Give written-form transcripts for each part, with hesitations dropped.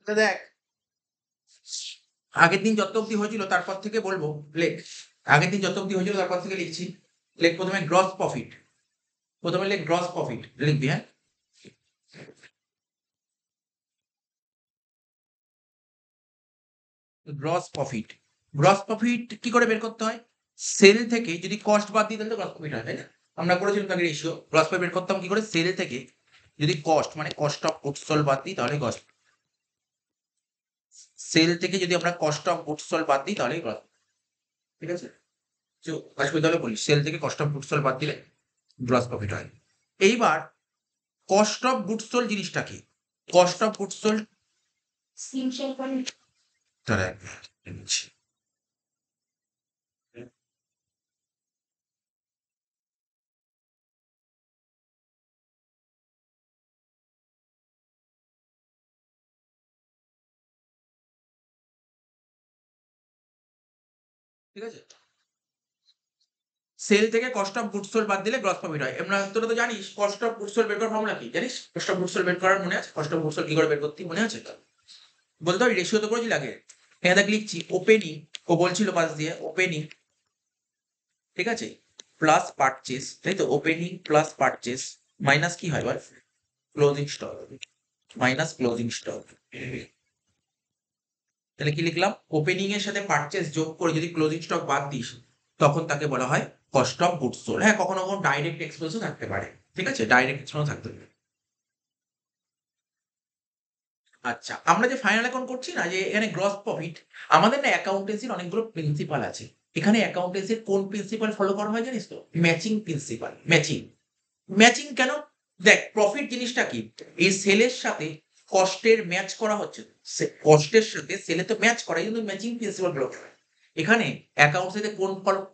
দেখ আগের দিন যত অব্দি হয়েছিল তারপর থেকে বলবো লেখ। আগের দিন যত অব্দি হয়েছিল তারপর থেকে লিখছি। লেখ প্রথমে গ্রস প্রফিট, প্রথমে লেখ গ্রস প্রফিট লিখবি। হ্যাঁ, গ্রস প্রফিট। গ্রস প্রফিট কি করে বের করতে হয়? সেল থেকে যদি কস্ট বাদ দিই তাহলে তো গ্রস প্রফিট হয়, তাই না? আমরা করেছিলাম তাকে রেশিও গ্রস প্রফিট বের করতাম কি করে, সেল থেকে যদি কস্ট মানে কস্ট অফ গুডস সোল্ড বাদ দিই তাহলে গ্রস, সেল থেকে যদি আমরা কস্ট অফ গুডস সোল্ড বাদ দিই তাহলে গ্রস, ঠিক আছে? তাহলে বলি সেল থেকে কস্ট অফ গুডস সোল্ড বাদ দিলে গ্রস প্রফিট হয়। এইবার কস্ট অফ গুডস সোল্ড জিনিসটা কি? কস্ট অফ গুডস সোল্ড তারা ঠিক আছে, সেল থেকে কস্ট অফ গুডস সোল্ড বাদ দিলে গ্রস প্রফিট হয়। আমরা তোরা তো জানিস কস্ট অফ গুডস সোল্ড বের করার ফর্মুলা কি জানিস? কস্ট অফ গুডস সোল্ড বের করার মনে আছে? কস্ট অফ গুডস সোল্ড কি করে বের করতে মনে আছে? বলতে হবে রেশিও তো করেছি লাগে। এখানে দেখ লিখছি ওপেনিং, ও বলছিল পাশ দিয়ে ওপেনিং, ঠিক আছে, প্লাস পারচেস, তাই তো? ওপেনিং প্লাস পারচেস মাইনাস কি হয় বল? Closing stock, minus closing stock. তাহলে কি লিখলাম? ওপেনিং এর সাথে পারচেস যোগ করে যদি ক্লোজিং স্টক বাদ দিস তখন তাকে বলা হয় কস্ট অফ গুডস সোল্ড। হ্যাঁ, কখনো কখনো ডাইরেক্ট এক্সপেন্সও থাকতে পারে, ঠিক আছে, ডাইরেক্ট এক্সপেন্সও থাকতে পারে। আচ্ছা, আমরা যে ফাইনাল অ্যাকাউন্ট করছি না, যে এখানে গ্রস প্রফিট, আমাদের না অ্যাকাউন্টেন্সির অনেকগুলো প্রিন্সিপাল আছে। এখানে অ্যাকাউন্টেন্সির কোন প্রিন্সিপাল ফলো করা হয় জানিস তো? Matching principal. ম্যাচিং, ম্যাচিং কেন? দেখ প্রফিট জিনিসটা কি, এই সেলের সাথে কস্টের ম্যাচ করা হচ্ছে, কস্টের সাথে সেলে তো ম্যাচ করা, কিন্তু ম্যাচিং প্রিন্সিপাল ফলো করা হয়। এখানে অ্যাকাউন্টসে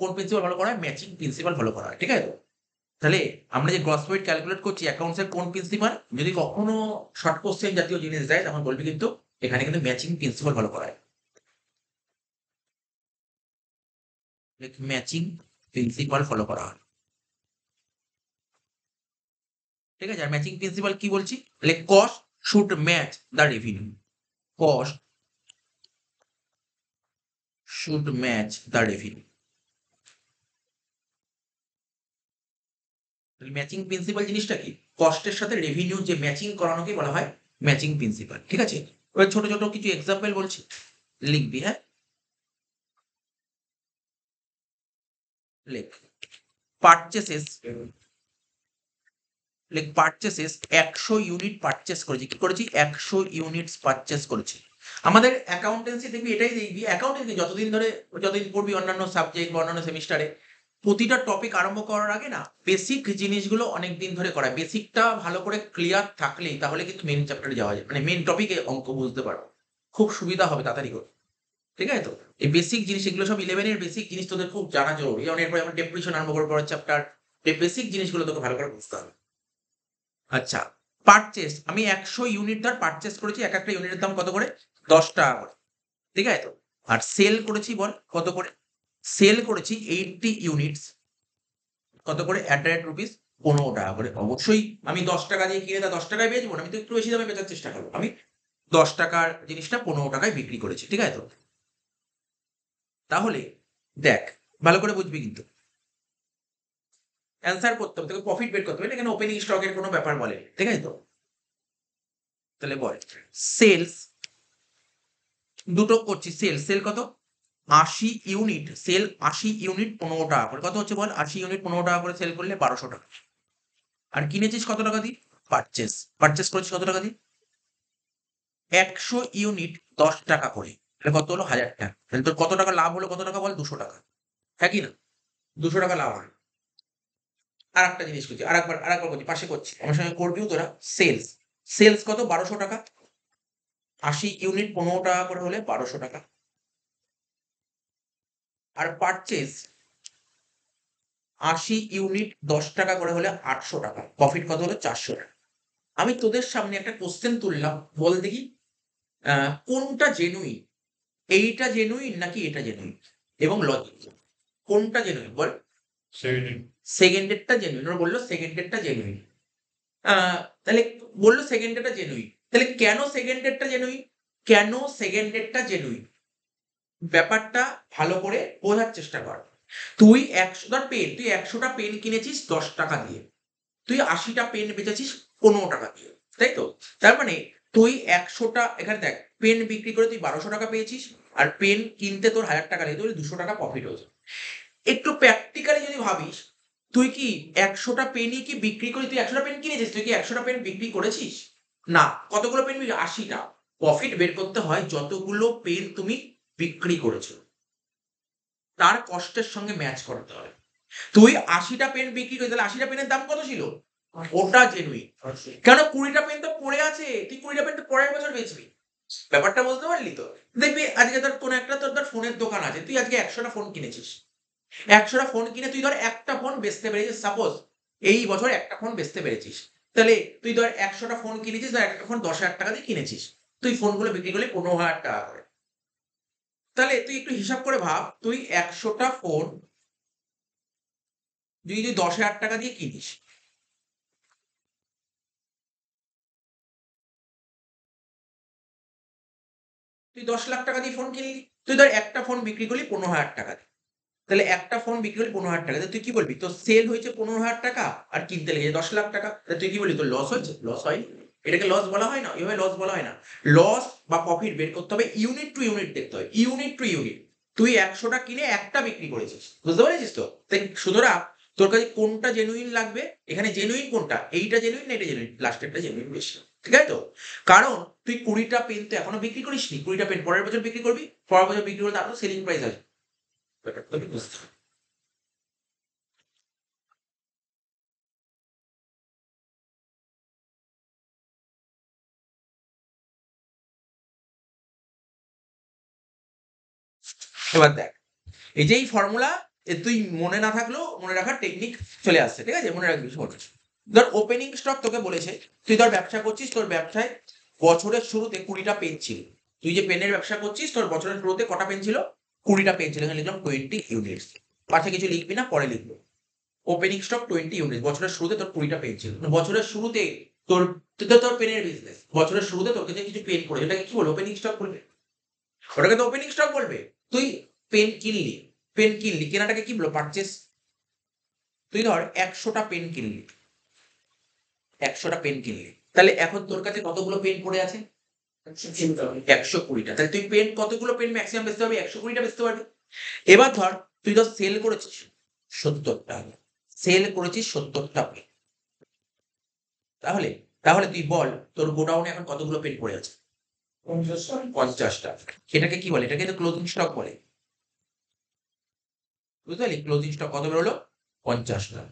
কোন প্রিন্সিপাল ফলো করা হয়? ম্যাচিং প্রিন্সিপাল ফলো করা হয়, ঠিক আছে? তাহলে আমরা যে গ্রস প্রফিট ক্যালকুলেট করছি অ্যাকাউন্টসের কোন প্রিন্সিপাল, যদি কখনো শর্ট কোশ্চেন জাতীয় জিনিস দেয় তখন বলবি কিন্তু এখানে কিন্তু ম্যাচিং প্রিন্সিপাল ফলো করা হয়। ম্যাচিং প্রিন্সিপাল ফলো করা হয়, ঠিক আছে? আর ম্যাচিং প্রিন্সিপাল কি বলছি? Cost should match the revenue, cost should match the revenue. Matching principal জিনিসটা কি? কস্টের সাথে রেভিনিউ যে ম্যাচিং করানোকে বলা হয় ম্যাচিং প্রিন্সিপাল, ঠিক আছে? এবার ছোট ছোট কিছু এক্সাম্পল বলছি, লিখবি। হ্যাঁ, লেখ পারচেসেস, লেখ পারচেসেস 100 ইউনিট পারচেস করেছি। কি করেছি? 100 ইউনিটস পারচেস করেছি। আমাদের অ্যাকাউন্টেন্সি দেখবি, এটাই দেখবি অ্যাকাউন্টেন্সি যতদিন ধরে, যতদিন পড়বি অন্যান্য সাবজেক্ট বা অন্যান্য সেমিস্টারে, প্রতিটা টপিক আরম্ভ করার আগে না বেসিক জিনিসগুলো অনেক দিন ধরে করা। বেসিকটা ভালো করে ক্লিয়ার থাকলেই তাহলে কিন্তু মেন চ্যাপ্টারে যাওয়া যায়, মানে মেন টপিকে অঙ্ক বুঝতে পারো, খুব সুবিধা হবে তাড়াতাড়ি করে, ঠিক আছে? তো এই বেসিক জিনিস, এগুলো সব 11 এর বেসিক জিনিস তোদের খুব জানা জরুরি। যেমন এরপরে আমরা ডেপ্রিসিয়েশন আরম্ভ করে পড়ার চ্যাপ্টার, এই বেসিক জিনিসগুলো তোকে ভালো করে বুঝতে হবে। আচ্ছা, পারচেস আমি 100 ইউনিট ধর পারচেস করেছি, এক একটা ইউনিটের দাম কত করে? 10 টাকা করে, ঠিক আছে তো? আর সেল করেছি বল কত করে? সেল করেছি 80 ইউনিটস, কত করে? এট রেট রুপিস 15 টাকা করে। অবশ্যই আমি 10 টাকা দিয়ে কিনে তা 10 টাকায় বেচবো না, আমি তো একটু বেশি দামে বেচার চেষ্টা করবো। আমি 10 টাকার জিনিসটা 15 টাকায় বিক্রি করেছি, ঠিক আছে তো? তাহলে দেখ ভালো করে বুঝবি কিন্তু, অ্যান্সার করতে হবে তোকে, প্রফিট বের করতে হবে, এখানে ওপেনিং স্টকের কোনো ব্যাপার বলে, ঠিক আছে তো? তাহলে বল সেলস দুটো করছি, সেল, সেল কত? 80 ইউনিট, সেল 80 ইউনিট 15 টাকা করে, কত হচ্ছে বল? 80 ইউনিট 15 টাকা করে সেল করলে 1200 টাকা। আর কিনেছিস কত টাকা দিয়ে? পারচেস, পারচেস করেছিস কত টাকা দিয়ে? 100 ইউনিট 10 টাকা করে, তাহলে কত হলো? 1000 টাকা। তাহলে তোর কত টাকা লাভ হলো? কত টাকা বল? 200 টাকা, হ্যাঁ কি না? 200 টাকা লাভ হলো। আর একটা জিনিস করছি, আরেকবার করছি, পাশে করছি, আমার সঙ্গে করবিও তোরা। সেলস, সেলস কত? 1200 টাকা। 80 ইউনিট 15 টাকা করে হলে 1200 টাকা। আর পারচেস 80 ইউনিট 10 টাকা করে হলে 800 টাকা। প্রফিট কত হলো? 400 টাকা। আমি তোদের সামনে একটা কোশ্চেন তুললাম, বল দেখি কোনটা জেনুইন? এইটা জেনুইন নাকি এটা জেনুইন? এবং লজিক কোনটা জেনুইন বল? সেকেন্ডেরটা জেনুইন। ওরা বললো সেকেন্ডেরটা জেনুইন। তাহলে বললো সেকেন্ডেরটা জেনুইন, তাহলে কেন সেকেন্ডেরটা জেনুইন? কেন সেকেন্ডেরটা জেনুইন, ব্যাপারটা ভালো করে বোঝার চেষ্টা কর। তুই ১০০ পেন, তুই ১০০টা পেন কিনেছিস ১০ টাকা দিয়ে। তুই ৮০টা পেন বেচেছিস ১৫ টাকা দিয়ে। তাই তো? তার মানে তুই ১০০টা এখানে দেখ পেন বিক্রি করে তুই ১২০০ টাকা পেয়েছিস। আর পেন কিনতে তোর ১০০০ টাকা লেগেছে, তাহলে ২০০ টাকা প্রফিট হয়েছে। একটু প্র্যাকটিক্যালি যদি ভাবিস, তুই কি ১০০টা পেনই কি বিক্রি করে তুই ১০০টা পেন কিনেছিস? তুই কি ১০০টা পেন বিক্রি করেছিস? না। কতগুলো পেন ৮০টা। প্রফিট বের করতে হয় যতগুলো পেন তুমি বিক্রি করেছো। তার কষ্টের সঙ্গে ম্যাচ করতে হয়। তুই ৮০টা পেন বিক্রি করেছিস, তাহলে ৮০টা পেনের দাম কত ছিল? ওটা জেনুইন। কেন ২০টা পেন তো পড়ে আছে। তুই ২০টা পেন তো পরের বছর বেচবি। ব্যাপারটা বুঝতে পারলি তো? দেখবি আজকে তোর কোনো একটা তোর ফোনের দোকান আছে। তুই আজকে ১০০টা ফোন কিনেছিস। ১০০টা ফোন কিনে তুই ধর একটা ফোন বেচতে পেরেছিস, সাপোজ এই বছর একটা ফোন বেচতে পেরেছিস। তাহলে তুই ধর ১০০টা ফোন কিনেছিস, ধর একটা ফোন ১০,০০০ টাকা দিয়ে কিনেছিস। তুই ফোনগুলো বিক্রি করলি ১৫,০০০ টাকা করে। তাহলে তুই একটু হিসাব করে ভাব, তুই ১০০টা ফোন যদি তুই ১০,০০০ টাকা দিয়ে কিনিস, তুই ১০,০০,০০০ টাকা দিয়ে ফোন কিনলি। তুই ধর একটা ফোন বিক্রি করলি ১৫,০০০ টাকা দিয়ে। তাহলে একটা ফোন বিক্রি করলি ১৫,০০০ টাকা দিয়ে। তুই কি বলবি? তোর সেল হয়েছে ১৫,০০০ টাকা আর কিনতে লেগেছে ১০,০০,০০০ টাকা। তাহলে তুই কি বলবি? তোর লস হয়েছে? লস হয়নি। এটাকে লস বলা হয় না? এভাবে লস বলা হয় না। লস বা প্রফিট বের করতে হবে ইউনিট টু ইউনিট দেখতে হয়। Unit two unit. তুই ১০০টা কিনে একটা বিক্রি করেছিস। বুঝতে পেরেছিস তো? তাই সুতরাং তোর কাছে কোনটা জেনুইন লাগবে? এখানে জেনুইন কোনটা? এইটা জেনুইন না এটা জেনুইন? লাস্টেরটা জেনুইন বেশি। ঠিক আছে তো? কারণ তুই ২০টা পেন তো এখনো বিক্রি করিসনি। ২০টা পেন পরের বছর বিক্রি করবি। পরের বছর বিক্রি করলে তারপর সেলিং প্রাইস আসবে। ব্যাপারটা তোকে বুঝতে হবে। এবার দেখ, এই যে এই ফর্মুলা তুই মনে না থাকলেও মনে রাখার টেকনিক চলে আসছে। ঠিক আছে? মনে রাখবি শোন। ধর ওপেনিং স্টক তোকে বলেছে, তুই ধর ব্যবসা করছিস, তোর ব্যবসায় বছরের শুরুতে ২০টা পেন ছিল। তুই যে পেনের ব্যবসা করছিস, তোর বছরের শুরুতে কটা পেন ছিল? ২০টা পেন ছিল। এখানে লিখলাম 20 ইউনিটস। পাশে কিছু লিখবি না, পরে লিখবো। Opening stock 20 unit. বছরের শুরুতে তোর ২০টা পেন ছিল। বছরের শুরুতে তোর তোর পেনের বিজনেস। বছরের শুরুতে তোর কাছে কিছু পেন পড়ে, এটাকে কি বলবে? ওপেনিং স্টক বলবে। ওটাকে তো ওপেনিং স্টক বলবে। তুই পেন কিনলি, পেন কিনলি, কেনাটাকে কি বলবো? পারচেজ। তুই ধর ১০০টা পেন কিনলি, ১০০টা পেন কিনলি। তাহলে এখন তোর কাছে কতগুলো পেন পড়ে আছে? ১২০টা। তাহলে তুই পেন কতগুলো পেন ম্যাক্সিমাম বেচতে পারবি? ১২০টা বেচতে পারবি। এবার ধর তুই ধর সেল করেছিস ৭০টা। সেল করেছিস ৭০টা পেন। তাহলে তাহলে তুই বল তোর গোডাউনে এখন কতগুলো পেন পড়ে আছে? ৫০টা। এটাকে কি বলে? এটাকে তো ক্লোজিং স্টক বলে। বুঝতে পারলি? ক্লোজিং স্টক কত বেরোলো? ৫০টা।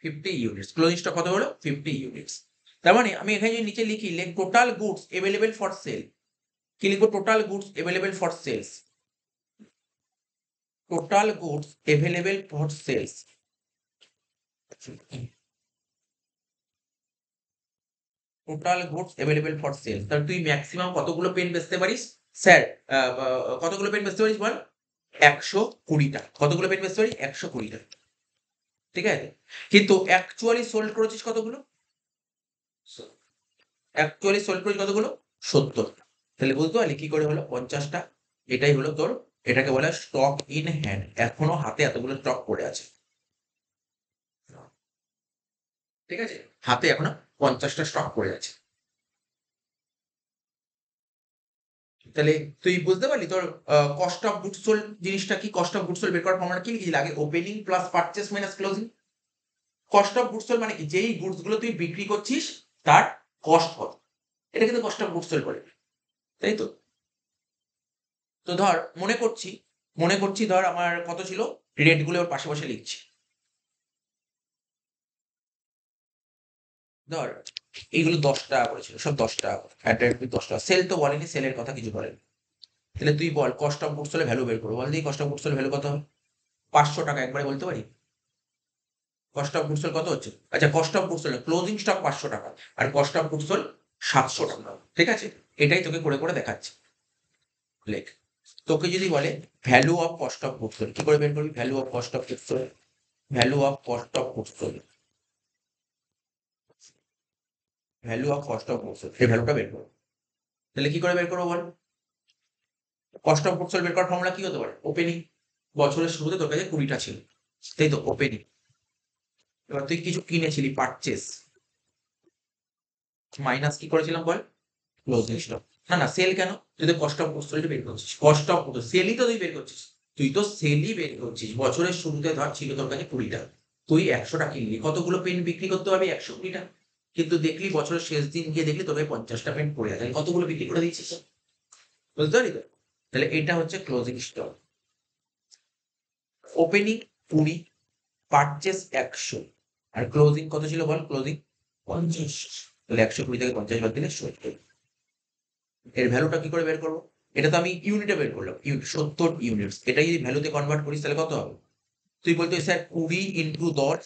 50 ইউনিটস। ক্লোজিং স্টক কত হলো? 50 ইউনিটস। তার মানে আমি এখানে যদি নিচে লিখি total goods available for sale. কি লিখবো? Total goods available for sales. Total goods available for sales. Total goods available for sales. তাহলে তুই ম্যাক্সিমাম কতগুলো পেন বেচতে পারিস? স্যার কতগুলো পেন বেচতে পারিস বল? ১২০ টা। কতগুলো পেন বেচতে পারিস? ১২০ টা। ঠিক আছে? কিন্তু অ্যাকচুয়ালি সোল্ড করেছিস কতগুলো? অ্যাকচুয়ালি সোল্ড করেছিস কতগুলো? ৭০ টা। তাহলে বুঝতে পারলি কি করে হলো ৫০ টা? এটাই হলো তোর, এটাকে বলা হয় স্টক ইন হ্যান্ড। এখনো হাতে এতগুলো স্টক পড়ে আছে। ঠিক আছে? হাতে এখনো ৫০ টা স্টক পড়ে আছে। তাহলে তুই বুঝতে পারলি তোর কস্ট অফ গুডস সোল্ড জিনিসটা কি? কস্ট অফ গুডস সোল্ড বের করার ফর্মুলা কি লিখেছিলি আগে? Opening plus purchase minus closing. Cost of goods sold মানে কি? যেই গুডস গুলো তুই বিক্রি করছিস তার কস্ট কত? এটা কিন্তু কস্ট অফ গুডস সোল্ড বলে। তাই তো? তো ধর মনে করছি ধর আমার কত ছিল? রেট গুলো ওর পাশে বসে লিখছি। ধর এইগুলো ১০ টাকা করে ছিল। সব ১০ টাকা করে। এট রেট ১০ টাকা। সেল তো বলেনি, সেলের কথা কিছু বলেনি। তাহলে তুই বল cost of goods sold value বের করবো। বল দেখি cost of goods sold value কত হবে? ৫০০ টাকা একবারে বলতে পারি? কস্ট অফ গুডস সোল্ড কত হচ্ছে? আচ্ছা cost of goods sold closing stock ৫০০ টাকা আর কস্ট অফ গুডস সোল্ড ৭০০ টাকা। ঠিক আছে? এটাই তোকে করে দেখাচ্ছি। লেখ। তোকে যদি বলে value of cost of goods sold, কি করে বের করবি? Value of cost of goods sold. Value of cost of goods sold. Value of cost of goods sold, এই ভ্যালুটা বের করো। তাহলে কি করে বের করবো বল? কস্ট অফ গুডস সোল্ড বের করার ফর্মুলা কি হতে পারে? ওপেনিং, বছরের শুরুতে তোর কাছে 20টা ছিল, তাই তো, ওপেনিং। এবার তুই কিছু কিনেছিলি, পারচেস, মাইনাস কি করেছিলাম বল? Closing stock. না না, সেল কেন? তুই তো কস্ট অফ গুডস সোল্ড বের করছিস, কস্ট অফ গুডস, সেলই তো তুই বের করছিস, তুই তো সেলই বের করছিস। বছরের শুরুতে ধর ছিল তোর কাছে 20টা, তুই 100টা কিনলি, কতগুলো পেন বিক্রি করতে পারবি? 120টা। কিন্তু দেখলি বছরের শেষ দিন গিয়ে দেখলি তোর কাছে 50টা পেন পড়ে আছে, কতগুলো বিক্রি করে দিচ্ছিস? বুঝতে পারি তো? তাহলে এটা হচ্ছে ক্লোজিং স্টক। ওপেনিং 20, পারচেস 100, আর ক্লোজিং কত ছিল বল? ক্লোজিং 50। তাহলে 120 থেকে 50 বাদ দিলে 70। এর ভ্যালুটা কি করে বের করবো? এটা তো আমি ইউনিটে বের করলাম, 70 ইউনিটস। এটা যদি ভ্যালুতে কনভার্ট করিস তাহলে কত হবে? তুই বলতো sir 20 into 10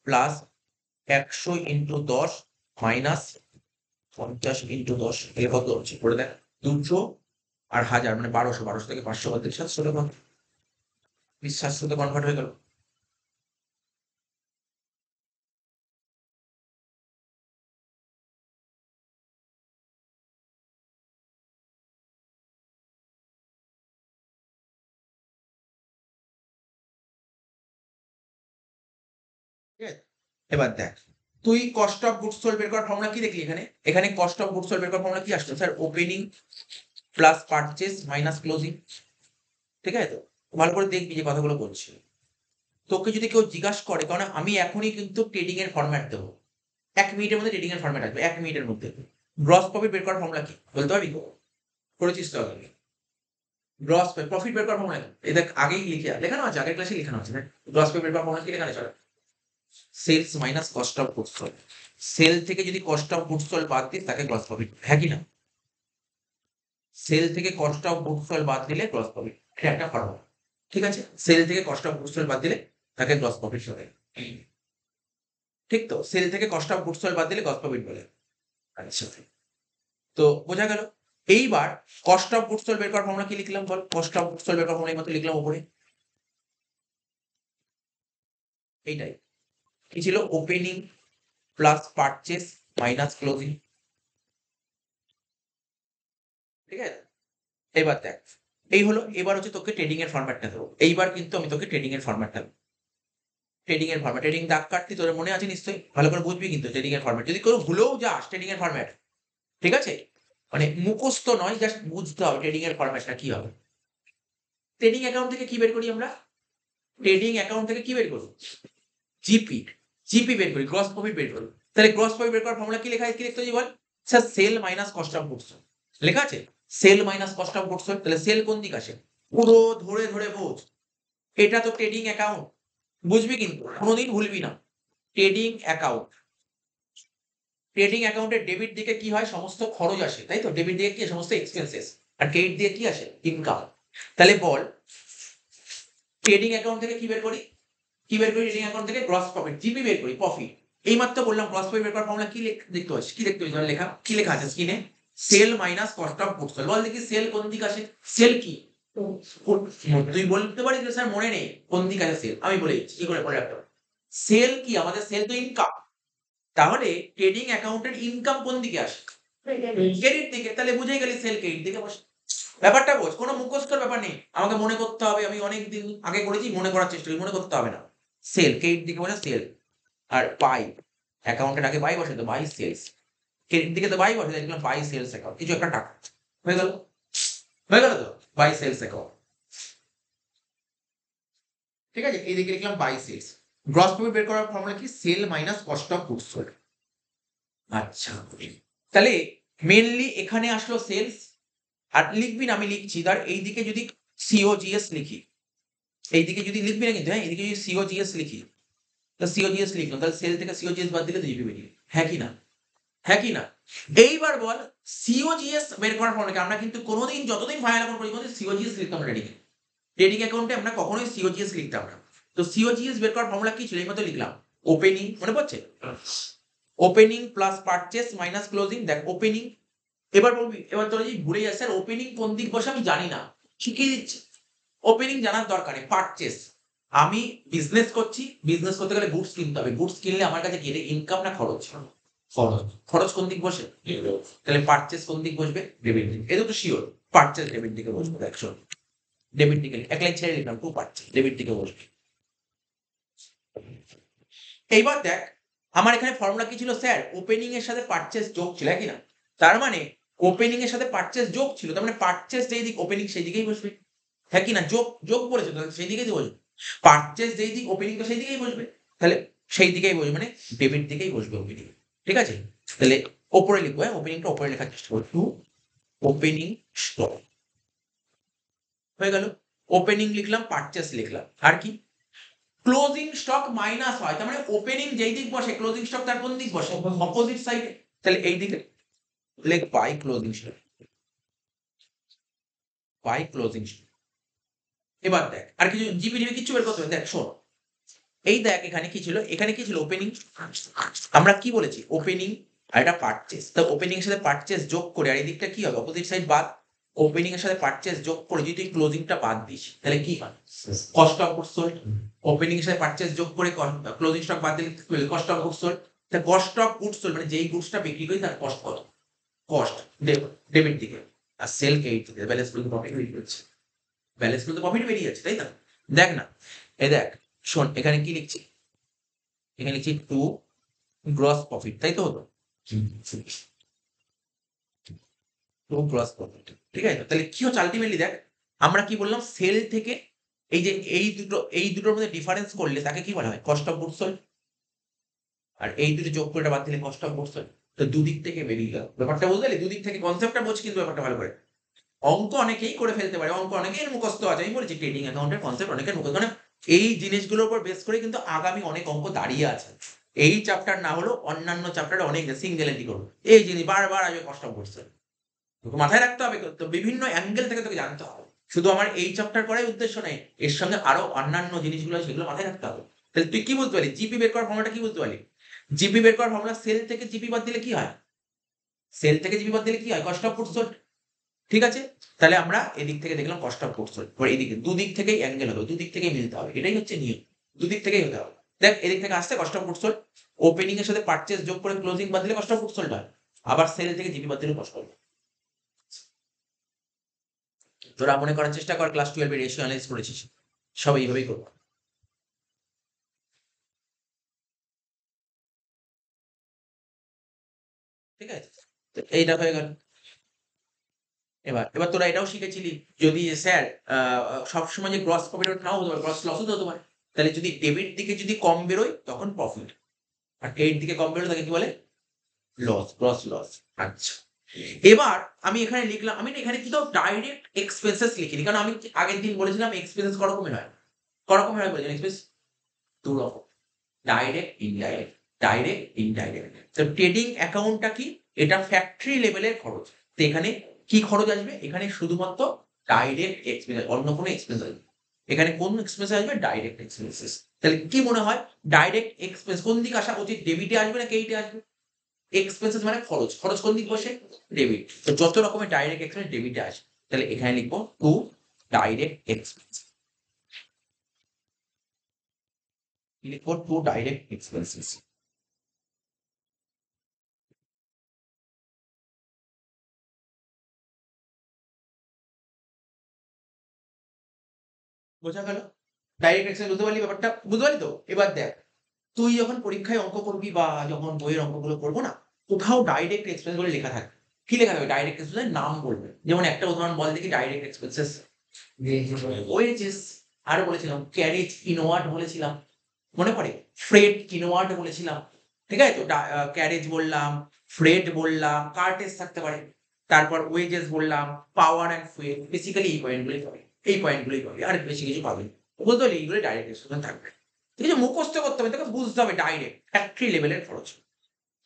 plus 100 into 10 minus 50 into 10, এর কত হচ্ছে করে দেখ। 200 আর 1000 মানে 1200, 1200 থেকে 500 বাদ দিলে 700 টাকা, 700 কনভার্ট হয়ে গেল। ঠিক আছে? এবার দেখ, তুই কস্ট অফ গুডস সোল্ড বের করার ফর্মুলা কি দেখলি এখানে? এখানে কস্ট অফ গুডস সোল্ড বের করার ফর্মুলা কি আসলো sir? Opening plus purchase minus closing. ঠিক আছে তো? ভালো করে দেখবি যে কথাগুলো বলছি। তোকে যদি কেউ জিজ্ঞাসা করে, কারণ আমি এখনই কিন্তু ট্রেডিং এর ফরম্যাট দেবো, 1 মিনিটের মধ্যে ট্রেডিং এর ফরম্যাট আসবে, 1 মিনিটের মধ্যে। গ্রস প্রফিট বের করার ফর্মুলা কি বলতে পারবি? করেছিস তো আগে? গ্রস প্রফিট বের করার ফর্মুলা কি? এটা আগেই লেখানো আছে, আগের ক্লাসে লেখানো আছে। গ্রস প্রফিট বের করার ফর্মুলা কি লেখানো আছে? Sales minus cost of goods sold. Sale থেকে যদি কস্ট অফ গুডস সোল্ড বাদ দিস তাকে গ্রস প্রফিট, হ্যাঁ কি না? সেল থেকে কস্ট অফ গুডস সোল্ড বাদ দিলে গ্রস প্রফিট, এটা একটা ফর্মুলা। ঠিক আছে? সেল থেকে কস্ট অফ গুডস সোল্ড বাদ দিলে তাকে গ্রস প্রফিট বলে। ঠিক তো? সেল থেকে কস্ট অফ গুডস সোল্ড বাদ দিলে গ্রস প্রফিট বলে। আচ্ছা, তো বোঝা গেল। এইবার কস্ট অফ গুডস সোল্ড বের করার ফর্মুলা কি লিখলাম বল? কস্ট অফ গুডস সোল্ড বের করার ফর্মুলা এইমাত্র লিখলাম উপরে, এইটাই। কি ছিল? Opening plus purchase minus closing. ঠিক আছে? এবার দেখ, এই হলো। এবার হচ্ছে তোকে ট্রেডিং এর ফরম্যাটটা দেবো। এইবার কিন্তু আমি তোকে ট্রেডিং এর ফরম্যাটটা দেবো। ট্রেডিং এর ফরম্যাট, ট্রেডিং দাগ কাটতি তোর মনে আছে নিশ্চয়ই, ভালো করে বুঝবি কিন্তু ট্রেডিং এর ফরম্যাট। যদি কোনো ভুলেও যাস ট্রেডিং এর ফরম্যাট, ঠিক আছে, মানে মুখস্থ নয়, জাস্ট বুঝতে হবে ট্রেডিং এর ফরম্যাটটা কি হবে। ট্রেডিং অ্যাকাউন্ট থেকে কি বের করি আমরা? ট্রেডিং অ্যাকাউন্ট থেকে কি বের করি? জিপি। জিপি বের করি, গ্রস প্রফিট বের করি। তাহলে গ্রস প্রফিট বের করার ফর্মুলা কি লেখা আছে? কি লিখতে হবে বল? Sir sale minus cost of goods লেখা আছে। Sale minus cost of goods. তাহলে সেল কোন দিক আসে? পুরো ধরে ধরে বোঝ, এটা তো ট্রেডিং অ্যাকাউন্ট। বুঝবি কিন্তু, কোনোদিন ভুলবি না। ট্রেডিং অ্যাকাউন্ট, ট্রেডিং অ্যাকাউন্টের ডেবিট দিকে কি হয়? সমস্ত খরচ আসে, তাই তো? ডেবিট দিকে কি? সমস্ত এক্সপেন্সেস। আর ক্রেডিট দিয়ে কি আসে? ইনকাম। তাহলে বল, ট্রেডিং অ্যাকাউন্ট থেকে কি বের করি? কি বের করি? ট্রেডিং অ্যাকাউন্ট থেকে গ্রস প্রফিট, জিপি বের করি, প্রফিট। এইমাত্র বললাম গ্রস প্রফিট বের করার ফর্মুলা কি দেখতে পাচ্ছিস? কি দেখতে পাচ্ছিস লেখা? কি লেখা আছে স্ক্রিনে? Sale minus cost of goods. বল দেখি সেল কোন দিকে আসে? সেল কি? তুই বলতে পারিস যে স্যার মনে নেই কোন দিকে আছে সেল, আমি বলে দিচ্ছি কি করে মনে রাখতে হবে। সেল কি? আমাদের সেল তো ইনকাম। তাহলে ট্রেডিং অ্যাকাউন্টের ইনকাম কোন দিকে আসে? ক্রেডিট দিকে। তাহলে বুঝেই গেলি সেল ক্রেডিট দিকে বসে। ব্যাপারটা বোঝ, কোনো মুখস্থর ব্যাপার নেই, আমাকে মনে করতে হবে। আমি অনেকদিন আগে করেছি, মনে করার চেষ্টা করি, মনে করতে হবে না। সেল ক্রেডিট দিকে বসে সেল। আর বাই, অ্যাকাউন্টের আগে বাই বসে তো বাই সেলস। ক্রেডিট দিকে তো বাই বসে, দেখলাম বাই সেলস অ্যাকাউন্ট, কিছু একটা টাকা হয়ে গেল। হয়ে গেল তো? By sales account. ঠিক আছে? এই দিকে লিখলাম বাই সেলস। গ্রস প্রফিট বের করার ফর্মুলা কি? Sale minus cost of goods sold. আচ্ছা, তাহলে মেনলি এখানে আসলো সেলস। আর লিখবি না, আমি লিখছি, ধর এইদিকে যদি সিওজিএস লিখি, এইদিকে যদি লিখবি না কিন্তু, হ্যাঁ, এইদিকে যদি সিওজিএস লিখি, তো সিওজিএস লিখলাম, তাহলে সেল থেকে সিওজিএস বাদ দিলে তো জিপি বেরিয়ে, হ্যাঁ কি না? হ্যাঁ কি না? এইবার বল, সিওজিএস বের করার ফর্মুলা কি? আমরা কিন্তু কোনোদিন, যতদিন ফাইনাল অ্যাকাউন্ট করি, কোনোদিন সিওজিএস লিখতাম না ট্রেডিং। ট্রেডিং অ্যাকাউন্টে আমরা কখনোই সিওজিএস লিখতাম না। তো সিওজিএস বের করার ফর্মুলা কি ছিল? এই মতো লিখলাম, ওপেনিং, মনে পড়ছে? Opening plus purchase minus closing. দেখ ওপেনিং, এবার বলবি, এবার তোরা যদি ভুলে যাস স্যার ওপেনিং কোন দিক বসে আমি জানি না, শিখিয়ে দিচ্ছি। ওপেনিং জানার দরকার নেই। পারচেস, আমি বিজনেস করছি, বিজনেস করতে গেলে গুডস কিনতে হবে, গুডস কিনলে আমার কাছে গেলে ইনকাম না খরচ? খরচ কোন দিক বসে? তাহলে পারচেস কোন দিক বসবে? ডেবিট দিক। এটা তো শিওর, পারচেস ডেবিট দিকে বসবে। দেখো ডেবিট দিকে এক লাইন ছেড়ে দিলাম, টু পারচেস ডেবিট দিকে বসবে। এইবার দেখ, আমার এখানে ফর্মুলা কি ছিল স্যার? ওপেনিং এর সাথে পারচেস যোগ ছিল, কি না? তার মানে ওপেনিং এর সাথে পারচেস যোগ ছিল, তার মানে পারচেস যেই দিক ওপেনিং সেই দিকেই বসবে, হ্যাঁ কি না? যোগ যোগ বলেছে তাহলে সেই দিকেই বসবে। পারচেস যেই দিক ওপেনিং তো সেই দিকেই বসবে, তাহলে সেই দিকেই বসবে, মানে ডেবিট দিকেই বসবে ওপেনিং। ঠিক আছে, তাহলে ওপরে লিখবো, হ্যাঁ ওপেনিংটা ওপরে লেখার চেষ্টা করবো, টু ওপেনিং স্টক হয়ে গেল। ওপেনিং লিখলাম, পারচেস লিখলাম, আর কি? ক্লোজিং স্টক মাইনাস হয়, তার মানে ওপেনিং যেই দিক বসে ক্লোজিং স্টক তার কোন দিক বসে? অপোজিট সাইডে। তাহলে এই দিকে লেখ by closing stock, by closing stock. এবার দেখ আর কিছু জিবি টিবি কিছু বের করতে হবে। দেখ শোন, এই দেখ এখানে কি ছিল? এখানে কি ছিল? ওপেনিং। আমরা কি বলেছি? ওপেনিং আর এটা পারচেস। তো ওপেনিং এর সাথে পারচেস যোগ করে, আর এই দিকটা কি হবে? অপোজিট সাইড বাদ। ওপেনিং এর সাথে পারচেস যোগ করে যদি তুই ক্লোজিংটা বাদ দিস, তাহলে কি হয়? Cost of goods sold. Opening এর সাথে পারচেস যোগ করে ক্লোজিং স্টক বাদ দিলে কস্ট অফ গুডস সোল্ড। তা কস্ট অফ গুডস সোল্ড মানে যেই গুডসটা বিক্রি করি তার কস্ট কত? কস্ট ডেবিট দিকে, আর সেল ক্রেডিট দিকে। ব্যালেন্স গুলো প্রফিট বেরিয়ে যাচ্ছে, ব্যালেন্স গুলো প্রফিট বেরিয়ে যাচ্ছে, তাই না? দেখ না, এই দেখ শোন, এখানে কি লিখছি? এখানে লিখছি টু গ্রস প্রফিট, তাই তো হতো? টু গ্রস প্রফিট, ঠিক আছে। তাহলে কি হচ্ছে আলটিমেটলি? দেখ আমরা কি বললাম? সেল থেকে এই যে এই দুটোর মধ্যে ডিফারেন্স করলে তাকে কি বলা হয়? Cost of goods sold. আর এই দুটো যোগ করে বাদ দিলে কস্ট অফ গুডস সোল্ড। তো দুদিক থেকে বেরিয়ে গেল ব্যাপারটা, বুঝলি? দুদিক থেকে কনসেপ্টটা বোঝ কিন্তু ব্যাপারটা ভালো করে। অঙ্ক অনেকেই করে ফেলতে পারে, অঙ্ক অনেকের মুখস্থ আছে, আমি বলেছি ট্রেডিং অ্যাকাউন্টের কনসেপ্ট অনেকের মুখস্থ, মানে এই জিনিসগুলোর উপর বেস করে কিন্তু আগামী অনেক অঙ্ক দাঁড়িয়ে আছে। এই চ্যাপ্টার না হলেও অন্যান্য চ্যাপ্টারে অনেক সিঙ্গেলিটি করবো, এই জিনিস বারবার আসবে, কষ্ট করছে, তোকে মাথায় রাখতে হবে, তো বিভিন্ন অ্যাঙ্গেল থেকে তোকে জানতে হবে। শুধু আমার এই চ্যাপ্টার করাই উদ্দেশ্য নেই, এর সঙ্গে আরো অন্যান্য জিনিসগুলো সেগুলো মাথায় রাখতে হবে। তাহলে তুই কি বুঝতে পারলি? জিপি বের করার ফর্মুলাটা কি বুঝতে পারলি? জিপি বের করার ফর্মুলা, সেল থেকে জিপি বাদ দিলে কি হয়? সেল থেকে জিপি বাদ দিলে কি হয়? Cost of goods sold. ঠিক আছে, তাহলে আমরা এদিক থেকে দেখলাম কস্ট অফ গুডস সোল্ড, এবার এদিকে দুদিক থেকেই অ্যাঙ্গেল হবে, দুদিক থেকেই মিলতে হবে, এটাই হচ্ছে নিয়ম, দুদিক থেকেই হতে হবে। দেখ এদিক থেকে আসছে cost of goods sold, opening এর সাথে পারচেজ যোগ করে ক্লোজিং বাদ দিলে কস্ট অফ গুডস সোল্ড হয়, আবার সেল থেকে জিপি বাদ দিলে কস্ট হবে। তোরা মনে করার চেষ্টা কর, ক্লাস 12 এর রেশিও অ্যানালাইসিস করেছিস, সব এইভাবেই করবো। ঠিক আছে, তো এইটা হয়ে গেল। এবার এবার তোরা এটাও শিখেছিলি, যদি স্যার সবসময় যে গ্রস প্রফিট নাও হতে পারে, গ্রস লসও তো হতে পারে। তাহলে যদি ডেবিট দিকে যদি কম বেরোয় তখন প্রফিট, আর ক্রেডিট দিকে কম বেরোয় তাকে কি বলে? Loss, gross loss. আচ্ছা, এবার আমি এখানে লিখলাম, আমি না এখানে কিন্তু ডাইরেক্ট এক্সপেন্সেস লিখিনি, কারণ আমি আগের দিন বলেছিলাম এক্সপেন্সেস ক রকমের হয়। ক রকমের হয় বলেছিলাম এক্সপেন্স? দু রকম, ডাইরেক্ট ইনডাইরেক্ট। Direct indirect. তো ট্রেডিং অ্যাকাউন্টটা কি? এটা ফ্যাক্টরি লেভেলের খরচ। তো এখানে কি খরচ আসবে? এখানে শুধুমাত্র ডাইরেক্ট এক্সপেন্স, অন্য কোনো এক্সপেন্স আসবে। এখানে কোন এক্সপেন্স আসবে? Direct expenses. তাহলে কি মনে হয় ডাইরেক্ট এক্সপেন্স কোন দিকে আসা উচিত? ডেবিটে আসবে না ক্রেডিটে আসবে? এক্সপেন্সেস মানে খরচ, খরচ কোন দিক বসে? ডেবিট। তো যত রকমের ডাইরেক্ট এক্সপেন্স ডেবিটে আসে, তাহলে এখানে লিখবো টু ডাইরেক্ট এক্সপেন্স, লিখবো টু ডাইরেক্ট এক্সপেন্সেস। বোঝা গেল? ডাইরেক্ট এক্সপেন্স বুঝতে পারলি ব্যাপারটা? বুঝতে পারলি তো? এবার দেখ, তুই যখন পরীক্ষায় অঙ্ক করবি বা যখন বইয়ের অঙ্কগুলো করবো না, কোথাও ডাইরেক্ট এক্সপেন্স বলে লেখা থাকে, কি লেখা থাকবে? ডাইরেক্ট এক্সপেন্সের নাম বলবে। যেমন একটা উদাহরণ বল দেখি, ডাইরেক্ট এক্সপেন্সেস ওয়েজেস, আর বলেছিলাম ক্যারেজ ইনওয়ার্ড বলেছিলাম, মনে পড়ে? ফ্রেড ইনওয়ার্ড বলেছিলাম। ঠিক আছে, তো ক্যারেজ বললাম, ফ্রেড বললাম, কার্টেজ থাকতে পারে, তারপর ওয়েজেস বললাম, পাওয়ার অ্যান্ড ফুয়েল, বেসিক্যালি এই পয়েন্টগুলোই পাবে, এই পয়েন্টগুলোই পাবে, আর বেশি কিছু পাবে। বুঝতে পারলি? এইগুলো ডাইরেক্ট এক্সপেন্স থাকবে। ঠিক আছে, মুখস্থ করতে হবে, তোকে বুঝতে হবে ডাইরেক্ট ফ্যাক্টরি লেভেলের খরচ।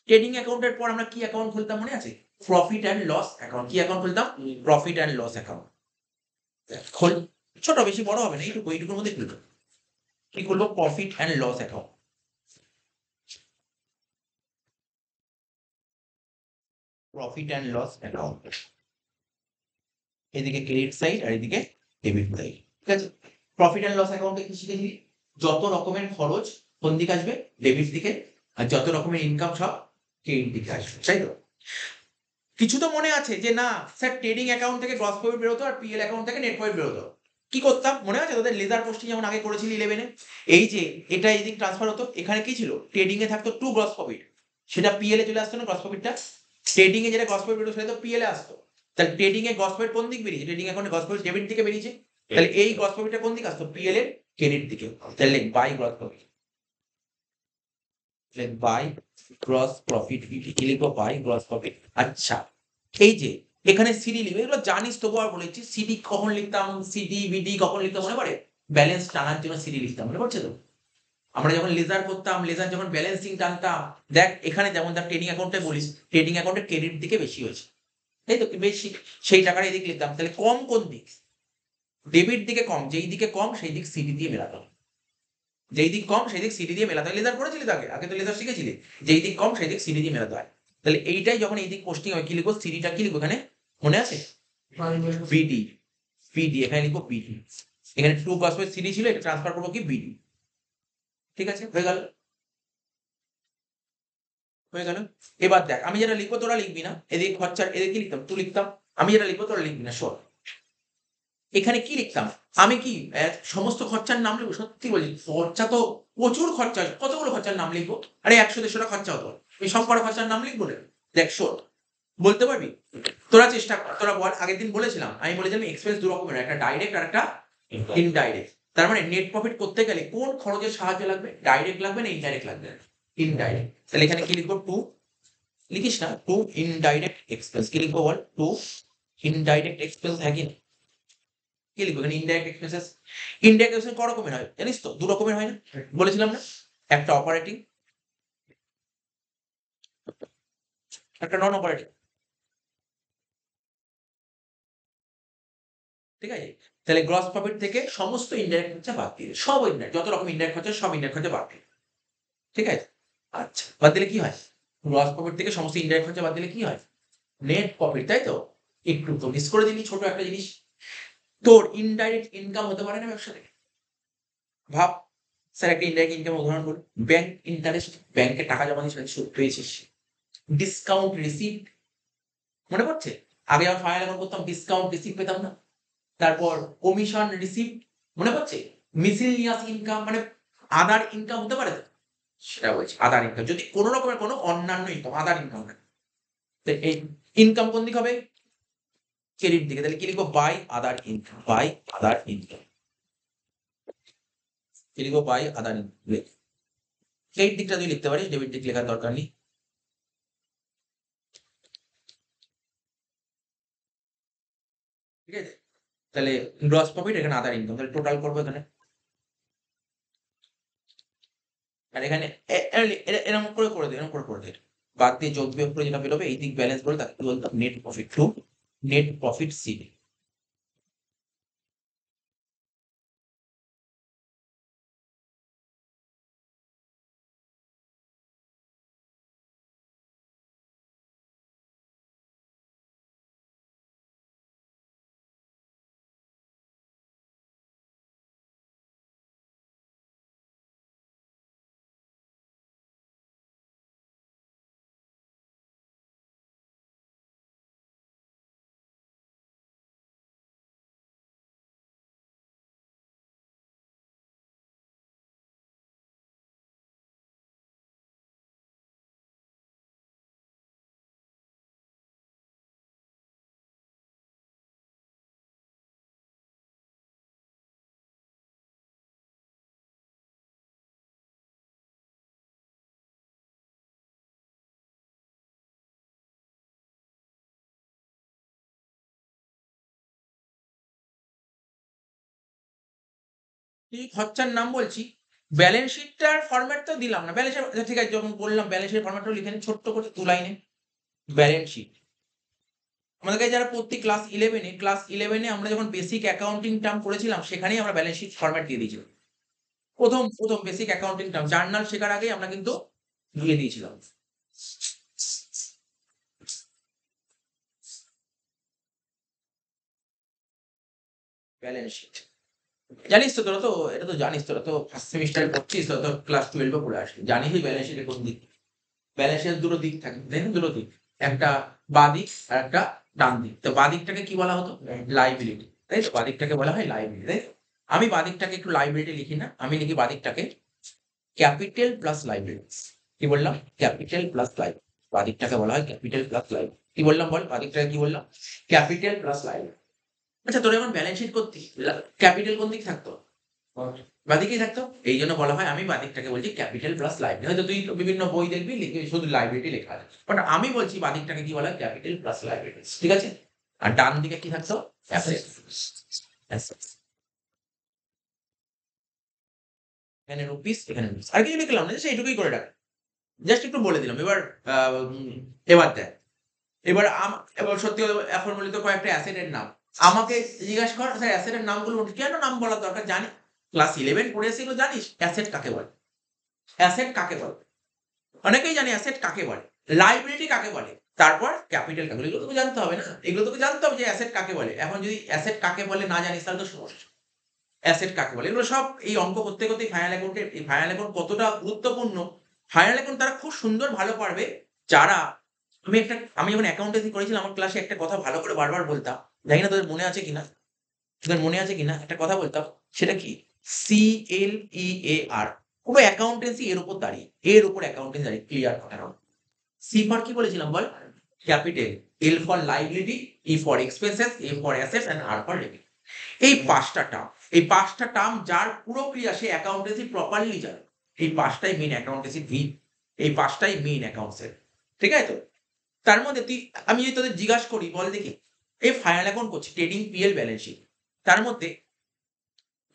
ট্রেডিং অ্যাকাউন্টের পর আমরা কি অ্যাকাউন্ট খুলতাম মনে আছে? Profit and loss account. কি অ্যাকাউন্ট খুলতাম? Profit and loss account. খোল, ছোট, বেশি বড় হবে না, এইটুকু এইটুকুর মধ্যে খুলবো। কি করবো? Profit and loss account. Profit and loss account, এদিকে ক্রেডিট সাইড আর এদিকে ডেবিট সাইড। ঠিক আছে, প্রফিট অ্যান্ড লস অ্যাকাউন্টে কি শিখেছি? যত রকমের খরচ কোন দিকে আসবে? ডেবিট দিকে, আর যত রকমের ইনকাম সব ক্রেডিট দিকে আসবে, তাই তো? কিছু তো মনে আছে যে না স্যার ট্রেডিং অ্যাকাউন্ট থেকে গ্রস প্রফিট বেরোতো আর পিএল অ্যাকাউন্ট থেকে নেট প্রফিট বেরোতো। কি করতাম মনে আছে তোদের লেজার পোস্টিং যেমন আগে করেছিলি 11 এ? এই যে এটা এইদিক ট্রান্সফার হতো, এখানে কি ছিল? ট্রেডিং এ থাকতো 2 গ্রস প্রফিট, সেটা পিএল এ চলে আসতো না গ্রস প্রফিটটা? ট্রেডিং এ যেটা গ্রস প্রফিট বেরোতো সেটা তো পিএল এ আসতো। তাহলে ট্রেডিং এ গ্রস প্রফিট কোন দিক বেরিয়েছে? ট্রেডিং অ্যাকাউন্টে গ্রস প্রফিট ডেবিট দিকে বেরিয়েছে। তাহলে এই গ্রস প্রফিটটা কোন দিকে আসতো? পিএল এর ক্রেডিট দিকে। তাহলে by gross profit, by gross profit কি লিখবো? By gross profit. আচ্ছা এই যে এখানে সিডি লিখবে, এগুলো জানিস তবু আর বলেছি। সিডি কখন লিখতাম, সিডি বিডি কখন লিখতাম মনে পড়ে? ব্যালেন্স টানার জন্য সিডি লিখতাম, মনে পড়ছে তো? আমরা যখন লেজার করতাম, লেজার যখন ব্যালেন্সিং টানতাম, দেখ এখানে যেমন তার ট্রেডিং অ্যাকাউন্টে বলিস, ট্রেডিং অ্যাকাউন্টের ক্রেডিট দিকে বেশি হয়েছে, তাই তো? বেশি, সেই টাকাটা এদিকে লিখতাম। তাহলে কম কোন দিক? ডেবিট দিকে কম, যেই দিকে কম সেই দিক সিডি দিয়ে মেলাতাম। যেই দিক কম সেই দিক সিডি দিয়ে মেলাতে হয়। লেজার করেছিলি তো আগে, আগে তো লেজার শিখেছিলি। যেই দিক কম সেই দিক সিডি দিয়ে মেলাতে হয়। তাহলে এইটাই যখন এই দিক পোস্টিং হয় কি লিখবো? সিডিটা কি লিখবো এখানে? মনে আছে? বিডি, বিডি এখানে লিখবো বিডি। এখানে 2 পাসওয়ার্ড সিডি ছিল, এটা ট্রান্সফার করবো কি বিডি। ঠিক আছে, হয়ে গেল, হয়ে গেল। এবার দেখ আমি যেটা লিখবো তোরা লিখবি না, এদিকে খরচা এদিকে কি লিখতাম? তুই লিখতাম। আমি যেটা লিখবো তোরা লিখবি না, শোন। এখানে কি লিখতাম? আমি কি সমস্ত খরচার নাম লিখবো? সত্যি বলছি খরচা তো প্রচুর খরচা হয়। কতগুলো খরচার নাম লিখবো? আরে 100-150টা খরচা হতো, এই সব কটা খরচার নাম লিখবো না? দেখ শোন, বলতে পারবি? তোরা চেষ্টা কর, তোরা বল। আগের দিন বলেছিলাম, আমি বলেছিলাম এক্সপেন্স দু রকমের, একটা ডাইরেক্ট আর একটা ইনডাইরেক্ট। তার মানে নেট প্রফিট করতে গেলে কোন খরচের সাহায্য লাগবে? ডাইরেক্ট লাগবে না ইনডাইরেক্ট লাগবে? ইনডাইরেক্ট। তাহলে এখানে কি লিখবো? টু, লিখিস না? Two indirect expense. কি লিখবো বল? Two indirect expense. হ্যাঁ কি না? কি লিখবো এখানে? Indirect expenses. ইনডাইরেক্ট এক্সপেন্স ক রকমের হয় জানিস তো? দু রকমের হয় না? বলেছিলাম না? একটা অপারেটিং, একটা নন অপারেটিং। ঠিক আছে? তাহলে গ্রস প্রফিট থেকে সমস্ত ইনডাইরেক্ট খরচা বাদ দিয়ে দে। সব ইনডাইরেক্ট, যত রকম ইনডাইরেক্ট খরচা সব ইনডাইরেক্ট খরচা বাদ দিয়ে দে। ঠিক আছে? আচ্ছা, বাদ দিলে কি হয়? গ্রস প্রফিট থেকে সমস্ত ইনডাইরেক্ট খরচা বাদ দিলে কি হয়? নেট প্রফিট, তাই তো? একটু তো মিস করে দিলি ছোট একটা জিনিস। তোর ইনডাইরেক্ট ইনকাম হতে পারে না ব্যবসা থেকে? ভাব, স্যার একটা ইনডাইরেক্ট ইনকাম উদাহরণ বলুন। ব্যাংক ইন্টারেস্ট, ব্যাংকে টাকা জমা দিয়েছিস, সুদ পেয়েছিস। ডিসকাউন্ট রিসিপ্ট, মনে পড়ছে? আগে যখন ফাইনাল অ্যাকাউন্ট করতাম ডিসকাউন্ট রিসিপ্ট পেতাম না? তারপর কমিশন রিসিপ্ট, মনে পড়ছে? মিসেলিনিয়াস ইনকাম মানে আদার ইনকাম হতে পারে তো? সেটা বলছি আদার ইনকাম, যদি কোনো রকমের কোনো অন্যান্য ইনকাম, আদার ইনকাম না। তো এই ইনকাম কোন দিকে হবে? ক্রেডিট দিকে। তাহলে কি লিখবো? By other income, by other income. কি লিখবো? By other income. ক্রেডিট দিকটা তুই লিখতে পারিস, ডেবিট দিক লেখার দরকার নেই। ঠিক আছে? তাহলে গ্রস প্রফিট, এখানে আদার ইনকাম, তাহলে টোটাল করবো এখানে। আর এখানে এরকম করে করে দে, এরকম করে করে দে। বাদ দিয়ে যোগ বিয়োগ করে যেটা বেরোবে এই দিক ব্যালেন্স বলে তাকে কি বলতাম? Net profit two net profit CD. তুই খরচার নাম বলছি, ব্যালেন্স শিটটার ফরম্যাট তো দিলাম না। ব্যালেন্সের আচ্ছা ঠিক আছে, যখন বললাম ব্যালেন্সের ফরম্যাটটাও লিখে নি ছোট্ট করে 2 লাইনে। ব্যালেন্স শিট আমাদের কাছে যারা পড়তি ক্লাস 11 আমরা যখন বেসিক অ্যাকাউন্টিং টার্ম পড়েছিলাম সেখানেই আমরা ব্যালেন্স শিট ফরম্যাট দিয়ে দিয়েছিলাম। প্রথম বেসিক অ্যাকাউন্টিং টার্ম জার্নাল শেখার আগেই আমরা কিন্তু দিয়ে দিয়েছিলাম ব্যালেন্স শিট। জানিস তো তোরা তো, এটা তো জানিস, তোরা তো ফার্স্ট সেমিস্টারে পড়ছিস, তোরা তো ক্লাস 12 এ পড়ে আসছিস, জানিসই ব্যালেন্স শিটের কোন দিক। ব্যালেন্সের দুটো দিক থাকে, তাই না? দুটো দিক, একটা বাঁ দিক আর একটা ডান দিক। তো বাঁ দিকটাকে কি বলা হতো? লাইবিলিটি, তাই তো? বাঁ দিকটাকে বলা হয় লাইবিলিটি, তাই তো? আমি বাঁ দিকটাকে একটু লাইবিলিটি লিখি না, আমি লিখি বাঁ দিকটাকে ক্যাপিটাল প্লাস লাইবিলিটিস। কি বললাম? Capital plus liability. বাঁ দিকটাকে বলা হয় ক্যাপিটাল প্লাস লাইবিলিটি। কি বললাম বল? বাঁ দিকটাকে কি বললাম? Capital plus liability. আচ্ছা, তোর এখন ব্যালেন্স শিট করতি, ক্যাপিটাল কোন দিক থাকতো? বাদিকেই থাকতো। এই জন্য বলা হয়, আমি বাদিকটাকে বলছি ক্যাপিটাল প্লাস লাইবিলিটি। হয়তো তুই বিভিন্ন বই দেখবি লিখে শুধু লাইবিলিটি লেখা আছে, বাট আমি বলছি বাদিকটাকে কি বলা হয়? ক্যাপিটাল প্লাস লাইবিলিটি, ঠিক আছে? আর ডান দিকে কি থাকতো? অ্যাসেটস। এখানে রুপিস, এখানে রুপিস, আর কিছু লিখলাম না, এইটুকুই করে রাখ। জাস্ট একটু বলে দিলাম। এবার এবার দেখ, এবার সত্যি কথা এখন বলি তো কয়েকটা অ্যাসেটের নাম আমাকে জিজ্ঞাসা কর, স্যার অ্যাসেটের নামগুলো কেন নাম বলার দরকার? জানি, ক্লাস 11 পড়েছি, এগুলো জানিস অ্যাসেট কাকে বলে? অ্যাসেট কাকে বলে? অনেকেই জানে অ্যাসেট কাকে বলে, লাইবিলিটি কাকে বলে, তারপর ক্যাপিটাল কাকে বলে। এগুলো তোকে জানতে হবে না? এগুলো তোকে জানতে হবে যে অ্যাসেট কাকে বলে। এখন যদি অ্যাসেট কাকে বলে না জানিস তাহলে তো সমস্যা। অ্যাসেট কাকে বলে এগুলো সব এই অঙ্ক করতে করতে ফাইনাল অ্যাকাউন্টে, এই ফাইনাল অ্যাকাউন্ট কতটা গুরুত্বপূর্ণ, ফাইনাল অ্যাকাউন্ট তারা খুব সুন্দর ভালো পারবে যারা, আমি যখন অ্যাকাউন্টেন্সি করেছিলাম আমার ক্লাসে একটা কথা ভালো করে বারবার বলতাম, জানি না তোদের মনে আছে কিনা, একটা কথা বলতাম, সেটা কি? CLEAR। পুরো অ্যাকাউন্টেন্সি এর উপর দাঁড়িয়ে, এর উপর অ্যাকাউন্টেন্সি দাঁড়িয়ে, ক্লিয়ার কথা। সি ফর কি বলেছিলাম বল? Capital, L for liability, E for expenses, A for assets and R for revenue. এই পাঁচটা টার্ম যার পুরো ক্লিয়ার, সে অ্যাকাউন্টেন্সি প্রপারলি জানে। এই পাঁচটাই মেইন অ্যাকাউন্টেন্সি ভিত, এই পাঁচটাই মেইন অ্যাকাউন্টসের, ঠিক আছে তো? তার মধ্যে আমি যদি তোদের জিজ্ঞাসা করি, বল দেখি, এই ফাইনাল অ্যাকাউন্ট করছি, ট্রেডিং পিএল ব্যালেন্স শিট, তার মধ্যে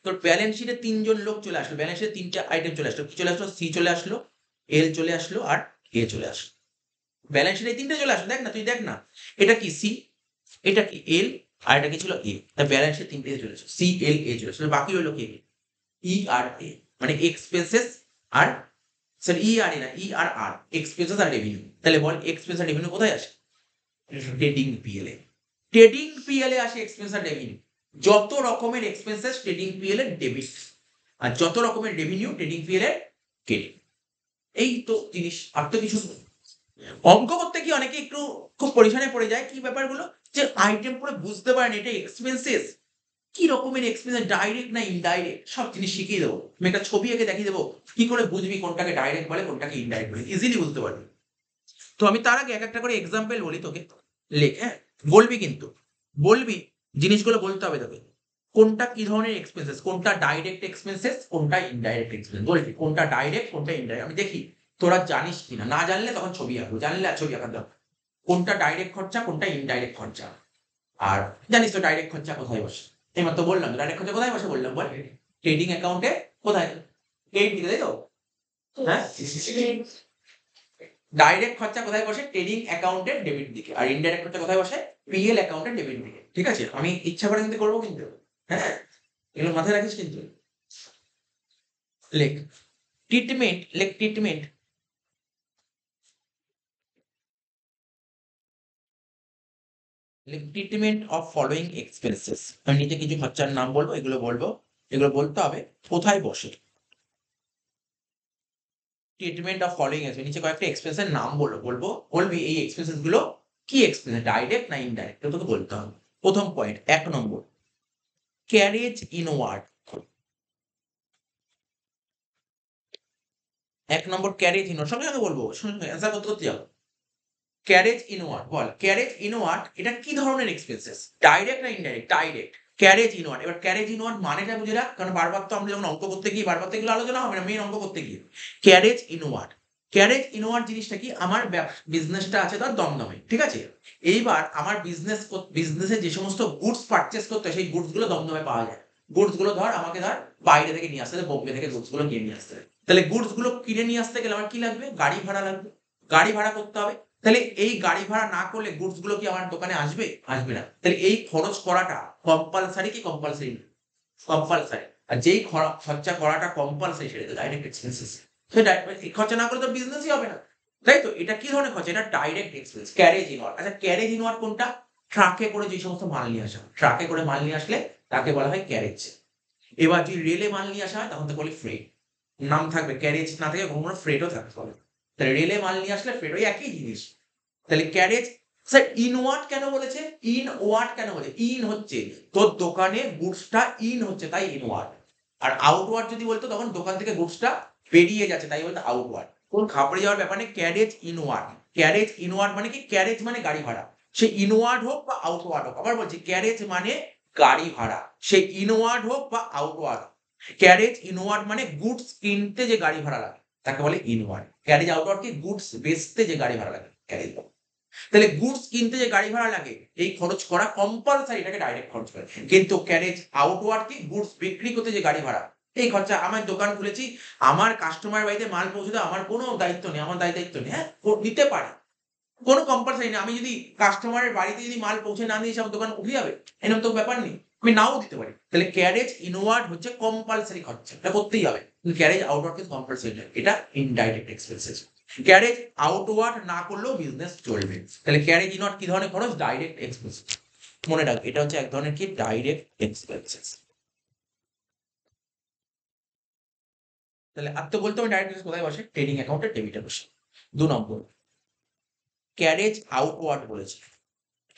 তোর ব্যালেন্স শিটে ৩ জন লোক চলে আসলো, ব্যালেন্স শিটে ৩ টা আইটেম চলে আসলো। কি চলে আসলো? সি চলে আসলো, এল চলে আসলো, আর এ চলে আসলো। ব্যালেন্স শিটে ৩ টে চলে আসলো, দেখ না, তুই দেখ না, এটা কি সি, এটা কি এল, আর এটা কি ছিল এ। তা ব্যালেন্স শিটে ৩ টে চলে আসলো, সি এল এ চলে আসলো। বাকি হলো কি? ই আর এ, মানে এক্সপেন্সেস আর, স্যার ই আর এ না, ই আর আর, এক্সপেন্সেস আর রেভিনিউ। তাহলে বল এক্সপেন্স আর রেভিনিউ কোথায় আসে? ট্রেডিং পিএল এ। ট্রেডিং পিএল এ আসে এক্সপেন্স আর রেভিনিউ। যত রকমের এক্সপেন্সেস ট্রেডিং পিএল এর ডেবিট, আর যত রকমের রেভিনিউ ট্রেডিং পিএল এর ক্রেডিট। এই তো জিনিস, আর তো কিছু না। অঙ্ক করতে কি অনেকে একটু খুব পরিশানে পড়ে যায়, কি ব্যাপারগুলো, যে আইটেম পুরো বুঝতে পারেন এটা এক্সপেন্সেস, কি রকমের এক্সপেন্স, ডাইরেক্ট না ইনডাইরেক্ট, সব জিনিস শিখিয়ে দেবো। আমি একটা ছবি এঁকে দেখিয়ে দেবো, কি করে বুঝবি কোনটাকে ডাইরেক্ট বলে কোনটাকে ইনডাইরেক্ট বলে, ইজিলি বুঝতে পারবি। তো আমি তার আগে এক একটা করে এক্সাম্পল বলি তোকে, লেখ, হ্যাঁ? বলবি কিন্তু, বলবি, জিনিসগুলো বলতে হবে তোকে। কোনটা কি ধরনের এক্সপেন্সেস, কোনটা ডাইরেক্ট এক্সপেন্সেস, কোনটা ইনডাইরেক্ট এক্সপেন্স, বলবি কোনটা ডাইরেক্ট কোনটা ইনডাইরেক্ট। আমি দেখি তোরা জানিস কিনা, না জানলে তখন ছবি আঁকবো, জানলে আর ছবি আঁকার দরকার। কোনটা ডাইরেক্ট খরচা, কোনটা ইনডাইরেক্ট খরচা। আর জানিস তো ডাইরেক্ট খরচা কোথায় বসে? এবার তো বললাম ডাইরেক্ট খরচা কোথায় বসে, বললাম বল, ট্রেডিং অ্যাকাউন্টে কোথায়? ক্রেডিট দিকে, তাই তো? হ্যাঁ, ডাইরেক্ট খরচা কোথায় বসে? ট্রেডিং অ্যাকাউন্টের ডেবিট দিকে। আর ইনডাইরেক্ট খরচা কোথায় বসে? পিএল অ্যাকাউন্টের ডেবিট দিকে, ঠিক আছে? আমি ইচ্ছা করে কিন্তু করবো কিন্তু, হ্যাঁ, এগুলো মাথায় রাখিস কিন্তু। লেখ ট্রিটমেন্ট, লেখ treatment, treatment of following expenses. আমি নিচে কিছু খরচার নাম বলবো, এগুলো বলবো, এগুলো বলতে হবে কোথায় বসে। ট্রিটমেন্ট অফ ফলোইং এক্সপেন্স, নিচে কয়েকটা এক্সপেন্সের নাম বলবো, বলবি এই এক্সপেন্সেস গুলো কি এক্সপেন্স, ডাইরেক্ট না ইনডাইরেক্ট, এটা তোকে বলতে হবে। প্রথম পয়েন্ট, 1 নম্বর, ক্যারেজ ইনওয়ার্ড। 1 নম্বর ক্যারেজ ইনওয়ার্ড, সঙ্গে সঙ্গে বলবো, শুনে অ্যান্সার করতে করতে যাবো। ক্যারেজ ইনওয়ার্ড, বল ক্যারেজ ইনওয়ার্ড এটা কি ধরনের এক্সপেন্সেস, ডাইরেক্ট না ইনডাইরেক্ট? ডাইরেক্ট। ক্যারেজ ইনওয়ার্ড, এবার ক্যারেজ ইনওয়ার্ড মানেটা বুঝে রাখ, কারণ বারবার তো আমরা যখন অঙ্ক করতে গিয়ে বারবার তো এগুলো আলোচনা হবে না, মেন অঙ্ক করতে গিয়ে। ক্যারেজ ইনওয়ার্ড, ক্যারেজ ইনওয়ার্ড জিনিসটা কি? আমার বিজনেসটা আছে ধর দমদমে, ঠিক আছে? এইবার আমার বিজনেসে যে সমস্ত গুডস পারচেস করতে হয়, সেই গুডস গুলো দমদমে পাওয়া যায়। গুডস গুলো ধর আমাকে বাইরে থেকে নিয়ে আসতে হবে, বোম্বে থেকে গুডস গুলো কিনে নিয়ে আসতে হবে। তাহলে গুডস গুলো কিনে নিয়ে আসতে গেলে আমার কি লাগবে? গাড়ি ভাড়া লাগবে, গাড়ি ভাড়া করতে হবে। তাহলে এই গাড়ি ভাড়া না করলে গুডস গুলো কি আমার দোকানে আসবে? আসবে না। তাহলে এই খরচ করাটা কম্পালসারি কি কম্পালসারি না? কম্পালসারি। আর যেই খরচা করাটা কম্পালসারি, সেটা তো ডাইরেক্ট এক্সপেন্সেস। সেটা এই খরচা না করলে তো বিজনেসই হবে না, তাই তো? এটা কি ধরনের খরচা? এটা ডাইরেক্ট এক্সপেন্স, ক্যারেজ ইনওয়ার্ড। আচ্ছা, ক্যারেজ ইনওয়ার্ড কোনটা? ট্রাকে করে যে সমস্ত মাল নিয়ে আসা, ট্রাকে করে মাল নিয়ে আসলে তাকে বলা হয় ক্যারেজ। এবার যদি রেলে মাল নিয়ে আসা হয় তখন তো বলি ফ্রেট। নাম থাকবে, ক্যারেজ না থাকে, কখনো ফ্রেটও থাকতে পারে। তাহলে রেলে মাল নিয়ে আসলে ফ্রেড, ওই একই জিনিস। তাহলে ক্যারেজ, স্যার ইনওয়ার্ড কেন বলেছে? ইনওয়ার্ড কেন বলে? ইন হচ্ছে তোর দোকানে গুডসটা ইন হচ্ছে, তাই ইনওয়ার্ড। আর আউটওয়ার্ড যদি বলতো তখন দোকান থেকে গুডসটা বেরিয়ে যাচ্ছে, তাই বলতো আউটওয়ার্ড। কোন ঘাবড়ে যাওয়ার ব্যাপার নেই, ক্যারেজ ইনওয়ার্ড। ক্যারেজ ইনওয়ার্ড মানে কি? ক্যারেজ মানে গাড়ি ভাড়া, সে ইনওয়ার্ড হোক বা আউটওয়ার্ড হোক। আবার বলছি, ক্যারেজ মানে গাড়ি ভাড়া, সে ইনওয়ার্ড হোক বা আউটওয়ার্ড। ক্যারেজ ইনওয়ার্ড মানে গুডস কিনতে যে গাড়ি ভাড়া লাগে তাকে বলে ইনওয়ার্ড। ক্যারেজ আউটওয়ার্ড কি? গুডস বেচতে যে গাড়ি ভাড়া লাগে ক্যারেজ। তাহলে গুডস কিনতে যে গাড়ি ভাড়া লাগে এই খরচ করা কম্পালসারি, এটাকে ডাইরেক্ট খরচ করে। কিন্তু ক্যারেজ আউটওয়ার্ড কি? গুডস বিক্রি করতে যে গাড়ি ভাড়া, এই খরচা। আমার দোকান খুলেছি, আমার কাস্টমার বাড়িতে মাল পৌঁছে দেওয়া আমার কোনো দায়িত্ব নেই, আমার দায়িত্ব নেই। হ্যাঁ, দিতে পারে, কোনো কম্পালসারি নেই। আমি যদি কাস্টমারের বাড়িতে যদি মাল পৌঁছে না দিয়ে আমার দোকান উঠে যাবে, এরকম তো ব্যাপার নেই, আমি নাও দিতে পারি। তাহলে ক্যারেজ ইনওয়ার্ড হচ্ছে কম্পালসারি খরচা, এটা করতেই হবে। কিন্তু ক্যারেজ আউটওয়ার্ড কিন্তু কম্পালসারি নয়, এটা ইনডাইরেক্ট এক্সপেন্সেস। ক্যারেজ আউটওয়ার্ড না করলেও বিজনেস চলবে। তাহলে ক্যারেজ ইনওয়ার্ড কি ধরনের খরচ? Direct expense. মনে রাখ, এটা হচ্ছে এক ধরনের কি? Direct expenses. তাহলে আর তো বলতে হবে ডাইরেক্ট কোথায় বসে? ট্রেডিং অ্যাকাউন্টে ডেবিটে বসে। 2 নম্বর, ক্যারেজ আউটওয়ার্ড বলেছে।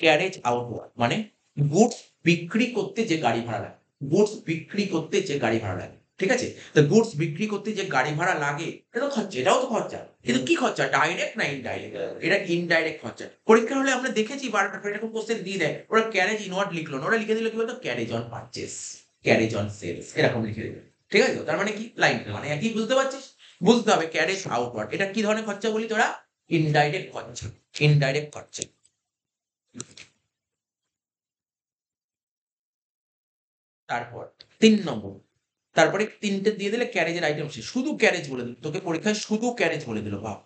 ক্যারেজ আউটওয়ার্ড মানে গুডস বিক্রি করতে যে গাড়ি ভাড়া লাগে, গুডস বিক্রি করতে যে গাড়ি ভাড়া লাগে, ঠিক আছে? তো গুডস বিক্রি করতে যে গাড়ি ভাড়া লাগে এটা তো খরচা, এটাও তো খরচা। কিন্তু কি খরচা? ডাইরেক্ট না ইনডাইরেক্ট? এটা ইনডাইরেক্ট খরচা। পরীক্ষা হলে আমরা দেখেছি বারবার এরকম কোশ্চেন দিয়ে দেয়, ওরা ক্যারেজ ইনওয়ার্ড লিখলো না, ওরা লিখে দিল কি বলতো? Carriage on purchase, carriage on sales, এরকম লিখে দিল। ঠিক আছে? তার মানে কি? লাইন মানে একই, বুঝতে পারছিস? বুঝতে হবে ক্যারেজ আউটওয়ার্ড এটা কি ধরনের খরচা বলি তোরা? ইনডাইরেক্ট খরচা, ইনডাইরেক্ট খরচা। তারপর 3 নম্বর, তারপরে 3টে দিয়ে দিলে ক্যারেজের আইটেম শেষ। শুধু ক্যারেজ বলে দিল তোকে পরীক্ষায়, শুধু ক্যারেজ বলে দিল। ভাব,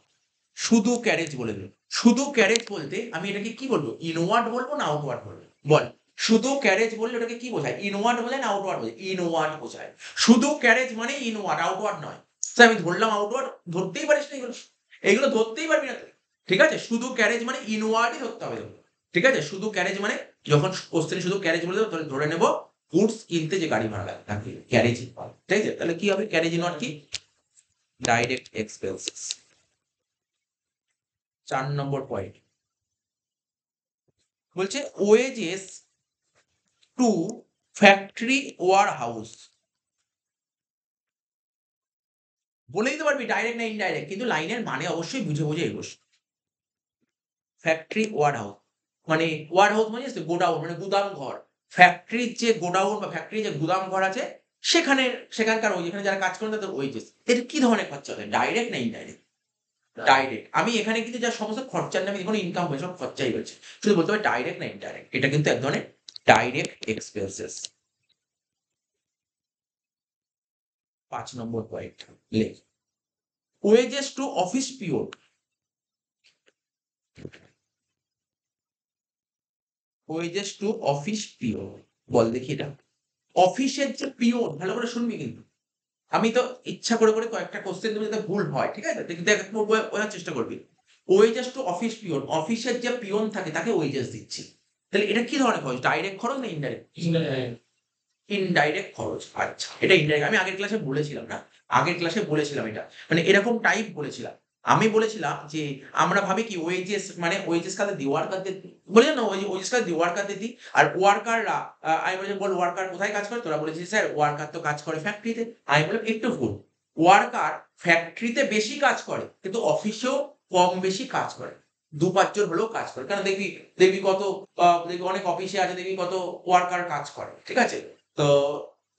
শুধু ক্যারেজ বলে দিল। শুধু ক্যারেজ বলতে আমি এটাকে কি বলবো? ইনওয়ার্ড বলবো না আউটওয়ার্ড বলবো? বল, শুধু ক্যারেজ বললে ওটাকে কি বোঝায়? ইনওয়ার্ড বোঝায় না আউটওয়ার্ড বোঝায়? ইনওয়ার্ড বোঝায়। শুধু ক্যারেজ মানে ইনওয়ার্ড, আউটওয়ার্ড নয়। স্যার আমি ধরলাম আউটওয়ার্ড, ধরতেই পারিস না এগুলো, এগুলো ধরতেই পারবি না তুই। ঠিক আছে? শুধু ক্যারেজ মানে ইনওয়ার্ডই ধরতে হবে তোকে। ঠিক আছে? শুধু ক্যারেজ মানে যখন কোশ্চেন শুধু ক্যারেজ বলে দেবো, তাহলে ধরে নেব গুডস কিনতে যে গাড়ি ভাড়া লাগে তাকে ক্যারেজ ইনওয়ার্ড। ঠিক আছে? তাহলে কি হবে? ক্যারেজ ইনওয়ার্ড কি? Direct expenses. 4 নম্বর পয়েন্ট বলছে wages to factory warehouse. বলে দিতে পারবি ডাইরেক্ট না ইনডাইরেক্ট, কিন্তু লাইনের মানে অবশ্যই বুঝে বুঝে এগোস। ফ্যাক্টরি ওয়ার হাউস মানে, ওয়ার হাউস মানে গোডাউন, মানে গুদাম ঘর। ফ্যাক্টরির যে গোডাউন বা ফ্যাক্টরির যে গুদাম ঘর আছে সেখানে, সেখানকার ওই যেখানে যারা কাজ করেন তাদের ওয়েজেস। এটা কি ধরনের খরচা হবে? ডাইরেক্ট না ইনডাইরেক্ট? ডাইরেক্ট। আমি এখানে কিন্তু যা সমস্ত খরচার নামে কোনো ইনকাম হয়েছে, সব খরচাই হয়েছে। শুধু বলতে হবে ডাইরেক্ট না ইনডাইরেক্ট। এটা কিন্তু এক ধরনের ডাইরেক্ট এক্সপেন্সেস। 5 নম্বর পয়েন্ট লেখ, wages to office peon. Wages to office peon, বল দেখি এটা। অফিসের যে পিওন, ভালো করে শুনবি কিন্তু। আমি তো ইচ্ছা করে করে কয়েকটা কোশ্চেন দেবো যাতে ভুল হয়, ঠিক আছে? দেখ বোঝার চেষ্টা করবি। ওয়েজেস টু অফিস পিওন, অফিসের যে পিওন থাকে তাকে ওয়েজেস দিচ্ছি। তাহলে এটা কি ধরনের খরচ? ডাইরেক্ট খরচ না ইনডাইরেক্ট? ইনডাইরেক্ট খরচ। আচ্ছা, এটা ইনডাইরেক্ট। আমি আগের ক্লাসে বলেছিলাম না, আগের ক্লাসে বলেছিলাম এটা, মানে এরকম টাইপ বলেছিলাম। আমি বলেছিলাম যে আমরা ভাবি কি ওয়েজেস মানে ওয়েজেস কাদের দিই? ওয়ার্কারদের দিই। বলেছেন না ওয়েজেস কাদের দিই? ওয়ার্কারদের দিই। আর ওয়ার্কাররা, আমি বলেছি বল ওয়ার্কার কোথায় কাজ করে? তোরা বলেছিস স্যার ওয়ার্কার তো কাজ করে ফ্যাক্টরিতে। আমি বললাম একটু ভুল। ওয়ার্কার ফ্যাক্টরিতে বেশি কাজ করে, কিন্তু অফিসেও কম বেশি কাজ করে। ২-৫ জন হলেও কাজ করে। কারণ দেখবি, দেখবি কত দেখবি অনেক অফিসে আছে, দেখবি কত ওয়ার্কার কাজ করে। ঠিক আছে? তো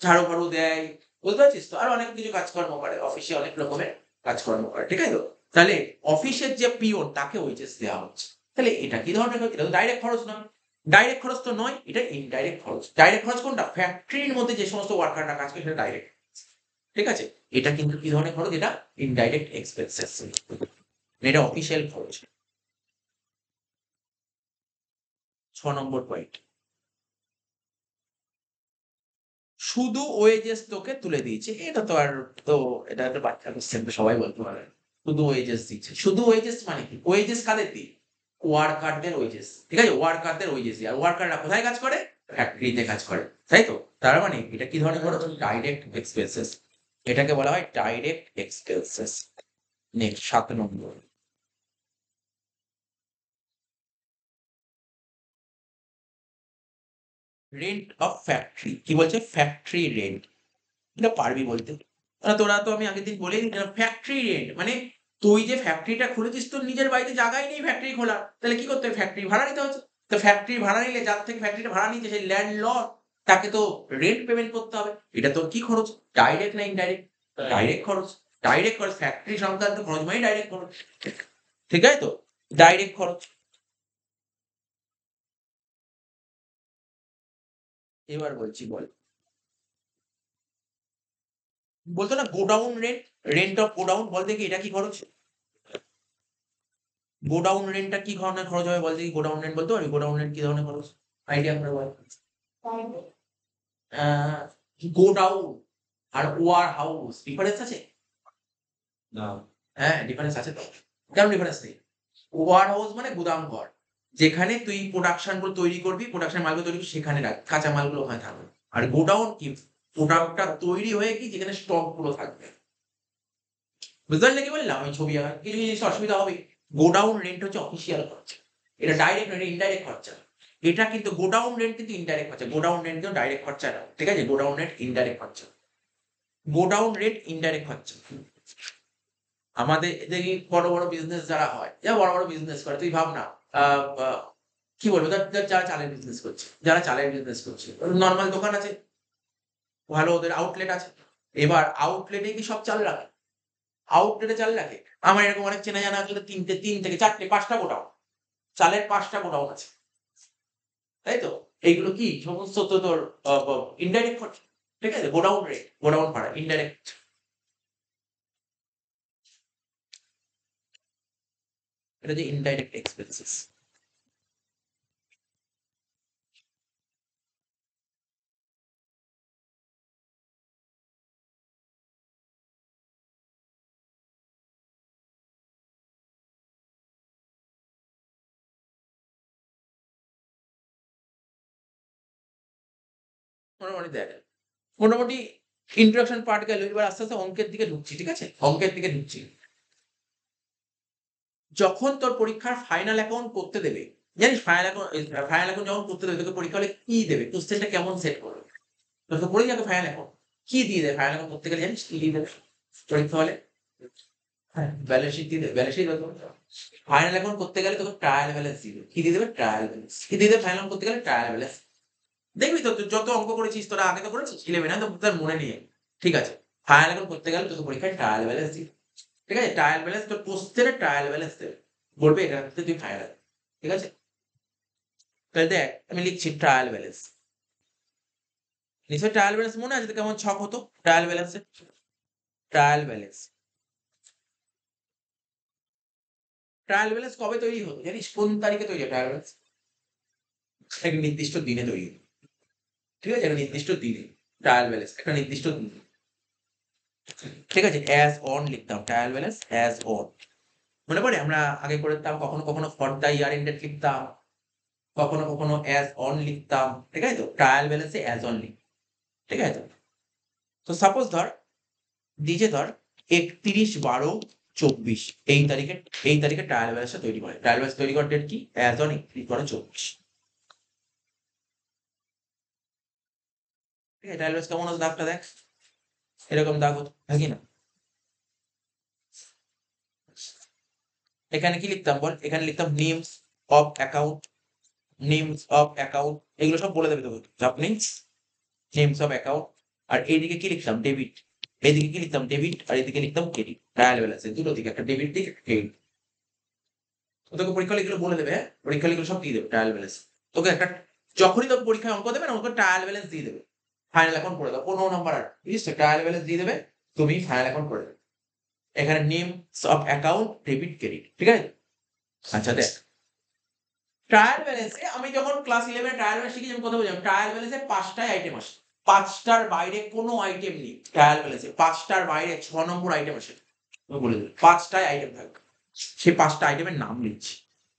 ঝাড়ু ফাড়ু দেয়, বুঝতে পারছিস তো? আরো অনেক কিছু কাজকর্ম করে অফিসে, অনেক রকমের কাজকর্ম করে। ঠিক আছে তো? তাহলে অফিসের যে পিওন তাকে ওয়েজেস দেওয়া হচ্ছে। তাহলে এটা কি ধরনের খরচ? এটা তো ডাইরেক্ট খরচ নয়। ডাইরেক্ট খরচ তো নয়, এটা ইনডাইরেক্ট খরচ। ডাইরেক্ট খরচ কোনটা? ফ্যাক্টরির মধ্যে যে সমস্ত ওয়ার্কাররা কাজ করে সেটা ডাইরেক্ট। ঠিক আছে? এটা কিন্তু কি ধরনের খরচ? এটা ইনডাইরেক্ট এক্সপেন্সেস। এটা অফিসিয়াল খরচ। ৬ নম্বর পয়েন্ট, শুধু ওয়েজেস তোকে তুলে দিয়েছে। এটা তো আর, তো এটা একটা বাচ্চা কোশ্চেন, তো সবাই বলতে পারে। শুধু ওয়েজেস দিচ্ছে। শুধু ওয়েজেস মানে কি? ওয়েজেস কাদের দিই? ওয়ার্কারদের ওয়েজেস। ঠিক আছে? ওয়ার্কারদের ওয়েজেস দিই। আর ওয়ার্কাররা কোথায় কাজ করে? ফ্যাক্টরিতে কাজ করে। তাই তো? তার মানে এটা কি ধরনের খরচ? Direct expenses. এটাকে বলা হয় direct expenses. Next 7 number, rent of factory. কি বলছে? Factory rent. এটা পারবি বলতে? তোরা তো আমি আগের দিন বলেই দিলাম ফ্যাক্টরি রেন্ট মানে তুই যে ফ্যাক্টরিটা খুলেছিস তোর নিজের বাড়িতে জায়গাই নেই ফ্যাক্টরি খোলার, তাহলে কি করতে হবে? ফ্যাক্টরি ভাড়া নিতে হচ্ছে। তো ফ্যাক্টরি ভাড়া নিলে যার থেকে ফ্যাক্টরিটা ভাড়া নিচ্ছে সেই ল্যান্ডলর্ড তাকে তো রেন্ট পেমেন্ট করতে হবে। এটা তোর কি খরচ? ডাইরেক্ট না ইনডাইরেক্ট? ডাইরেক্ট খরচ। ডাইরেক্ট খরচ, ফ্যাক্টরি সংক্রান্ত খরচ মানে ডাইরেক্ট খরচ। ঠিক আছে তো? ডাইরেক্ট খরচ। এবার বলছি বল। বলতো না godown rent, rent of godown, বল দেখি এটা কি খরচ? গোডাউন রেন্টটা কি ধরনের খরচ হবে বল দেখি? গোডাউন রেন্ট বলতে পারবি? গোডাউন রেন্ট কি ধরনের খরচ? আইডিয়া করে বল। গোডাউন আর ওয়ার হাউস ডিফারেন্স আছে? না। হ্যাঁ, ডিফারেন্স আছে তো। কেন ডিফারেন্স নেই? ওয়ার হাউস মানে গুদাম ঘর। যেখানে তুই প্রোডাকশন গুলো তৈরি করবি, প্রোডাকশন মালগুলো তৈরি করবি সেখানে রাখ, কাঁচা মালগুলো ওখানে থাকবে। আর গোডাউন কি? প্রোডাক্টটা তৈরি হয়ে কি যেখানে স্টক গুলো থাকবে। বুঝতে পারলে কি বললাম? আমি ছবি আঁকা কিছু জিনিস অসুবিধা হবে। গোডাউন রেন্ট হচ্ছে অফিসিয়াল খরচা। এটা ডাইরেক্ট নয়, ইনডাইরেক্ট খরচা। এটা কিন্তু গোডাউন রেন্ট কিন্তু ইনডাইরেক্ট খরচা। গোডাউন রেন্ট কিন্তু ডাইরেক্ট খরচা না। ঠিক আছে? গোডাউন রেন্ট ইনডাইরেক্ট খরচা। গোডাউন রেন্ট ইনডাইরেক্ট খরচা। আমাদের দেখি বড়, বড় বিজনেস যারা হয়, যারা বড়, বড় বিজনেস করে তুই ভাব না আ আ কি বলবো? যারা চালের বিজনেস করছে, যারা চালের বিজনেস করছে। নরমাল দোকান আছে, ভালো ওদের আউটলেট আছে। এবার আউটলেটে কি সব চাল রাখে? আউটলেটে চাল রাখে? আমার এরকম অনেক চেনা জানা আছে ৩ থেকে ৪ ৫ টা গোডাউন। চালের ৫ টা গোডাউন আছে। তাই তো? এইগুলো কি সমস্ত তো তোর আ ব ইনডাইরেক্ট খরচা। ঠিক আছে? গোডাউন রেট, গোডাউন ভাড়া ইনডাইরেক্ট। এটা যে ইনডাইরেক্ট এক্সপেন্সেস। মোটামুটি দেখ, মোটামুটি ইন্ট্রোডাকশন পার্ট গেল। এবার আস্তে, আস্তে অঙ্কের দিকে ঢুকছি। ঠিক আছে? অঙ্কের দিকে ঢুকছি। যখন তোর পরীক্ষার ফাইনাল অ্যাকাউন্ট করতে দেবে, জানিস ফাইনাল অ্যাকাউন্ট যখন করতে দেবে তোকে পরীক্ষা হলে কি দেবে? কোয়েশ্চেনটা কেমন সেট করবে? তোর তো পড়েই যাবে ফাইনাল অ্যাকাউন্ট। কি দিয়ে দেবে ফাইনাল অ্যাকাউন্ট করতে গেলে জানিস কি দিয়ে দেবে? পরীক্ষা হলে? হ্যাঁ, ব্যালেন্স শিট দিয়ে দেবে। ব্যালেন্স শিট দেবে। ফাইনাল অ্যাকাউন্ট করতে গেলে তোকে ট্রায়াল ব্যালেন্স দিবে। কি দিয়ে দেবে? Trial balance. কি দিয়ে দেবে ফাইনাল করতে গেলে? Trial balance. দেখবি তো তুই যত অঙ্ক করেছিস তোরা আগে তো করেছিস 11 তো তোর মনে নেই। ঠিক আছে? ফাইনাল অ্যাকাউন্ট করতে গেলে তোকে পরীক্ষায় ট্রায়াল ব্যালেন্স দিবে। ঠিক আছে? ট্রায়াল ব্যালেন্স তোর কোশ্চেনের ট্রায়াল ব্যালেন্স দেবে। বলবে এটা হচ্ছে তুই ফাইনাল। ঠিক আছে? তাহলে দেখ আমি লিখছি ট্রায়াল ব্যালেন্স। নিশ্চয়ই ট্রায়াল ব্যালেন্স মনে আছে তো কেমন ছক হতো ট্রায়াল ব্যালেন্সের? Trial balance. ট্রায়াল ব্যালেন্স কবে তৈরি হতো জানিস? কোন তারিখে তৈরি হয় ট্রায়াল ব্যালেন্স? একটা নির্দিষ্ট দিনে তৈরি হতো। ঠিক আছে? একটা নির্দিষ্ট দিনে ট্রায়াল ব্যালেন্স একটা নির্দিষ্ট দিনে। ঠিক আছে? অ্যাজ অন লিখতাম ট্রায়াল ব্যালেন্স অ্যাজ অন। মনে পড়ে আমরা আগে করতাম কখনো, কখনো ফর দ্য ইয়ার এন্ডেড লিখতাম। কখনো, কখনো অ্যাজ অন লিখতাম। ঠিক আছে তো? ট্রায়াল ব্যালেন্সে অ্যাজ অন লিখ। ঠিক আছে তো? তো সাপোজ ধর ধর ৩১/১২/২৪ এই তারিখে ট্রায়াল ব্যালেন্সটা তৈরি করে। ট্রায়াল ব্যালেন্স তৈরি করার ডেট কি? As on ৩১/১২/২৪। ঠিক আছে? ট্রায়াল ব্যালেন্স কেমন হতো দাগটা দেখ। এরকম দাগ হতো। হয় কি না? এখানে কি লিখতাম বল? এখানে লিখতাম names of account, names of account এগুলো সব বলে দেবে তোকে। চাপ নেই। Names of account. আর এইদিকে কি লিখতাম? ডেবিট। এদিকে কি লিখতাম? ডেবিট। আর এদিকে লিখতাম ক্রেডিট। ট্রায়াল ব্যালেন্স এর দুটো দিকে একটা ডেবিট দিক একটা ক্রেডিট। তোকে পরীক্ষা হলে এগুলো বলে দেবে। হ্যাঁ? পরীক্ষা হলে এগুলো সব দিয়ে দেবে ট্রায়াল ব্যালেন্স। তোকে একটা যখনই তোকে পরীক্ষায় অঙ্ক দেবে না ওকে ট্রায়াল ব্যালেন্স দিয়ে দেবে। ফাইনাল অ্যাকাউন্ট করে দাও। ১৫ নাম্বার আর বুঝেছ? ট্রায়াল ব্যালেন্স দিয়ে দেবে। তুমি ফাইনাল অ্যাকাউন্ট করে দেবে। এখানে names of account, debit, credit. ঠিক আছে? আচ্ছা দেখ ট্রায়াল ব্যালেন্সে আমি যখন ক্লাস 11 এ ট্রায়াল ব্যালেন্স শিখেছি আমি কথা বলছিলাম ট্রায়াল ব্যালেন্সে ৫ টাই আইটেম আসে। ৫ টার বাইরে কোনো আইটেম নেই ট্রায়াল ব্যালেন্সে। ৫ টার বাইরে ৬ নম্বর আইটেম আসে। আমি বলে দিলাম ৫ টাই আইটেম থাকবে। সেই ৫ টা আইটেমের নাম লিখছি।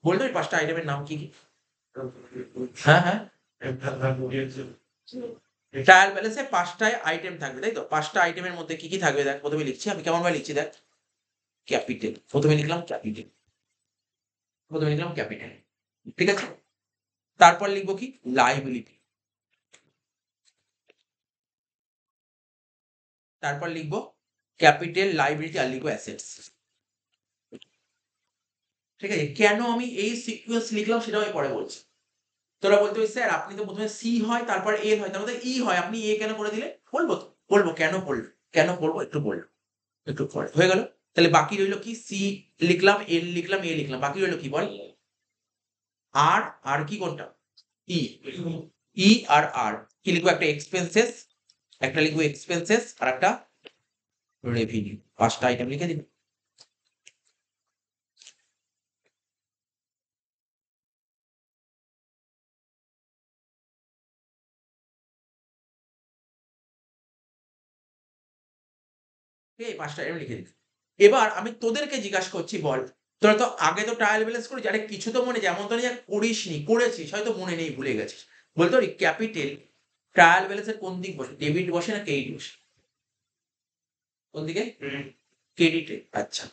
বলতে ওই ৫ টা আইটেমের নাম কি, কি? হ্যাঁ, হ্যাঁ। ট্রায়াল ব্যালেন্সে ৫ টায় আইটেম থাকবে, তাই তো? ৫ টা আইটেমের মধ্যে কি, কি থাকবে দেখ ১ম এ লিখছি। আমি কেমন ভাবে লিখছি দেখ। ক্যাপিটাল, প্রথমে লিখলাম ক্যাপিটাল, ঠিক আছে। তারপর লিখবো কি লাইবিলিটি, তারপর লিখবো ক্যাপিটাল লাইবিলিটি আর লিখবো অ্যাসেটস। ঠিক আছে, কেন আমি এই সিকোয়েন্স লিখলাম সেটাও আমি পরে বলছি। তোরা বলতে পারিস স্যার আপনি তো প্রথমে সি হয় তারপর এ হয় তার মধ্যে ই হয়, আপনি এ কেন করে দিলে? বলবো তো, বলবো কেন বলবো, কেন বলবো একটু বলবো, একটু পরে হয়ে গেল। তাহলে বাকি রইলো কি সি লিখলাম, এল লিখলাম, এ লিখলাম, বাকি রইলো কি বল? আর, আর কি কোনটা? ই, ই আর আর কি লিখবো? একটা এক্সপেন্সেস, একটা লিখবো এক্সপেন্সেস আর একটা রেভিনিউ, 5টা আইটেম লিখে দিন। এই 5টা আইটেম লিখে দিন। এবার আমি তোদেরকে জিজ্ঞাসা করছি, বল তোরা তো আগে তো ট্রায়াল ব্যালেন্স করেছিস, আরে কিছু তো মনে, যেমন তো যা করিসনি, করেছিস হয়তো মনে নেই, ভুলে গেছিস। বলতো ক্যাপিটাল ট্রায়াল ব্যালেন্সের কোন দিক বসে? ডেবিট বসে না ক্রেডিট বসে? কোন দিকে? ক্রেডিটে। আচ্ছা,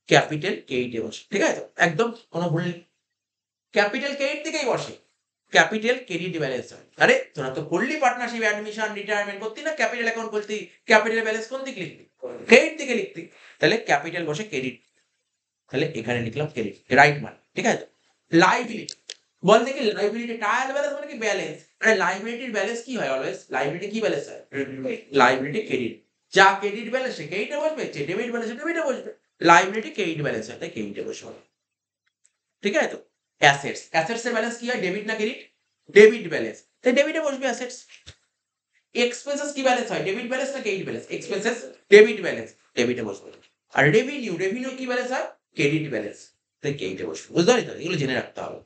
ক্যাপিটাল ক্রেডিটে বসে, ঠিক আছে, একদম কোনো ভুল নেই। ক্যাপিটাল ক্রেডিট থেকেই বসে, ক্যাপিটাল ক্রেডিট ব্যালেন্স হয়। আরে তোরা তো করলি পার্টনারশিপ, অ্যাডমিশন, রিটায়ারমেন্ট করতি না, ক্যাপিটাল অ্যাকাউন্ট করতি, ক্যাপিটাল ব্যালেন্স কোন দিক লিখতি? ক্রেডিট থেকে লিখতি। তাহলে ক্যাপিটাল বসে ক্রেডিট, তাহলে এখানে লিখলাম ক্রেডিট, রাইট মান, ঠিক আছে। লাইবিলিটি, বল দেখি লাইবিলিটি ট্রায়াল ব্যালেন্স মানে কি? ব্যালেন্স। আরে লাইবিলিটির ব্যালেন্স কি হয় অলওয়েজ? লাইবিলিটি কি ব্যালেন্স হয়? Liability credit. যা ক্রেডিট ব্যালেন্স সে ক্রেডিটে বসবে, যে ডেবিট ব্যালেন্স সে ডেবিটে বসবে। লাইবিলিটি ক্রেডিট ব্যালেন্স হয়, তাই ক্রেডিটে বসবে, ঠিক আছে তো। অ্যাসেটস, অ্যাসেটস এর ব্যালেন্স কি হয়? ডেবিট না ক্রেডিট? ডেবিট ব্যালেন্স, তাই ডেবিটে বসবে অ্যাসেটস। এক্সপেন্সেস কি ব্যালেন্স হয়? ডেবিট ব্যালেন্স না credit balance? Expenses debit balance, ডেবিটে বসবে। আর রেভিনিউ, রেভিনিউ কি ব্যালেন্স হয়? ক্রেডিট ব্যালেন্স, তাই ক্রেডিটে বসবে। বুঝতে পারলি তো? এগুলো জেনে রাখতে হবে,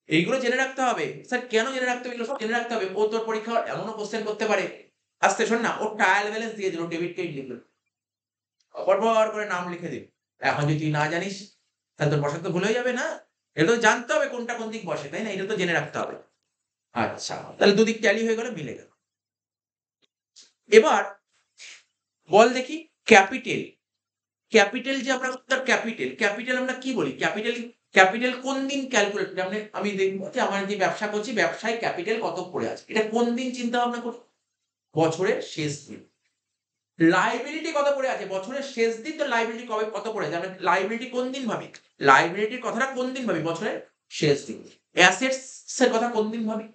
এইগুলো জেনে রাখতে হবে। স্যার কেন জেনে রাখতে হবে? এগুলো সব জেনে রাখতে হবে। ও তোর পরীক্ষা এমনও কোশ্চেন করতে পারে, আস্তে শোন না, ও ট্রায়াল ব্যালেন্স দিয়ে দিল, ডেবিট ক্রেডিট লিখলো, পরপর করে নাম লিখে দিল। এখন যদি তুই না জানিস তাহলে তোর বসাতে ভুল হয়ে যাবে না? এটা তো জানতে হবে কোনটা কোন দিক বসে, তাই না? এটা তো জেনে রাখতে হবে। আচ্ছা, তাহলে দুদিক ট্যালি হয়ে গেল, মিলে গেল। এবার বল দেখি ক্যাপিটাল, ক্যাপিটাল যে আমরা ক্যাপিটাল, ক্যাপিটাল আমরা কি বলি? ক্যাপিটাল, ক্যাপিটাল কোন দিন ক্যালকুলেট, মানে আমি দেখবো যে আমার যে ব্যবসা করছি, ব্যবসায় ক্যাপিটাল কত পড়ে আছে, এটা কোন দিন চিন্তা ভাবনা করি? বছরের শেষ দিন। লাইবিলিটি কত পড়ে আছে? বছরের শেষ দিন। তো লাইবিলিটি কবে কত পড়ে আছে? আমরা লাইবিলিটি কোন দিন ভাবি? লাইবিলিটির কথাটা কোন দিন ভাবি? বছরের শেষ দিন। অ্যাসেটস এর কথা কোন দিন ভাবি?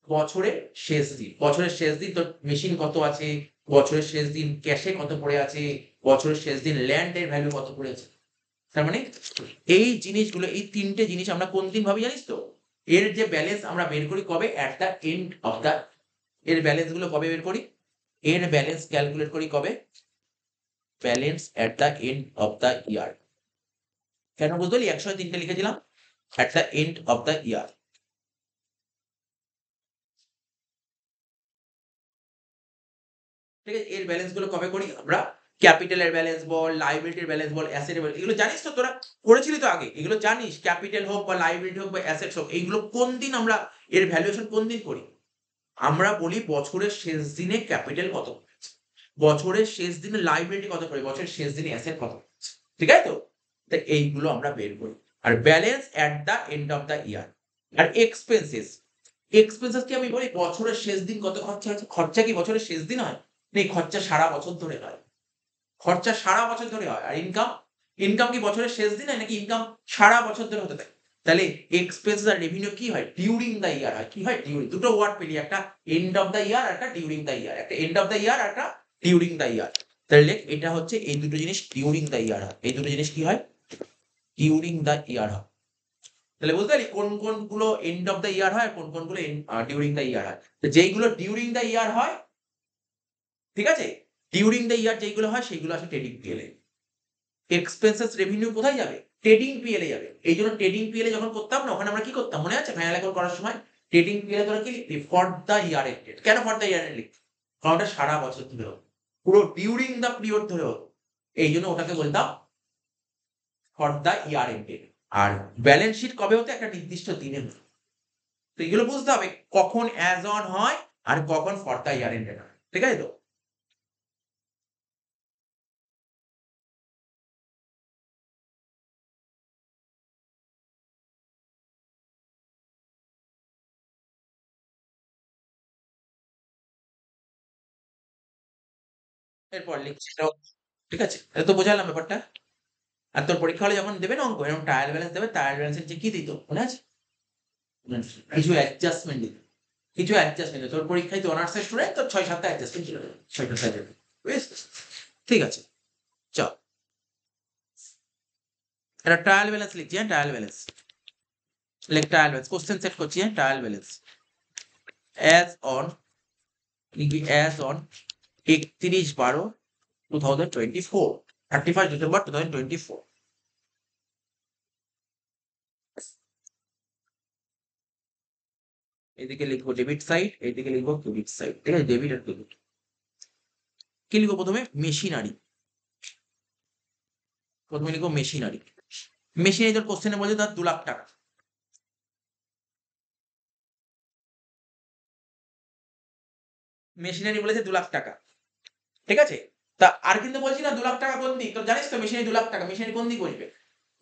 বছরের শেষ দিন। বছরের শেষ দিন তোর মেশিন কত আছে, বছরের শেষ দিন ক্যাশে কত পড়ে আছে, বছরের শেষ দিন ল্যান্ড এর ভ্যালু কত পড়ে আছে। তার মানে এই জিনিসগুলো, এই ৩টে জিনিস আমরা কোন দিন ভাবি জানিস তো? এর যে ব্যালেন্স আমরা বের করি কবে? এট দ্য এন্ড অফ দ্য, এর ব্যালেন্স গুলো কবে বের করি? এর ব্যালেন্স ক্যালকুলেট করি কবে? Balance at the end of the ইয়ার। কেন বুঝতে পারলি? ১০৩টে লিখেছিলাম, এট দ্য এন্ড অফ দ্য ইয়ার, ঠিক আছে। এর ব্যালেন্স গুলো কবে করি আমরা? ক্যাপিটালের ব্যালেন্স বল, লাইবিলিটির ব্যালেন্স বল, অ্যাসেটের ব্যালেন্স, এগুলো জানিস তো তোরা, করেছিলি তো আগে, এগুলো জানিস। ক্যাপিটাল হোক বা লাইবিলিটি হোক বা অ্যাসেটস হোক, এইগুলো কোন দিন আমরা এর ভ্যালুয়েশন কোন দিন করি? আমরা বলি বছরের শেষ দিনে ক্যাপিটাল কত পড়েছে, বছরের শেষ দিনে লাইবিলিটি কত পড়ে, বছরের শেষ দিনে অ্যাসেট কত পড়েছে, ঠিক আছে তো? তাই এইগুলো আমরা বের করি। আর balance at the end of the year. আর এক্সপেন্সেস, এক্সপেন্সেস কি আমি বলি বছরের শেষ দিন কত খরচা আছে? খরচা কি বছরের শেষ দিন হয়? নেই, খরচা সারা বছর ধরে হয়, খরচা সারা বছর ধরে হয়। আর ইনকাম, ইনকাম কি বছরের শেষ দিন হয় নাকি ইনকাম সারা বছর ধরে হতে থাকে? তাহলে এক্সপেন্সেস আর রেভিনিউ কি হয়? ডিউরিং দ্য ইয়ার হয়। কি হয়? ডিউরিং। দুটো ওয়ার্ড পেলি, একটা এন্ড অফ দ্য ইয়ার আর একটা ডিউরিং দ্য ইয়ার, একটা এন্ড অফ দ্য ইয়ার আর একটা ডিউরিং দ্য ইয়ার। তাহলে এটা হচ্ছে এই দুটো জিনিস ডিউরিং দ্য ইয়ার হয়, এই দুটো জিনিস কি হয়? ডিউরিং দ্য ইয়ার হয়। তাহলে বুঝতে পারলি কোন কোন গুলো এন্ড অফ দ্য ইয়ার হয়, কোন কোন গুলো ডিউরিং দ্য ইয়ার হয়। তো যেইগুলো ডিউরিং দ্য ইয়ার হয়, ঠিক আছে, ডিউরিং দ্য ইয়ার যেইগুলো হয় সেগুলো আসে ট্রেডিং পিএল এ। এক্সপেন্সেস রেভিনিউ কোথায় যাবে? ট্রেডিং পিএল এ যাবে। এইজন্য ট্রেডিং পিএল এ যখন করতাম না, ওখানে আমরা কি করতাম মনে আছে? ফাইনাল অ্যাকাউন্ট করার সময় ট্রেডিং পিএল এ তোরা কি লিখতি? For the year ended. কেন ফর দ্য ইয়ার এন্ড লিখতি? কারণ ওটা সারা বছর ধরে হতো, পুরো ডিউরিং দ্য পিরিয়ড ধরে হতো, এইজন্য ওটাকে বলতাম ফর দ্য ইয়ার এন্ডেড। আর ব্যালেন্স শিট কবে হতো? একটা নির্দিষ্ট দিনে হতো। তো এগুলো বুঝতে হবে কখন অ্যাজ অন হয় আর কখন ফর দ্য ইয়ার এন্ডেড হয়, ঠিক আছে তো? এরপর লিখছি এটাও, ঠিক আছে? এটা তো বোঝালাম ব্যাপারটা। আর তোর পরীক্ষা হলে যখন দেবে না অঙ্ক, এরকম ট্রায়াল ব্যালেন্স দেবে, ট্রায়াল ব্যালেন্সের যে কি দিত মনে আছে? কিছু অ্যাডজাস্টমেন্ট দিত, কিছু অ্যাডজাস্টমেন্ট। তোর পরীক্ষায় তো অনার্সের স্টুডেন্ট, তোর 6-7টা অ্যাডজাস্টমেন্ট ছিল, 6টা বুঝেছিস? ঠিক আছে, চল এটা ট্রায়াল ব্যালেন্স লিখছি। হ্যাঁ, ট্রায়াল ব্যালেন্স লেখ, ট্রায়াল ব্যালেন্স কোশ্চেন সেট করছি। হ্যাঁ, ট্রায়াল ব্যালেন্স অ্যাজ অন, লিখবি অ্যাজ অন 31/12/2024, 31 ডিসেম্বর 2024। এদিকে লিখবো ডেবিট সাইড, এইদিকে লিখবো ক্রেডিট সাইড, ঠিক আছে? ডেবিট আর ক্রেডিট। কি লিখবো প্রথমে? মেশিনারি। প্রথমে লিখবো মেশিনারি। মেশিনারি তোর কোশ্চেনে বলছে তার 2 লাখ টাকা। মেশিনারি বলেছে 2 লাখ টাকা, ঠিক আছে? তা আর কিন্তু বলছি না 2 লাখ টাকা কোন দিক, তো জানিস তো মেশিনারি 2 লাখ টাকা, মেশিনারি কোন দিক বসবে?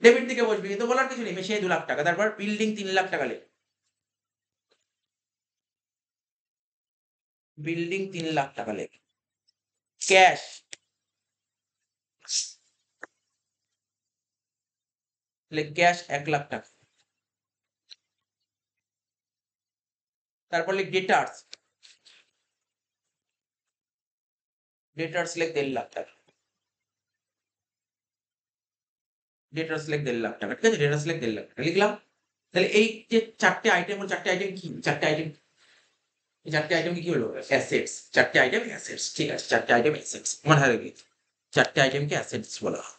ডেবিট দিকে বসবে, কিন্তু বলার কিছু নেই, মেশিনারি 2 লাখ টাকা। তারপর বিল্ডিং 3 লাখ টাকা লেখ, বিল্ডিং 3 লাখ টাকা লেখ। ক্যাশ লেখ, ক্যাশ 1 লাখ টাকা। তারপর লেখ ডেটার্স, ডেটার্স লেখ 1.5 লাখ টাকা, ডেটার্স লেখ 1.5 লাখ টাকা, ঠিক আছে? ডেটার্স লেখ 1.5 লাখ টাকা লিখলাম। তাহলে এই যে 4টে আইটেম, 4টে আইটেম কি? 4টে আইটেম, এই 4টে আইটেম কি হলো? অ্যাসেটস। 4টে আইটেম অ্যাসেটস, ঠিক আছে? 4টে আইটেম অ্যাসেটস মাথায় রাখবি, 4টে আইটেমকে অ্যাসেটস বলা হয়।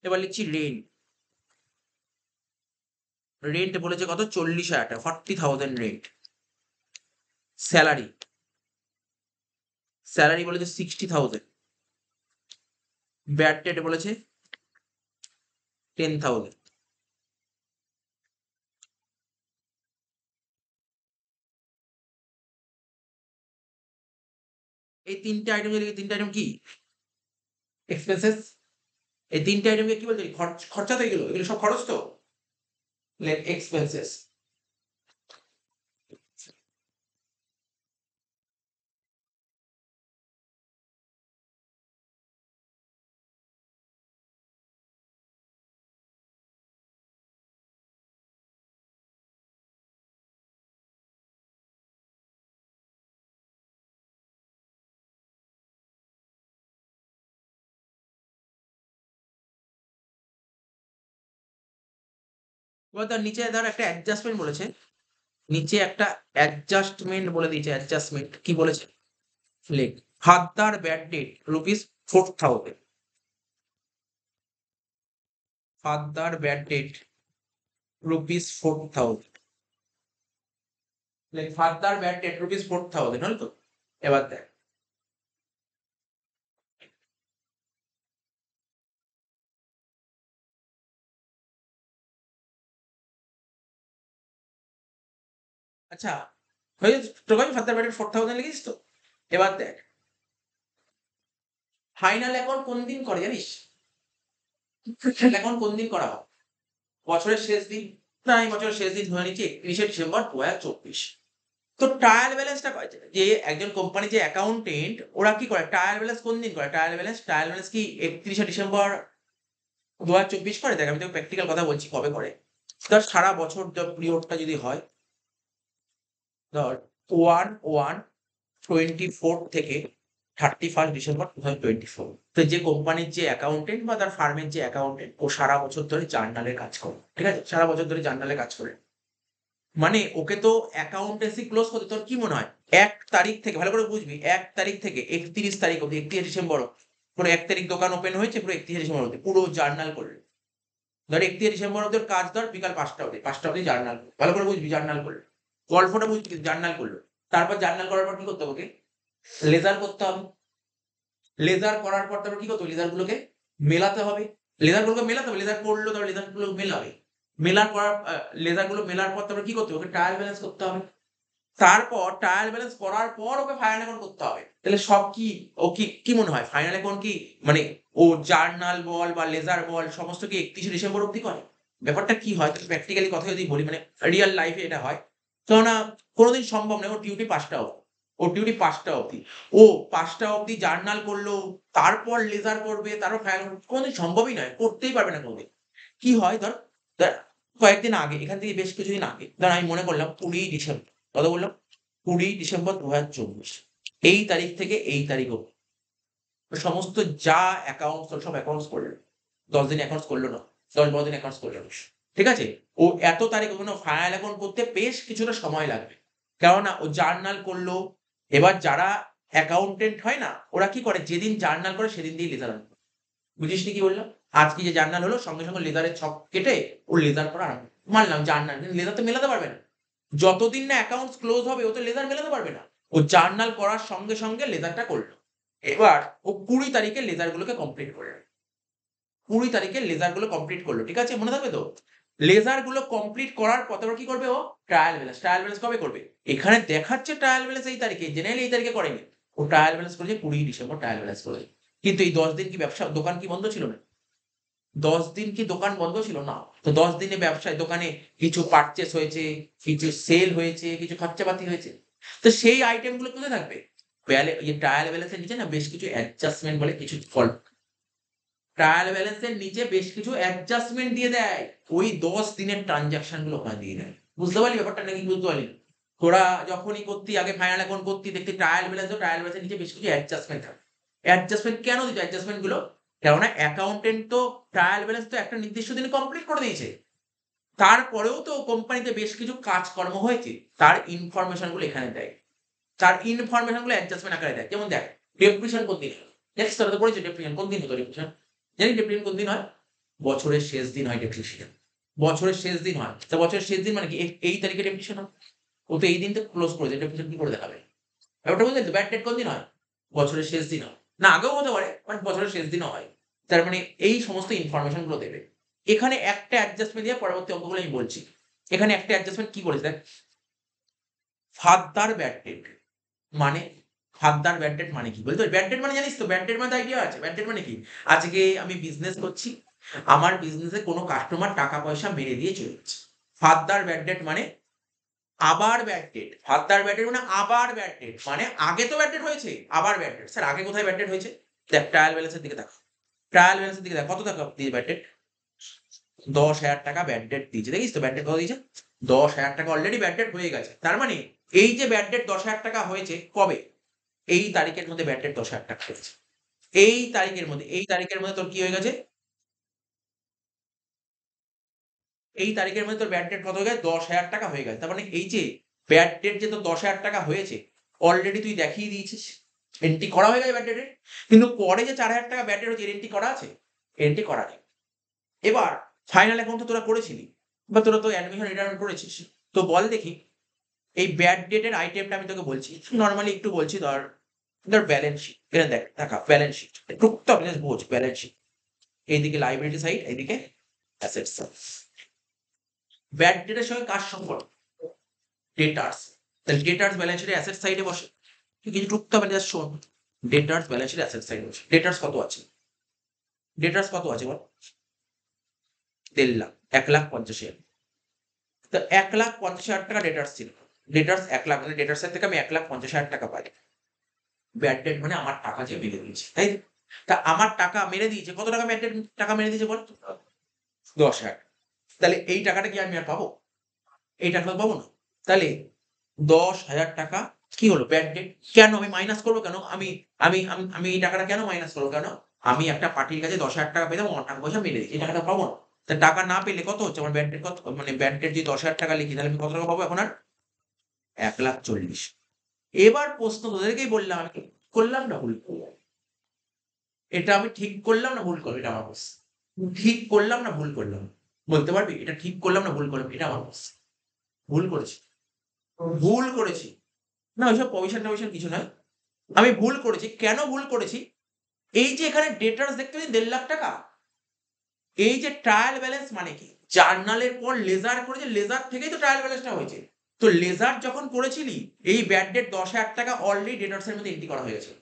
এবার লিখছি রেন্ট। রেন্ট বলেছে কত? 40,000 টাকা, 40,000 রেন্ট। স্যালারি, স্যালারি বলেছে 60,000। ব্যাড ডেট বলেছে 10,000। এই 3টে আইটেম যদি, 3টে আইটেম কি? এক্সপেন্সেস। এই 3টে আইটেমকে কি বলছে? খরচা তো এগুলো, এগুলো সব খরচ তো, লাইক এক্সপেন্সেস। এবার তার নিচে ধর একটা অ্যাডজাস্টমেন্ট বলেছে, নিচে একটা অ্যাডজাস্টমেন্ট বলে দিয়েছে। অ্যাডজাস্টমেন্ট কি বলেছে? লেখ, further bad date ₹4,000। Further bad date ₹4,000। Like further bad date ₹4,000 হলো তো? এবার দেখ, আচ্ছা হয়ে গেছে তোকে? আমি ফার্দার ব্যাড ডেট 4,000 লিখেছিস তো? এবার দেখ, ফাইনাল অ্যাকাউন্ট কোন দিন করে জানিস? ফাইনাল অ্যাকাউন্ট কোন দিন করা হয়? বছরের শেষ দিন। না, আমি বছরের শেষ দিন ধরে নিচ্ছি 31শে ডিসেম্বর 2024। তো ট্রায়াল ব্যালেন্সটা যে একজন কোম্পানি যে অ্যাকাউন্টেন্ট, ওরা কি করে? ট্রায়াল ব্যালেন্স কোন দিন করে? ট্রায়াল ব্যালেন্স কি 31শে ডিসেম্বর 2024 করে? দেখ আমি তোকে প্র্যাকটিক্যাল কথা বলছি কবে করে। ধর সারা বছর পিরিয়ডটা যদি হয়, ধর 1/1/24 থেকে 31 ডিসেম্বর 2024। তো যে কোম্পানির যে অ্যাকাউন্টেন্ট বা তার ফার্মের যে অ্যাকাউন্টেন্ট, ও সারা বছর ধরে জার্নালের কাজ করে, ঠিক আছে? সারা বছর ধরে জার্নালে কাজ করে, মানে ওকে তো অ্যাকাউন্টেন্সি ক্লোজ করতে তোর কি মনে হয় 1 তারিখ থেকে, ভালো করে বুঝবি, 1 তারিখ থেকে 31 তারিখ অব্দি, 31 ডিসেম্বর, পুরো 1 তারিখ দোকান ওপেন হয়েছে, পুরো 31 ডিসেম্বর অব্দি পুরো জার্নাল করবে। ধর 31 ডিসেম্বর অব্দি ওর কাজ, ধর বিকাল 5টা অব্দি, 5টা অব্দি জার্নাল, ভালো করে বুঝবি জার্নাল করলে, গল্পটা বুঝবি, জার্নাল করলো। তারপর জার্নাল করার পর কি করতে হবে ওকে? লেজার করতে হবে। লেজার করার পর তারপর কি করতে হবে? লেজার গুলোকে মেলাতে হবে। লেজার গুলোকে মেলাতে হবে, লেজার করলো, তারপর লেজার গুলো মেলাবে। মেলার করার লেজার গুলো মেলার পর তারপর কি করতে হবে? ওকে ট্রায়াল ব্যালেন্স করতে হবে। তারপর ট্রায়াল ব্যালেন্স করার পর ওকে ফাইনাল অ্যাকাউন্ট করতে হবে। তাহলে সব কি, ও কি কি মনে হয় ফাইনাল অ্যাকাউন্ট কি, মানে ও জার্নাল বল বা লেজার বল সমস্ত কি 31 ডিসেম্বর অব্দি করে? ব্যাপারটা কি হয় প্র্যাকটিক্যালি কথা যদি বলি, মানে রিয়াল লাইফে এটা হয়, কেননা কোনোদিন সম্ভব নয় ওর ডিউটি 5টা অব্দি। ওর ডিউটি 5টা অবধি। ও 5টা অবধি জার্নাল করলো, তারপর লেজার করবে, তারপর ফাইনাল কোনদিন সম্ভবই নয়। করতেই পারবে না কোনদিন। কি হয় ধর কয়েকদিন আগে এখান থেকে বেশ কিছুদিন আগে ধর আমি মনে করলাম 20ই ডিসেম্বর। কত বললাম? 20ই ডিসেম্বর 2024 এই তারিখ থেকে এই তারিখ অবধি সমস্ত যা অ্যাকাউন্টস সব অ্যাকাউন্টস করল। ১০ দিন অ্যাকাউন্টস করল না। ১০-১২ দিন অ্যাকাউন্টস করল না। ঠিক আছে? ও এত তারিখ ওখানে ফাইনাল অ্যাকাউন্ট করতে বেশ কিছুটা সময় লাগবে। কেননা ও জার্নাল করল। এবার যারা অ্যাকাউন্টেন্ট হয় না? ওরা কি করে? যেদিন জার্নাল করে সেদিন দিয়েই লেজার আনবে। বুঝিসনি কি বললাম? আজকে যে জার্নাল হলো সঙ্গে লেজারের ছক কেটে ও লেজার করা আরম্ভ মানলাম জার্নাল কিন্তু লেজার তো মেলাতে পারবে না। যতদিন না অ্যাকাউন্টস ক্লোজ হবে ও তো লেজার মেলাতে পারবে না। ও জার্নাল করার সঙ্গে লেজারটা করল। এবার ও ২০ তারিখে লেজারগুলোকে কমপ্লিট করল। ২০ তারিখে লেজারগুলো কমপ্লিট করল। ঠিক আছে? মনে থাকবে তো? লেজারগুলো কমপ্লিট করার পর তারপর কি করবে ও? Trial balance. ট্রায়াল ব্যালেন্স কবে করবে? এখানে দেখাচ্ছে ট্রায়াল ব্যালেন্স এই তারিখে। জেনারেলি এই তারিখে করেনি। ও ট্রায়াল ব্যালেন্স করেছে ২০ ডিসেম্বর ট্রায়াল ব্যালেন্স করেছে। কিন্তু এই ১০ দিন কি দোকান কি বন্ধ ছিল না? ১০ দিন কি দোকান বন্ধ ছিল? না। তো ১০ দিনে ব্যবসায় দোকানে কিছু পারচেজ হয়েছে, কিছু সেল হয়েছে, কিছু খরচাপাতি হয়েছে। তো সেই আইটেম গুলো কোথায় থাকবে? ট্রায়াল ব্যালেন্স এর নিচে না বেশ কিছু অ্যাডজাস্টমেন্ট বলে কিছু ট্রায়াল ব্যালেন্স এর নিচে বেশ কিছু অ্যাডজাস্টমেন্ট দিয়ে দেয়। ওই ১০ দিনের ট্রান্সেকশন গুলো ওখানে দিয়ে দেয়। বুঝতে পারলি ব্যাপারটা নাকি বুঝতে পারলি না? তোরা যখনই করতি আগে ফাইনাল অ্যাকাউন্ট করতি দেখতি ট্রায়াল ব্যালেন্স এর নিচে বেশ কিছু অ্যাডজাস্টমেন্ট থাকে। অ্যাডজাস্টমেন্ট কেন দিত অ্যাডজাস্টমেন্ট গুলো? কেননা অ্যাকাউন্টেন্ট তো ট্রায়াল ব্যালেন্স তো একটা নির্দিষ্ট দিনে কমপ্লিট করে দিয়েছে। তারপরেও তো কোম্পানিতে বেশ কিছু কাজকর্ম হয়েছে। তার ইনফরমেশন গুলো এখানে দেয়। তার ইনফরমেশন গুলো অ্যাডজাস্টমেন্ট আকারে দেয়। যেমন দেখ, ডেপ্রিসিয়েশন কোন দিন হয়? জানিস তোরা তো পড়েছিস ডেপ্রিসিয়েশন কোন দিন হতো ডেপ্রিসিয়েশন? জানিস ডেপ্রিসিয়েশন কোন দিন হয়? বছরের শেষ দিন হয় ডেপ্রিসিয়েশন। বছরের শেষ দিন হয়। তা বছরের শেষ দিন মানে কি? এই তারিখে ডেপ্রিসিয়েশন হয়। ও তো এই দিনটা ক্লোজ করেছে। ডেপ্রিসিয়েশন কি করে দেখাবে? ব্যাপারটা বুঝলি তো? ব্যাড ডেট কোন দিন হয়? বছরের শেষ দিন হয়। না আগেও হতে পারে, বাট বছরের শেষ দিনও হয়। তার মানে এই সমস্ত ইনফরমেশন গুলো দেবে। এখানে একটা অ্যাডজাস্টমেন্ট দিয়ে পরবর্তী অঙ্কগুলো আমি বলছি। এখানে একটা অ্যাডজাস্টমেন্ট কি করেছে দেখ, ফার্দার ব্যাড ডেট মানে ফার্দার ব্যাড ডেট মানে কি? বুঝতে পারলি? ব্যাড ডেট মানে জানিস তো? ব্যাড ডেট মানে আইডিয়া আছে। ব্যাড ডেট মানে কি? আজকে আমি বিজনেস করছি। আমার বিজনেসে কোনো কাস্টমার টাকা পয়সা মেরে দিয়ে চলে গেছে। ফার্দার ব্যাড ডেট মানে আবার bad date. Further bad date মানে আবার ব্যাড ডেট। মানে আগে তো ব্যাড ডেট হয়েছে, আবার ব্যাড ডেট। স্যার আগে কোথায় ব্যাড ডেট হয়েছে? দেখ ট্রায়াল ব্যালেন্স এর দিকে তাকা। ট্রায়াল ব্যালেন্স এর দিকে দেখ। কত টাকা দিয়ে ব্যাড ডেট? ১০,০০০ টাকা ব্যাড ডেট দিয়েছে। দেখিস তো ব্যাড ডেট কত দিয়েছে? ১০,০০০ টাকা অলরেডি ব্যাড ডেট হয়ে গেছে। তার মানে এই যে ব্যাড ডেট ১০,০০০ টাকা হয়েছে কবে? এই তারিখের মধ্যে ব্যাড ডেট ১০,০০০ টাকা হয়েছে। এই তারিখের মধ্যে তোর কি হয়ে গেছে? এই তারিখের মধ্যে তোর ব্যাড ডেট কত হয়ে গেছে? ১০,০০০ টাকা হয়ে গেছে। তার মানে এই যে ব্যাড ডেট যে তোর ১০,০০০ টাকা হয়েছে, অলরেডি তুই দেখিয়ে দিয়েছিস। এন্ট্রি করা হয়ে গেছে ব্যাড ডেটের। কিন্তু পরে যে ৪,০০০ টাকা ব্যাড ডেট হয়েছে এর এন্ট্রি করা আছে? এন্ট্রি করা নেই। এবার ফাইনাল অ্যাকাউন্ট তো তোরা করেছিলি বা তোরা তো অ্যাডমিশন রিটার্ন করেছিস। তো বল দেখি এই ব্যাড ডেটের আইটেমটা আমি তোকে বলছি। নরমালি একটু বলছি ধর ব্যালেন্স শিট। এখানে দেখ দেখা ব্যালেন্স শিট। টুকটাক জিনিস বোঝ ব্যালেন্স শিট। এইদিকে লায়াবিলিটি সাইড, এইদিকে অ্যাসেট সাইড। ব্যাড ডেটের সঙ্গে কার সম্পর্ক? ডেটার্স। তাহলে ডেটার্স ব্যালেন্স শিটে অ্যাসেট সাইডে বসে। তুই কিছু টুকটাক জাস্ট শোন। ডেটার্স ব্যালেন্স শিটে অ্যাসেট সাইডে বসে। ডেটার্স কত আছে? ডেটার্স কত আছে বল? ১.৫ লাখ, ১,৫০,০০০। তো ১,৫০,০০০ টাকা ডেটার্স ছিল। ডেটার্স ১ লাখ মানে ডেটার্সের থেকে আমি ১,৫০,০০০ টাকা পাই। ব্যাড ডেট মানে আমার টাকা যে মেরে দিয়েছে। তাই তো? তা আমার টাকা মেরে দিয়েছে। কত টাকা ব্যাড ডেট টাকা মেরে দিয়েছে বল? ১০,০০০। তাহলে এই টাকাটা কি আমি আর পাবো? এই টাকা পাবো না। তাহলে ১০,০০০ টাকা কি হলো? Bad date. কেন আমি মাইনাস করব কেন? আমি আমি আমি আমি এই টাকাটা কেন মাইনাস করব কেন? আমি একটা পার্টির কাছে ১০,০০০ টাকা পেলাম, আমার টাকা পয়সা মেরে দিয়েছে। এই টাকাটা পাবো না। তা টাকা না পেলে কত হচ্ছে আমার ব্যাড ডেট কত? মানে ব্যাড ডেট যদি ১০,০০০ টাকা লিখি তাহলে আমি কত টাকা পাবো এখন আর? ১,৪০,০০০। এবার প্রশ্ন তোদেরকেই বললাম আমি ঠিক করলাম না ভুল করলাম? এটা আমি ঠিক করলাম না ভুল করলাম? এটা আমার প্রশ্ন। ঠিক করলাম না ভুল করলাম? বলতে পারবি? এটা ঠিক করলাম না ভুল করলাম? এটা আমার প্রশ্ন। ভুল করেছি। ভুল করেছি। না ওইসব পজিশন-টজিশন কিছু নয়। আমি ভুল করেছি। কেন ভুল করেছি? এই যে এখানে ডেটার্স দেখতে পাচ্ছি ১.৫ লাখ টাকা। এই যে ট্রায়াল ব্যালেন্স মানে কি? জার্নালের পর লেজার করেছে, লেজার থেকেই তো ট্রায়াল ব্যালেন্সটা হয়েছে। তো লেজার যখন করেছিলি, এই ব্যাড ডেট ১০,০০০ টাকা অলরেডি ডেটার্স এর মধ্যে এন্ট্রি করা হয়ে গেছে।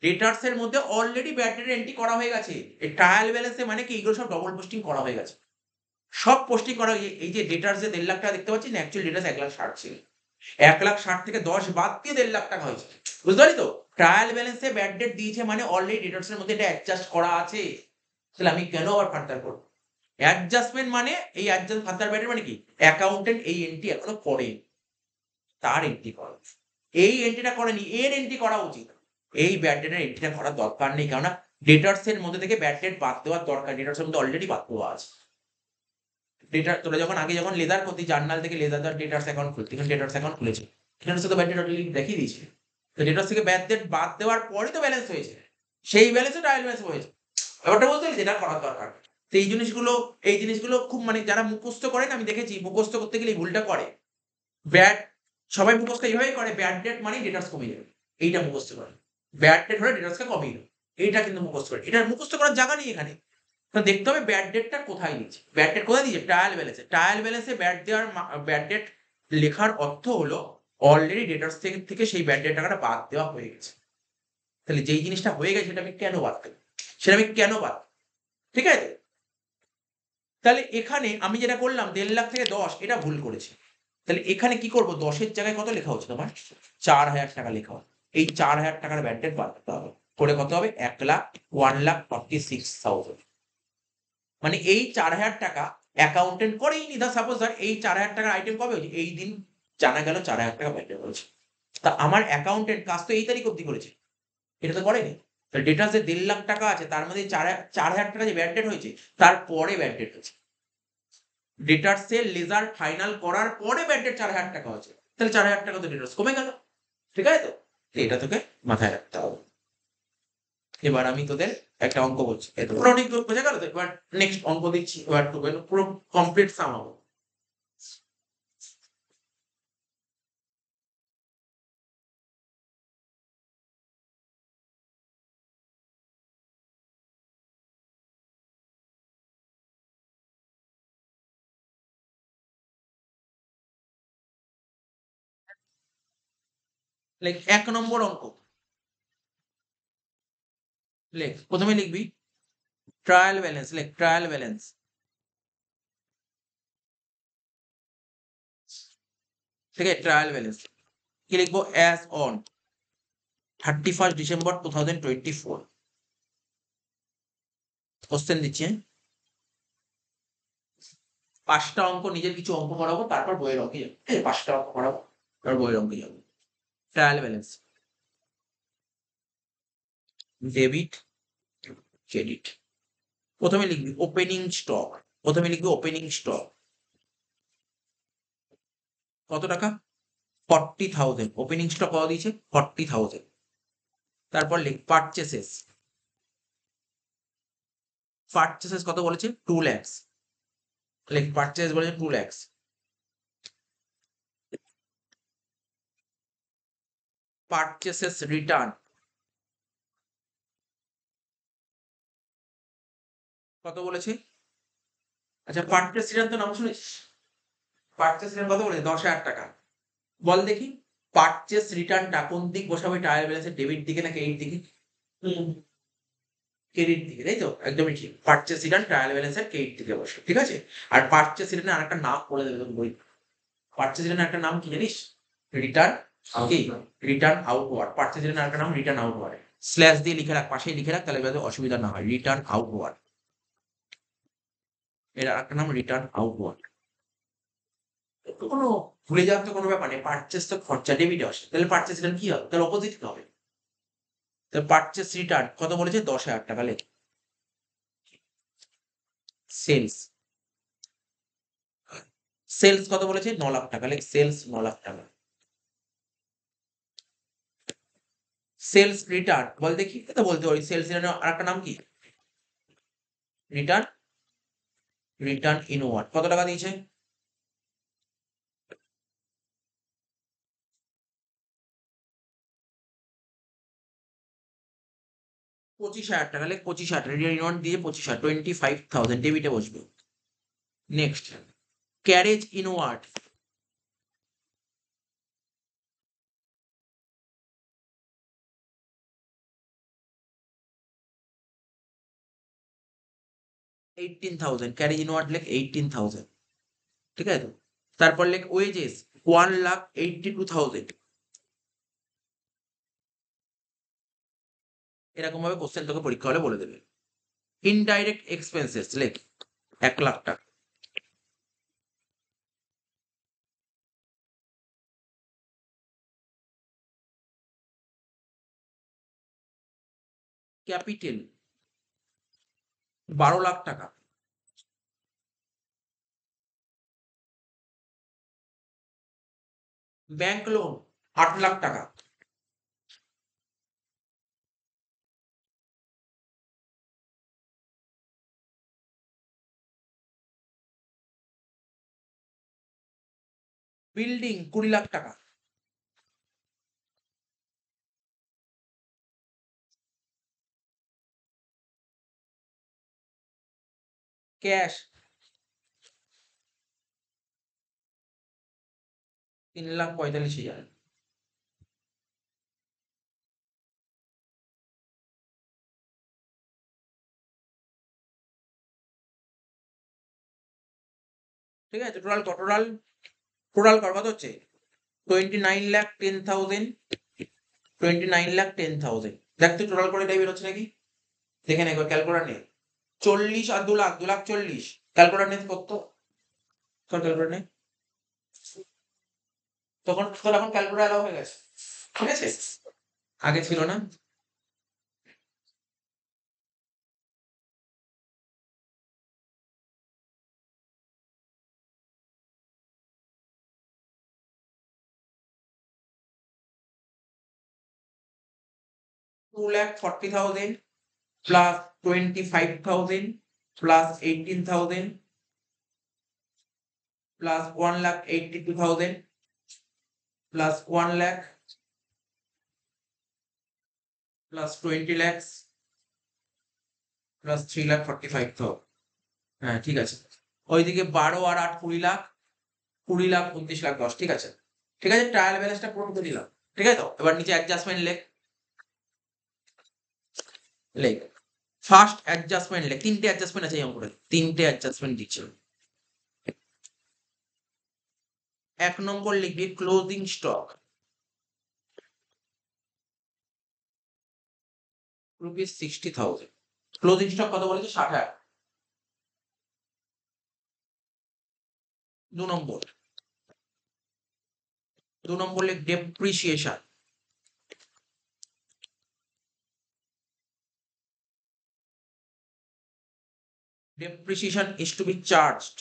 ডেটার্স এর মধ্যে অলরেডি ব্যাড ডেট এন্ট্রি করা হয়ে গেছে। এই ট্রায়াল ব্যালেন্স এ মানে কি এগুলো সব ডবল পোস্টিং করা হয়ে গেছে। সব পোস্টিং করা এই যে ডেটার্স এ ১.৫ লাখ টাকা দেখতে পাচ্ছিস না? অ্যাকচুয়ালি ডেটার্স ১,৬০,০০০ ছিল। 1,60,000 থেকে 10 বাদ দিয়ে 1.5 লাখ টাকা হয়েছে। বুঝতে পারলি তো? ট্রায়াল ব্যালেন্সে ব্যাড ডেট দিয়েছে মানে অলরেডি ডেটর্স এর মধ্যে এটা অ্যাডজাস্ট করা আছে। তাহলে আমি কেন আবার ফার্দার করব? অ্যাডজাস্টমেন্ট মানে এই ফার্দার ব্যাড মানে কি? অ্যাকাউন্টেন্ট এই এন্ট্রি এখনো করেনি। তার এন্ট্রি করা। এই এন্ট্রিটা করেনি, এর এন্ট্রি করা উচিত। এই ব্যাড ডেট এর এন্ট্রিটা করার দরকার নেই। কেননা ডেটর্স এর মধ্যে থেকে ব্যাড ডেট বাদ দেওয়ার দরকার। ডেটর্স এর মধ্যে অলরেডি বাদ দেওয়া আছে। তোরা যখন আগে যখন লেজার করতি জার্নাল থেকে লেজার ডেটর্স অ্যাকাউন্ট খুলতি, এখন ডেটর্স অ্যাকাউন্ট খুলেছে। এখানে তো ব্যাড ডেট অলরেডি দেখিয়ে দিয়েছে। তো ডেটর্স থেকে ব্যাড ডেট বাদ দেওয়ার পরেই তো ব্যালেন্স হয়েছে। সেই ব্যালেন্সে ট্রায়াল ব্যালেন্স হয়েছে। ব্যাপারটা বুঝতে পারলি? যেটা করার দরকার। তো এই জিনিসগুলো খুব মানে যারা মুখস্থ করেন আমি দেখেছি মুখস্থ করতে গেলে এই ভুলটা করে। ব্যাড সবাই মুখস্থ এইভাবেই করে ব্যাড ডেট মানেই ডেটর্স কমিয়ে যাবে। এইটা মুখস্থ করে। ব্যাড ডেট হলে ডেটর্সকে কমিয়ে দেবে। এইটা কিন্তু মুখস্থ করে। এটা মুখস্থ করার জায়গা নেই এখানে। তো দেখতে হবে ব্যাড ডেটটা কোথায় দিয়েছে। ব্যাড ডেট কোথায় দিয়েছে? ট্রায়াল ব্যালেন্সে। ট্রায়াল ব্যালেন্সে ব্যাড ডেট লেখার অর্থ হলো অলরেডি ডেটর্স থেকে সেই ব্যাড ডেট টাকাটা বাদ দেওয়া হয়ে গেছে। তাহলে যেই জিনিসটা হয়ে গেছে সেটা আমি কেন বাদ দেব? সেটা আমি কেন বাদ দেব? ঠিক আছে? তাহলে এখানে আমি যেটা করলাম 1.5 লাখ থেকে 10 এটা ভুল করেছি। তাহলে এখানে কি করব? 10 এর জায়গায় কত লেখা হচ্ছে তোমার? 4,000 টাকা লেখা হবে। এই 4,000 টাকার ব্যাড ডেট বাদ দিতে হবে। করে কত হবে? 1,46,000 মানে এই 4,000 টাকা অ্যাকাউন্টেন্ট করেই নি। সাপোজ ধর এই 4,000 টাকার আইটেম কবে হয়েছে? এই দিন জানা গেল 4,000 টাকা ব্যাড ডেট হয়েছে। তা আমার অ্যাকাউন্টেন্ট কাজ তো এই তারিখ অবধি করেছে। এটা তো করেনি। তাহলে ডেটার্স যে 1.5 লাখ টাকা আছে তার মধ্যে 4,000 টাকা যে ব্যাড ডেট হয়েছে তারপরে ব্যাড ডেট হয়েছে। ডেটার্স এর লেজার ফাইনাল করার পরে ব্যাড ডেট 4,000 টাকা হয়েছে। তাহলে 4,000 টাকা তো ডেটার্স কমে গেল। ঠিক আছে তো? এটা তোকে মাথায় রাখতে হবে। এবার আমি তোদের একটা অঙ্ক বলছি। এতক্ষণ অনেক বোঝা গেল তো? এবার নেক্সট অঙ্ক দিচ্ছি। এবার তোকে পুরো কমপ্লিট সামাবো। লেখ ১ নম্বর অঙ্ক। লেখ। প্রথমে লিখবি ট্রায়াল ব্যালেন্স। লেখ ট্রায়াল ব্যালেন্স। ঠিক আছে? Trial balance. কি লিখবো? As on 31 December 2024। কোশ্চেন দিচ্ছি হ্যাঁ? ৫টা অঙ্ক নিজের কিছু অঙ্ক করাবো তারপর বইয়ের অঙ্কে যাবো। ৫টা অঙ্ক করাবো তারপর বইয়ের অঙ্কে যাবো। Trial balance. Debit, credit. প্রথমে লিখবি ওপেনিং স্টক। প্রথমে লিখবি ওপেনিং স্টক। কত টাকা? 40,000। ওপেনিং স্টক কত দিয়েছে? 40,000। তারপর লিখ পারচেসেস। পারচেসেস কত বলেছে? 2 lakhs। লিখ পারচেস বলেছে 2 lakhs। পারচেসেস রিটার্ন কত বলেছে? আচ্ছা পারচেস রিটার্ন তো নাম শুনেছিস? পারচেস রিটার্ন কত বলেছে? 10,000 টাকা। বল দেখি পারচেস রিটার্নটা কোন দিক বসাবে? ট্রায়াল ব্যালেন্সের ডেবিট দিকে না ক্রেডিট দিকে? ক্রেডিট দিকে, তাই তো? একদমই ঠিক। পারচেস রিটার্ন ট্রায়াল ব্যালেন্সের ক্রেডিট দিকে বসে। ঠিক আছে? আর পারচেস রিটার্নের আরেকটা নাম বলে দেবে তোকে বই। পারচেস রিটার্নের একটা নাম কি জানিস? রিটার্ন কি? Return outward. পারচেস রিটার্নের আরেকটা নাম রিটার্ন আউটওয়ার্ড। স্ল্যাশ দিয়ে লিখে রাখ, পাশেই লিখে রাখ তাহলে যাতে অসুবিধা না হয়। Return outward. এর আরেকটা নাম রিটার্ন আউটওয়ার্ড। তো কোনো ভুলে যাওয়ার তো কোনো ব্যাপার নেই। পারচেস তো খরচা ডেবিটে আসে। তাহলে পারচেস রিটার্ন কি হবে? তার অপোজিট কি হবে? তো পারচেস রিটার্ন কত বলেছে? 10,000 টাকা। লেখ সেলস। সেলস কত বলেছে? 9 লাখ টাকা। লেখ সেলস 9 লাখ টাকা। সেলস রিটার্ন বল দেখি। এটা বলতে পারি সেলস রিটার্নের আরেকটা নাম কি? Return inward. কত টাকা দিয়েছে? 25,000 টাকা। লেখ 25,000 রিটার্ন ইনওয়ার্ড দিয়ে 25,000 25,000 ডেবিটে বসবে। Next carriage inward. 18,000 carriage inward লেখ 18,000। ঠিক আছে তো? তারপর লেখ ওয়েজেস। 1,82,000। এরকম ভাবে কোশ্চেন তোকে পরীক্ষা হলে বলে দেবে। ইনডাইরেক্ট এক্সপেন্সেস লেখ 1,00,000 টাকা। ক্যাপিটাল 12,00,000 টাকা। ব্যাংক লোন 8,00,000 টাকা। বিল্ডিং 20,00,000 টাকা। ক্যাশ 3,45,000। ঠিক আছে, টোটাল কত হচ্ছে? 29,10,000। 29,10,000। দেখ তুই টোটাল করে এটাই বেরোচ্ছে নাকি? দেখে নে একবার, ক্যালকুলেটর নে। 40 আর 2,00,000, 2,40,000। ক্যালকুলেটর নে কত? ক্যালকুলেটর নে। তখন তোর এখন ক্যালকুলেটর অ্যালাউ হয়ে গেছে, ঠিক আছে? আগে ছিল না। $2,40,000 plus 25,000 plus 18,000 plus 1,82,000 plus 1 lakh plus 20 lakhs plus 3,45,000। হ্যাঁ ঠিক আছে। ওইদিকে 12 আর 8 20,00,000, 20,00,000 29,10,000। ঠিক আছে, ঠিক আছে, ট্রায়াল ব্যালেন্সটা পুরো করে দিলাম। ঠিক আছে তো, এবার নিচে অ্যাডজাস্টমেন্ট লেখ। লেখ ফার্স্ট অ্যাডজাস্টমেন্ট লেখ। 3টে অ্যাডজাস্টমেন্ট আছে এই অঙ্কটায়, 3টে অ্যাডজাস্টমেন্ট দিচ্ছে। 1 নম্বর লিখবি ক্লোজিং স্টক ₹60,000। ক্লোজিং স্টক কত বলেছে? 60,000। 2 নম্বর লিখ depreciation. Depreciation is to be charged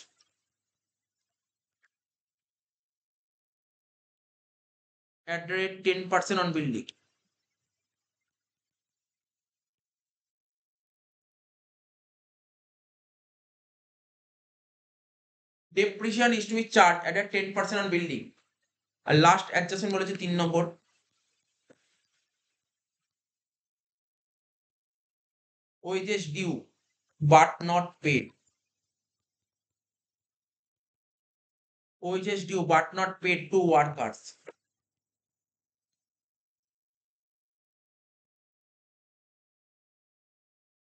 at the rate 10% on building. Depreciation is to be charged at a 10% on building. আর লাস্ট অ্যাডজাস্টমেন্ট বলেছে 3 নম্বর, wages due but not paid. Wages due but not paid to workers.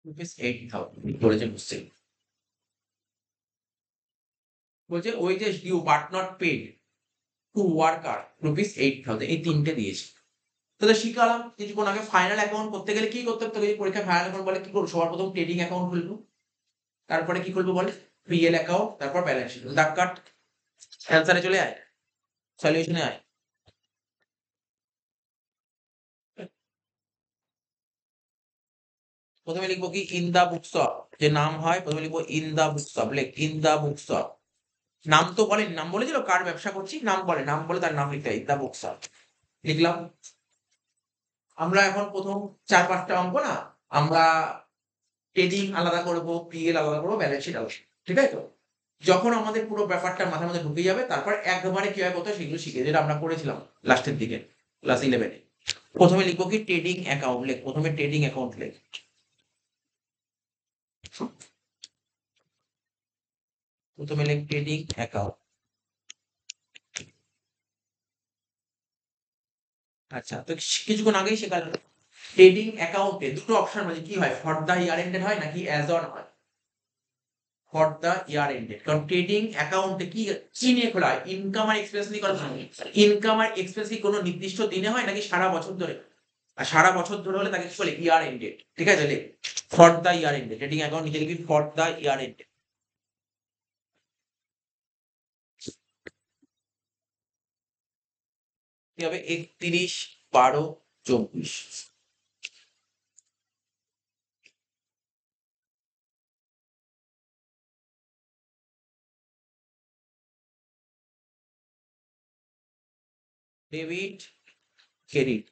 Rupees 8,000 বলেছে বুঝছে। বলছে wages due but not paid to worker rupees 8,000। এই তিনটে দিয়েছে। তোদের শিখালাম কিছুক্ষণ আগে ফাইনাল অ্যাকাউন্ট করতে গেলে কি করতে হবে। তোকে যদি পরীক্ষায় ফাইনাল অ্যাকাউন্ট বলে কি করবো? সবার প্রথম ট্রেডিং অ্যাকাউন্ট খুলবো, তারপরে কি খুলবো বলে? পিএল অ্যাকাউন্ট, তারপর ব্যালেন্স শিট। দাগ কাট, অ্যান্সারে চলে আয়, সলিউশনে আয়। প্রথমে লিখবো কি? In the books of. যে নাম হয় প্রথমে লিখবো ইন দা বুকস অফ। লেখ ইন দা বুকস অফ। নাম তো বলেন, নাম বলেছিল কার ব্যবসা করছি, নাম বলে, নাম বলে তার নাম লিখতে হয় ইন দা বুকস অফ। লিখলাম। আমরা এখন প্রথম 4-5টা অঙ্ক না, আমরা ট্রেডিং আলাদা করবো, পিএল আলাদা করবো, ব্যালেন্স শিট আলাদা। ঠিক আছে তো? যখন আমাদের পুরো ব্যাপারটা মাথার মধ্যে ঢুকে যাবে, তারপর একবারে কিভাবে করতে হয় সেগুলো শিখে, যেটা আমরা করেছিলাম লাস্টের দিকে ক্লাস 11-এ। প্রথমে লিখবো কি? Trading account. লেখ প্রথমে ট্রেডিং অ্যাকাউন্ট লেখ। প্রথমে লেখ ট্রেডিং অ্যাকাউন্ট। আচ্ছা, তো কিছুক্ষণ আগেই শেখালাম ট্রেডিং অ্যাকাউন্টে দুটো অপশন আছে। কি হয়? ফর দা ইয়ার এন্ডেড হয় নাকি অ্যাজ অন হয়? For the year ended. কারণ ট্রেডিং অ্যাকাউন্টে কি কি নিয়ে খোলা হয়? ইনকাম আর এক্সপেন্স নিয়ে করা হয়। ইনকাম আর এক্সপেন্স কি কোনো নির্দিষ্ট দিনে হয় নাকি সারা বছর ধরে? আর সারা বছর ধরে হলে তাকে কি বলে? ইয়ার এন্ডেড। ঠিক আছে, for the year ended. Trading account নিচে লিখবি ফর দ্য ইয়ার এন্ডেড। কি হবে? 31/12/24। Debit credit.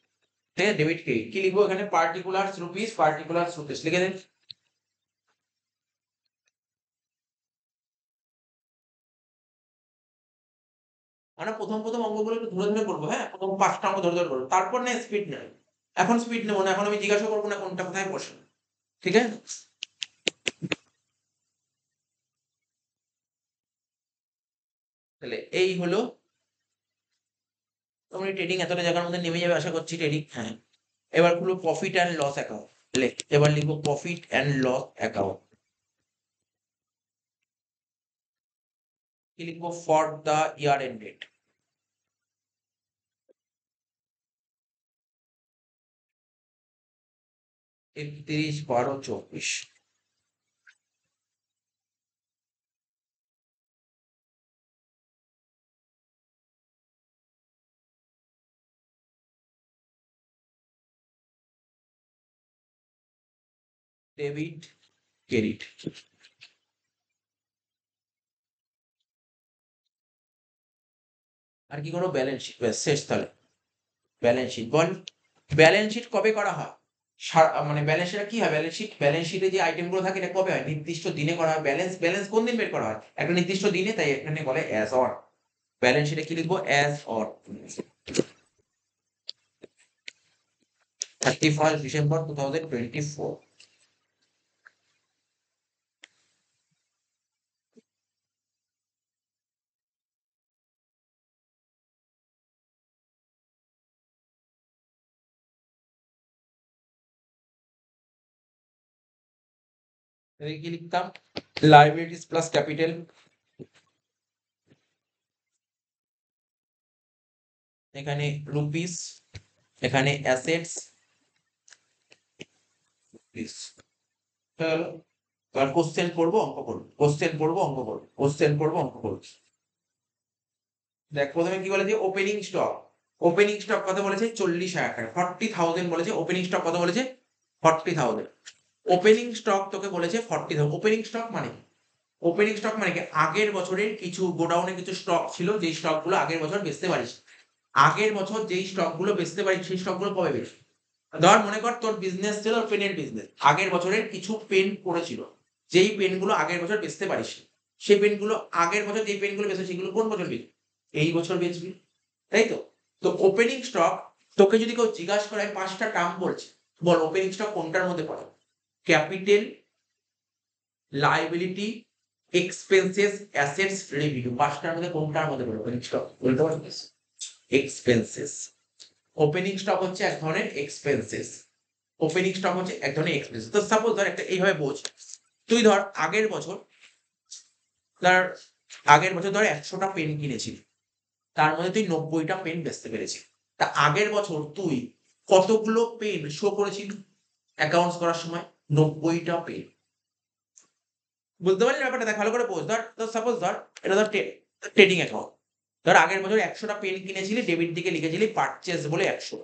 ঠিক আছে, ডেবিট ক্রেডিট কি লিখবো এখানে? পার্টিকুলার রুপিস, পার্টিকুলার রুপিস লিখে দেন। আমরা প্রথম প্রথম অঙ্কগুলো একটু ধরে ধরে করবো, হ্যাঁ, প্রথম 5টা অঙ্ক ধরে ধরে করবো, তারপর না স্পিড নেই। এখন স্পিড নেবো না, এখন আমি জিজ্ঞাসা করবো না কোনটা কোথায় বসে। ঠিক আছে, তাহলে এই হলো। তোমরা ট্রেডিং এতটা জায়গার মধ্যে নেমে যাবে আশা করছি। ট্রেডিং, হ্যাঁ। এবার খুলো প্রফিট অ্যান্ড লস অ্যাকাউন্ট। এবার লিখবো প্রফিট অ্যান্ড লস অ্যাকাউন্ট। কি লিখবো? For the year ended. 31/12/24। Debit credit. আর কি করো? Balance sheet. ব্যাস শেষ তাহলে। ব্যালেন্স শিট বল। ব্যালেন্স শিট কবে করা হয়? মানে ব্যালেন্স শিট কি হয়? ব্যালেন্স শিটে যে আইটেম গুলো থাকে এটা কবে হয়? নির্দিষ্ট দিনে করা হয়। ব্যালেন্স কোন দিন বের করা হয়? একটা নির্দিষ্ট দিনে, তাই এখানে বলে অ্যাজ অর। ব্যালেন্স শিটে কি লিখবো? As or. 31 ডিসেম্বর 2024। কি লিখতাম? Liabilities plus capital. এখানে রুপিস, এখানে অ্যাসেটস। এবার কোশ্চেন পড়বো, অঙ্ক করবো, কোশ্চেন পড়বো, অঙ্ক করবো, কোশ্চেন পড়বো, অঙ্ক করবো। দেখ প্রথমে কি বলেছে? Opening stock. ওপেনিং স্টক কত বলেছে? 40,000 টাকা। 40,000 বলেছে। ওপেনিং স্টক কত বলেছে? 40,000। ওপেনিং স্টক তোকে বলেছে 40,000। ওপেনিং স্টক মানে, ওপেনিং স্টক মানে কি? আগের বছরের কিছু গোডাউনে কিছু স্টক ছিল, যেই স্টক গুলো আগের বছর বেচতে পারিস। আগের বছর যেই স্টক গুলো বেচতে পারিস সেই স্টক গুলো কবে বেচবি? ধর মনে কর তোর বিজনেস ছিল পেনের বিজনেস, আগের বছরের কিছু পেন পড়েছিল, যেই পেন গুলো আগের বছর বেচতে পারিস, সেই পেন গুলো আগের বছর যেই পেন গুলো বেচে সেগুলো কোন বছর বেচবি? এই বছর বেচবি, তাই তো? তো ওপেনিং স্টক, তোকে যদি কেউ জিজ্ঞাসা করে 5টা টার্ম বলছে, বল ওপেনিং স্টক কোনটার মধ্যে পড়ে? Capital, liability, expenses, assets, revenue. 5টার মধ্যে কোনটার মধ্যে পড়ে ওপেনিং স্টক? বলতে পারছিস? এক্সপেন্সেস। ওপেনিং স্টক হচ্ছে এক ধরনের এক্সপেন্সেস। ওপেনিং স্টক হচ্ছে এক ধরনের এক্সপেন্স। তো সাপোজ ধর একটা এইভাবে বোঝ, তুই ধর আগের বছর, ধর আগের বছর ধর 100টা পেন কিনেছিলি, তার মধ্যে তুই 90টা পেন বেচতে পেরেছিস। তা আগের বছর তুই কতগুলো পেন শো করেছিলি অ্যাকাউন্টস করার সময়? 90টা পেন। বুঝতে পারলি ব্যাপারটা? দেখ ভালো করে বোঝ। ধর সাপোজ ধর এটা ধর ট্রেডিং অ্যাকাউন্ট। ধর আগের বছর 100টা পেন কিনেছিলি, ডেবিট দিকে লিখেছিলি পারচেজ বলে 100,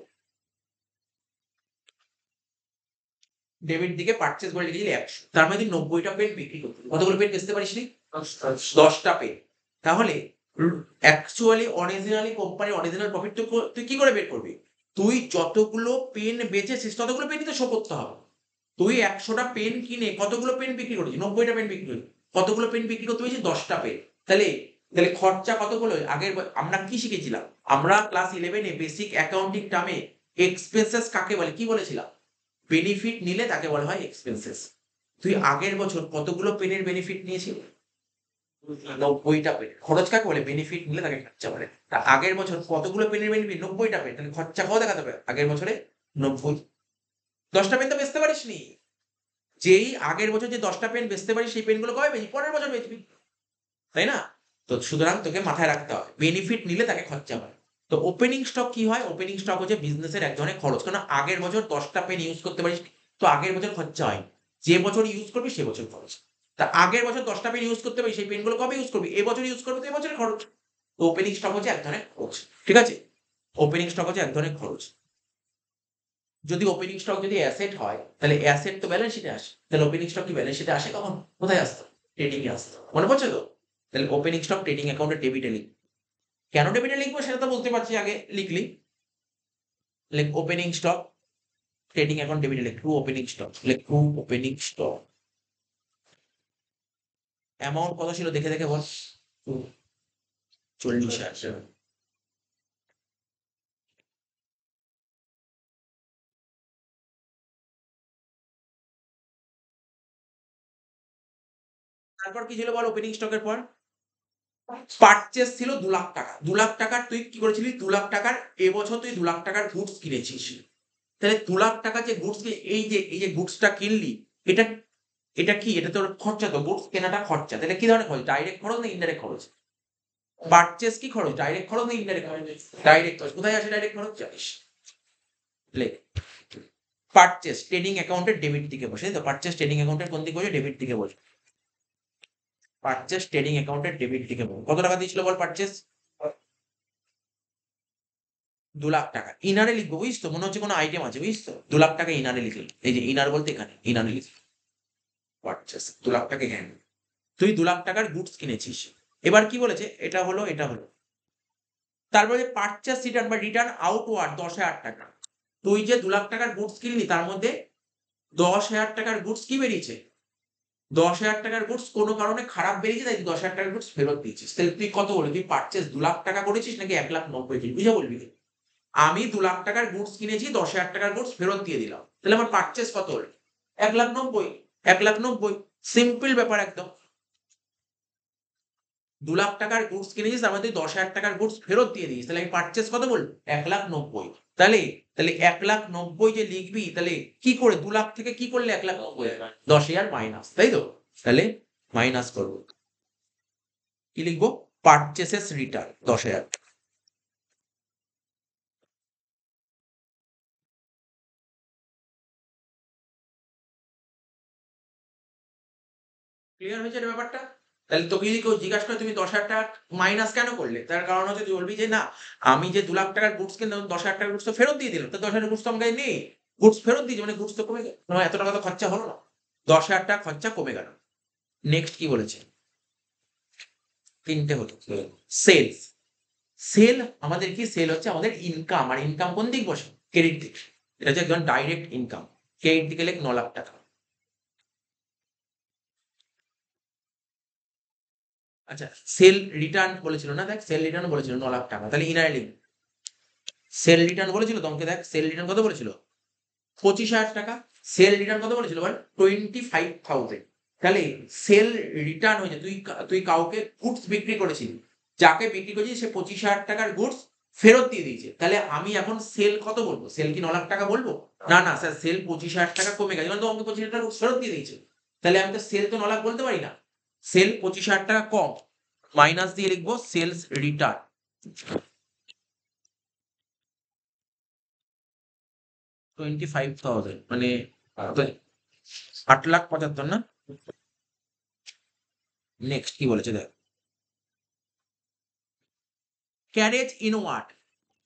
ডেবিট দিকে পারচেজ বলে লিখেছিলি 100, তার মানে তুই 90টা পেন বিক্রি করতে। কতগুলো পেন বেচতে পারিস নি? 10টা পেন। তাহলে অ্যাকচুয়ালি অরিজিনালি কোম্পানির অরিজিনাল প্রফিট তুই কি করে বের করবি? তুই যতগুলো পেন বেচেছিস ততগুলো পেনই তো শো করতে হবে। তুই 100টা পেন কিনে কতগুলো পেন বিক্রি করেছিস? 90টা পেন বিক্রি করেছিস। কতগুলো পেন বিক্রি করতে হয়েছে? 10টা পেন। তাহলে তাহলে খরচা কতগুলো? আগের আমরা কি শিখেছিলাম? আমরা ক্লাস 11-এ বেসিক অ্যাকাউন্টিং টার্মে এক্সপেন্সেস কাকে বলে কি বলেছিলাম? বেনিফিট নিলে তাকে বলা হয় এক্সপেন্সেস। তুই আগের বছর কতগুলো পেনের বেনিফিট নিয়েছিলি? 90টা পেন। খরচ কাকে বলে? বেনিফিট নিলে তাকে খরচা বলে। তা আগের বছর কতগুলো পেনের বেনিফিট? 90টা পেন। তাহলে খরচা কত দেখাতে হবে আগের বছরে? 90। 10টা পেন তো বেচতে পারিস নি। যেই আগের বছর যে 10টা পেন বেচতে পারি সেই পেনগুলো কবে বেচবি? পরের বছর বেচবি। তাই না? তো সুতরাং তোকে মাথায় রাখতে হবে। বেনিফিট নিলে তাকে খরচা হয়। তো ওপেনিং স্টক কি হয়? ওপেনিং স্টক হচ্ছে বিজনেসের এক ধরনের খরচ। কারণ আগের বছর 10টা পেন ইউজ করতে পারিস, তো আগের বছর খরচা হয়নি। যে বছর ইউজ করবি সে বছর খরচ। তা আগের বছর 10টা পেন ইউজ করতে পারিস, সেই পেনগুলো কবে ইউজ করবি? এবছর ইউজ করবি তো এবছরের খরচ। তো ওপেনিং স্টক হচ্ছে এক ধরনের খরচ। ঠিক আছে? ওপেনিং স্টক হচ্ছে এক ধরনের খরচ। যদি ওপেনিং স্টক যদি অ্যাসেট হয়, তাহলে অ্যাসেট তো ব্যালেন্স শিটে আসে। তাহলে ওপেনিং স্টক কি ব্যালেন্স শিটে আসে কখন? কোথায় আসতো? ট্রেডিং এ আসতো। মনে পড়ছে তো? তাহলে ওপেনিং স্টক ট্রেডিং অ্যাকাউন্টে ডেবিটে লিখবি। কেন ডেবিটে লিখবো সেটা তো বলতে পারছি, আগে লিখলি। Like opening stock trading account ডেবিটে লিখ to opening stock. Like to opening stock. Amount কত ছিল দেখে দেখে বল। 40,000। তারপর কি ছিল বল ওপেনিং স্টকের পর? পারচেজ ছিল 2,00,000 টাকা। 2,00,000 টাকার তুই কি করেছিলি? 2,00,000 টাকার এবছর তুই 2,00,000 টাকার গুডস কিনেছিস। তাহলে 2,00,000 টাকার যে গুডস এই যে গুডসটা কিনলি, এটা এটা কি? এটা তোর খরচা তো। গুডস কেনাটা খরচা। তাহলে কি ধরনের খরচ? ডাইরেক্ট খরচ না ইনডাইরেক্ট খরচ? পারচেজ কি খরচ? ডাইরেক্ট খরচ না ইনডাইরেক্ট খরচ? ডাইরেক্ট খরচ। কোথায় আসে ডাইরেক্ট খরচ? জানিস। লেখ পারচেজ ট্রেডিং অ্যাকাউন্টের ডেবিট দিকে বসে। তো পারচেজ ট্রেডিং অ্যাকাউন্টের কোন দিকে বসে? ডেবিট দিকে বসে। পারচেজ ট্রেডিং অ্যাকাউন্টের ডেবিট দিকে বসে। কত টাকা দিয়েছিল বল পারচেজ? 2,00,000 টাকা। ইনারে লিখবো, বুঝিস তো? মনে হচ্ছে কোনো আইটেম আছে, বুঝিস তো? 2,00,000 টাকা ইনারে লিখলি। এই যে ইনার বলতে এখানে ইনারে লিখলি। পারচেজ 2,00,000 টাকা এখানে। তুই 2,00,000 টাকার গুডস কিনেছিস। এবার কি বলেছে? এটা হলো, এটা হলো। তারপরে পারচেজ রিটার্ন বা রিটার্ন আউটওয়ার্ড 10,000 টাকা। তুই যে 2,00,000 টাকার গুডস কিনলি তার মধ্যে 10,000 টাকার গুডস কি বেরিয়েছে? 10,000 টাকার গুডস কোনো কারণে খারাপ বেরিয়েছে, তাই তুই 10,000 টাকার গুডস ফেরত দিয়েছিস। তাহলে তুই কত বলবি? তুই পারচেজ 2,00,000 টাকা করেছিস নাকি 1,90,000? বুঝে বলবি। আমি 2,00,000 টাকার গুডস কিনেছি, 10,000 টাকার গুডস ফেরত দিয়ে দিলাম। তাহলে আমার পারচেজ কত হলো? 1,90,000। 1,90,000 সিম্পল ব্যাপার একদম। 2,00,000 টাকার গুডস কিনেছিস, তার মধ্যে তুই 10,000 টাকার গুডস ফেরত দিয়ে দিয়েছিস। তাহলে আমি পারচেজ কত বলবো? 1,90,000। তাহলে তাহলে 1,90,000 যে লিখবি, তাহলে কি করে 2,00,000 থেকে কি করলে 1,90,000? 10,000 মাইনাস, তাই তো? তাহলে মাইনাস করব। কি লিখবো? পারচেসেস রিটার্ন 10,000। ক্লিয়ার হয়েছে এটা ব্যাপারটা? তাহলে তোকে যদি কেউ জিজ্ঞাসা করে তুমি 10,000 টাকা মাইনাস কেন করলে? তার কারণ হচ্ছে তুই বলবি যে না, আমি যে 2,00,000 টাকার গুডস কিনলাম, 10,000 টাকার গুডস তো ফেরত দিয়ে দিলাম। তো 10,000 গুডস তো আমার কাছে নেই। গুডস ফেরত দিয়েছি মানে গুডস তো কমে গেল। এত টাকা তো খরচা হলো না। 10,000 টাকা খরচা কমে গেল। নেক্সট কি বলেছে? ৩ টে হলো। সেলস। সেল আমাদের কি? সেল হচ্ছে আমাদের ইনকাম। আর ইনকাম কোন দিক বসে? ক্রেডিট দিক। এটা হচ্ছে একদম ডাইরেক্ট ইনকাম। ক্রেডিট দিকে লেখ 9,00,000 টাকা। আচ্ছা, সেল রিটার্ন বলেছিল না? দেখ সেল রিটার্ন বলেছিল 9,00,000 টাকা। তাহলে ইনারে লিখ। সেল রিটার্ন বলেছিল তোমাকে, দেখ সেল রিটার্ন কত বলেছিল? 25,000 টাকা। সেল রিটার্ন কত বলেছিল বল? 25,000। তাহলে সেল রিটার্ন হয়েছে তুই তুই কাউকে গুডস বিক্রি করেছিলি। যাকে বিক্রি করেছিস সে 25,000 টাকার গুডস ফেরত দিয়ে দিয়েছে। তাহলে আমি এখন সেল কত বলবো? সেল কি 9,00,000 টাকা বলবো? না, না স্যার, সেল 25,000 টাকা কমে গেছে। মানে তো আমাকে 25,000 টাকা গুডস ফেরত দিয়ে দিয়েছে। তাহলে আমি তো সেল তো 9,00,000 বলতে পারি না। সেল 25,000 টাকা কম, মাইনাস দিয়ে লিখবো সেলস রিটার্ন। 25,000 মানে 8,75,000 না? নেক্সট কি বলেছে দেখ। Carriage inward.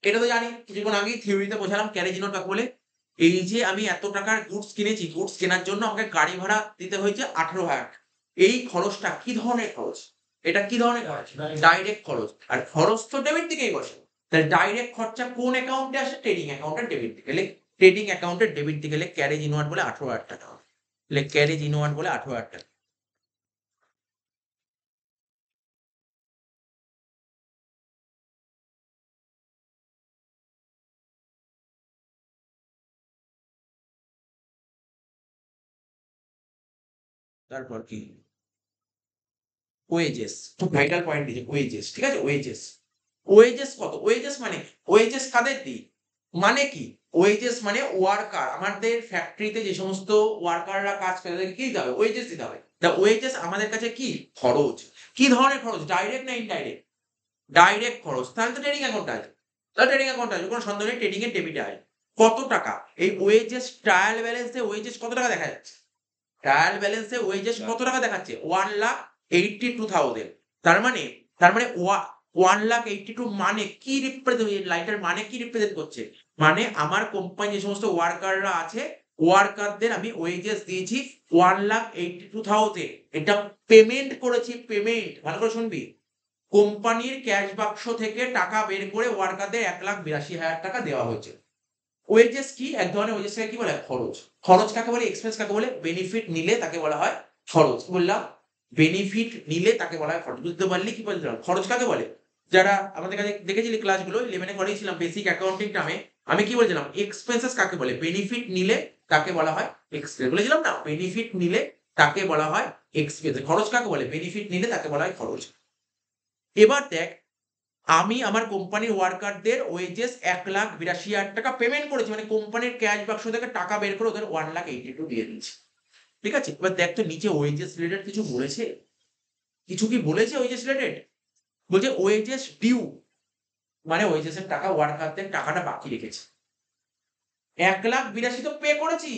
এটা তো জানি, কিছুক্ষণ আগেই থিওরিতে বোঝালাম ক্যারেজ ইনওয়ার্ড কাকে বলে। এই যে আমি এত টাকার গুডস কিনেছি, গুডস কেনার জন্য আমাকে গাড়ি ভাড়া দিতে হয়েছে 18,000। এই খরচটা কি ধরনের খরচ? এটা কি ধরনের খরচ? ডাইরেক্ট খরচ। আর খরচ তো ডেবিট দিকেই বসে। তাহলে ডাইরেক্ট খরচা কোন অ্যাকাউন্টে আসে? ট্রেডিং অ্যাকাউন্টের ডেবিট দিকে। লেখ ট্রেডিং অ্যাকাউন্টের ডেবিট দিকে লেখ ক্যারেজ ইনওয়ার্ড বলে 18,000 টাকা। লেখ ক্যারেজ ইনওয়ার্ড বলে 18,000 টাকা। তারপর কি? ওয়েজেস। খুব ভাইটাল পয়েন্ট দিয়েছে, ওয়েজেস। ঠিক আছে? ওয়েজেস। ওয়েজেস কত? ওয়েজেস মানে ওয়েজেস কাদের দিই? মানে কি? ওয়েজেস মানে ওয়ার্কার, আমাদের ফ্যাক্টরিতে যে সমস্ত ওয়ার্কাররা কাজ করে তাদেরকে কি দিতে হবে? ওয়েজেস দিতে হবে। তা ওয়েজেস আমাদের কাছে কি? খরচ। কি ধরনের খরচ? ডাইরেক্ট না ইনডাইরেক্ট? ডাইরেক্ট খরচ। তাহলে তো ট্রেডিং অ্যাকাউন্টে আসবে। তাহলে ট্রেডিং অ্যাকাউন্টে আসবে। কোনো সন্দেহ নেই ট্রেডিং এর ডেবিটে আসবে। কত টাকা? এই ওয়েজেস ট্রায়াল ব্যালেন্সে ওয়েজেস কত টাকা দেখা যাচ্ছে? ট্রায়াল ব্যালেন্সে ওয়েজেস কত টাকা দেখাচ্ছে? 1,82,000। তার মানে তার মানে 1,82,000 মানে কি রিপ্রেজেন্ট, লাইটার মানে কি রিপ্রেজেন্ট করছে? মানে আমার কোম্পানি যে সমস্ত ওয়ার্কাররা আছে, ওয়ার্কারদের আমি ওয়েজেস দিয়েছি 1,82,000। এটা পেমেন্ট করেছি, পেমেন্ট। ভালো করে শুনবি। কোম্পানির ক্যাশ বাক্স থেকে টাকা বের করে ওয়ার্কারদের 1,82,000 টাকা দেওয়া হয়েছে। ওয়েজেস কি? এক ধরনের ওয়েজেসকে কি বলে? খরচ। খরচ কাকে বলে? এক্সপেন্স কাকে বলে? বেনিফিট নিলে তাকে বলা হয় খরচ। কি বললাম? বেনিফিট নিলে তাকে বলা হয় খরচ। বুঝতে পারলি কি বললাম? খরচ কাকে বলে? যারা আমাদের কাছে দেখেছিলি ক্লাসগুলো 11 এ করিয়েছিলাম বেসিক অ্যাকাউন্টিং টার্মে, আমি কি বলছিলাম? এক্সপেন্সেস কাকে বলে? বেনিফিট নিলে তাকে বলা হয় এক্সপেন্স। বলেছিলাম না? বেনিফিট নিলে তাকে বলা হয় এক্সপেন্স। খরচ কাকে বলে? বেনিফিট নিলে তাকে বলা হয় খরচ। এবার দেখ, আমি আমার কোম্পানির ওয়ার্কারদের ওয়েজেস 1,82,000 টাকা পেমেন্ট করেছি। মানে কোম্পানির ক্যাশ বাক্স থেকে টাকা বের করে ওদের 1,82,000 দিয়ে দিয়েছি। ঠিক আছে? এবার দেখ তো নিচে ওয়েজেস রিলেটেড কিছু বলেছে? কিছু কি বলেছে ওয়েজেস রিলেটেড? বলছে ওয়েজেস ডিউ, মানে ওয়েজেস এর টাকা ওয়ার্কারদের টাকাটা বাকি রেখেছি। 1,82,000 তো পে করেছি।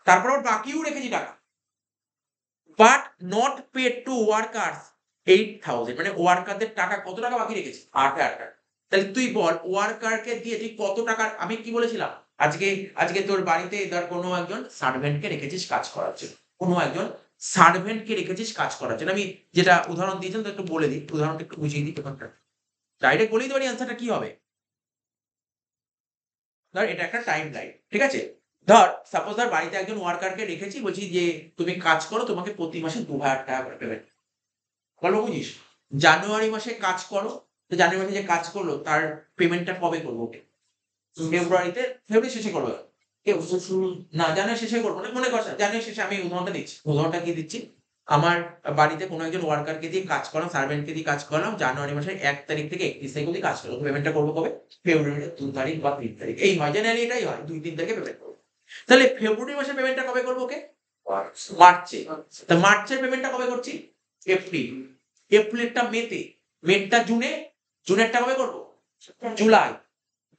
তারপর আবার বাকিও রেখেছি টাকা। But not paid to workers 8,000, মানে ওয়ার্কারদের টাকা কত টাকা বাকি রেখেছি? 8,000 টাকা। তাহলে তুই বল ওয়ার্কারকে দিয়ে তুই কত টাকার, আমি কি বলেছিলাম? আজকে আজকে তোর বাড়িতে ধর কোনো একজন সার্ভেন্টকে রেখেছিস কাজ করার জন্য। কোনো একজন সার্ভেন্টকে রেখেছিস কাজ করার জন্য। আমি যেটা উদাহরণ দিয়েছিলাম একটু বলে দিই। উদাহরণটা একটু বুঝিয়ে দিই ব্যাপারটা। ডাইরেক্ট বলেই দিতে পারি অ্যান্সারটা কি হবে? ধর এটা একটা টাইম লাইন। ঠিক আছে? ধর সাপোজ ধর বাড়িতে একজন ওয়ার্কারকে রেখেছি, বলছি যে তুমি কাজ করো, তোমাকে প্রতি মাসে 2,000 টাকা করে পেমেন্ট। গল্প বুঝিস? জানুয়ারি মাসে কাজ করো, তো জানুয়ারি মাসে যে কাজ করলো তার পেমেন্টটা কবে করবো ওকে? ফেব্রুয়ারিতে, ফেব্রুয়ারি শেষে করবো। না জানুয়ারি শেষে করবো না, মনে কর জানুয়ারি শেষে। আমি উদাহরণটা দিচ্ছি। উদাহরণটা কি দিচ্ছি? আমার বাড়িতে কোনো একজন ওয়ার্কারকে দিয়ে কাজ করালাম, সার্ভেন্টকে দিয়ে কাজ করালাম, জানুয়ারি মাসের 1 তারিখ থেকে 31 তারিখ অবধি কাজ করলাম। পেমেন্টটা করবো কবে? ফেব্রুয়ারির 2 তারিখ বা 3 তারিখ। এই হয়, জেনারেলি এটাই হয়। 2-3 তারিখে পেমেন্ট করবো। তাহলে ফেব্রুয়ারি মাসের পেমেন্টটা কবে করবো ওকে? মার্চে। তা মার্চের পেমেন্টটা কবে করছি? এপ্রিল। এপ্রিলেরটা মেতে, মেরটা জুনে, জুনেরটা কবে করবো? জুলাই।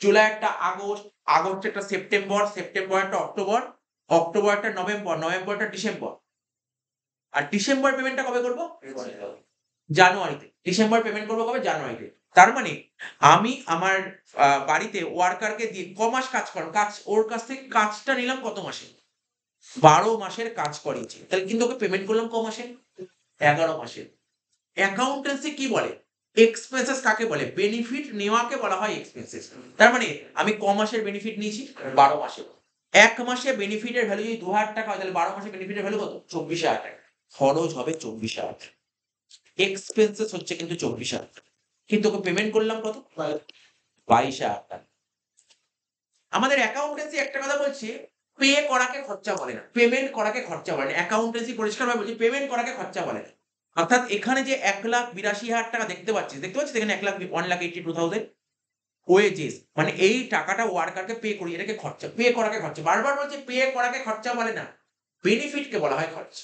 জুলাইয়েরটা আগস্ট, আগস্টেরটা সেপ্টেম্বর, সেপ্টেম্বরেরটা অক্টোবর, অক্টোবরেরটা নভেম্বর, নভেম্বরেরটা ডিসেম্বর। আর ডিসেম্বর পেমেন্টটা কবে করবো? জানুয়ারিতে। ডিসেম্বর পেমেন্ট করবো কবে? জানুয়ারিতে। তার মানে আমি আমার বাড়িতে ওয়ার্কারকে দিয়ে ক মাস কাজ করালাম, কাজ ওর কাছ থেকে কাজটা নিলাম কত মাসে? 12 মাসের কাজ করিয়েছি। তাহলে কিন্তু ওকে পেমেন্ট করলাম ক মাসে? 11 মাসে। অ্যাকাউন্টেন্সি কি বলে? এক্সপেন্সেস কাকে বলে? বেনিফিট নেওয়াকে বলা হয় এক্সপেন্সেস। তার মানে আমি ক মাসের বেনিফিট নিয়েছি? 12 মাসের। 1 মাসে বেনিফিটের ভ্যালু যদি 2,000 টাকা হয়, তাহলে 12 মাসে বেনিফিটের ভ্যালু কত? 24,000 টাকা। খরচ হবে 24,000। এক্সপেন্সেস হচ্ছে কিন্তু 24,000। কিন্তু ওকে পেমেন্ট করলাম কত? 22,000 টাকা। আমাদের অ্যাকাউন্টেন্সি একটা কথা বলছে, পে করাকে খরচা বলে না, পেমেন্ট করাকে খরচা বলে না। অ্যাকাউন্টেন্সি পরিষ্কারভাবে বলছে পেমেন্ট করাকে খরচা বলে না। অর্থাৎ এখানে যে 1,82,000 টাকা দেখতে পাচ্ছিস, এখানে 1,82,000 ওয়েজেস, মানে এই টাকাটা ওয়ার্কারকে পে করি, এটাকে খরচা। পে করাকে খরচা। বারবার বলছে পে করাকে খরচা বলে না, বেনিফিটকে বলা হয় খরচা।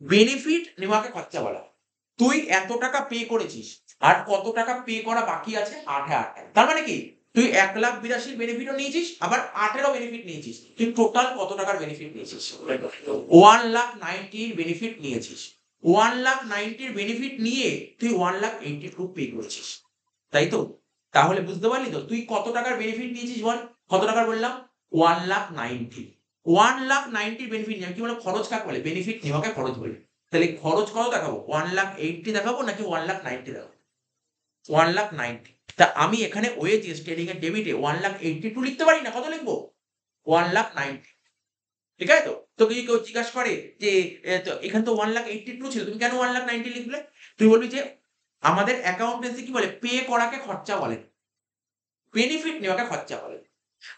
বেনিফিট নেওয়াকে খরচা বলা হয়। তুই এত টাকা পে করেছিস, আর কত টাকা পে করা বাকি আছে? 8,000 টাকা। তার মানে কি? তুই 1,82,000 বেনিফিটও নিয়েছিস, আবার 8-এরও বেনিফিট নিয়েছিস। তুই টোটাল কত টাকার বেনিফিট নিয়েছিস? 1,90,000 বেনিফিট নিয়েছিস। 1,90,000 বেনিফিট নিয়ে তুই 1,82,000 পে করেছিস। তাই তো? তাহলে বুঝতে পারলি তো? তুই কত টাকার বেনিফিট নিয়েছিস বল? কত টাকার বললাম? 1,90,000। 1,90,000 বেনিফিট নিয়ে কি বললাম? খরচ কাকে বলে? বেনিফিট নেওয়াকে খরচ বলে। তাহলে খরচ কত দেখাবো? 1,80,000 দেখাবো নাকি 1,90,000 দেখাবো? 1,90,000। তা আমি এখানে ওয়েজেস ট্রেডিং এর ডেবিটে 1,82,000 লিখতে পারি না? কত লিখবো? 1,90,000। ঠিক আছে তো? তোকে যদি কেউ জিজ্ঞাসা করে যে তো এখানে তো 1,82,000 ছিল, তুমি কেন 1,90,000 লিখলে? তুই বলবি যে আমাদের অ্যাকাউন্টেন্সি কি বলে? পে করাকে খরচা বলে, বেনিফিট নেওয়াকে খরচা বলে।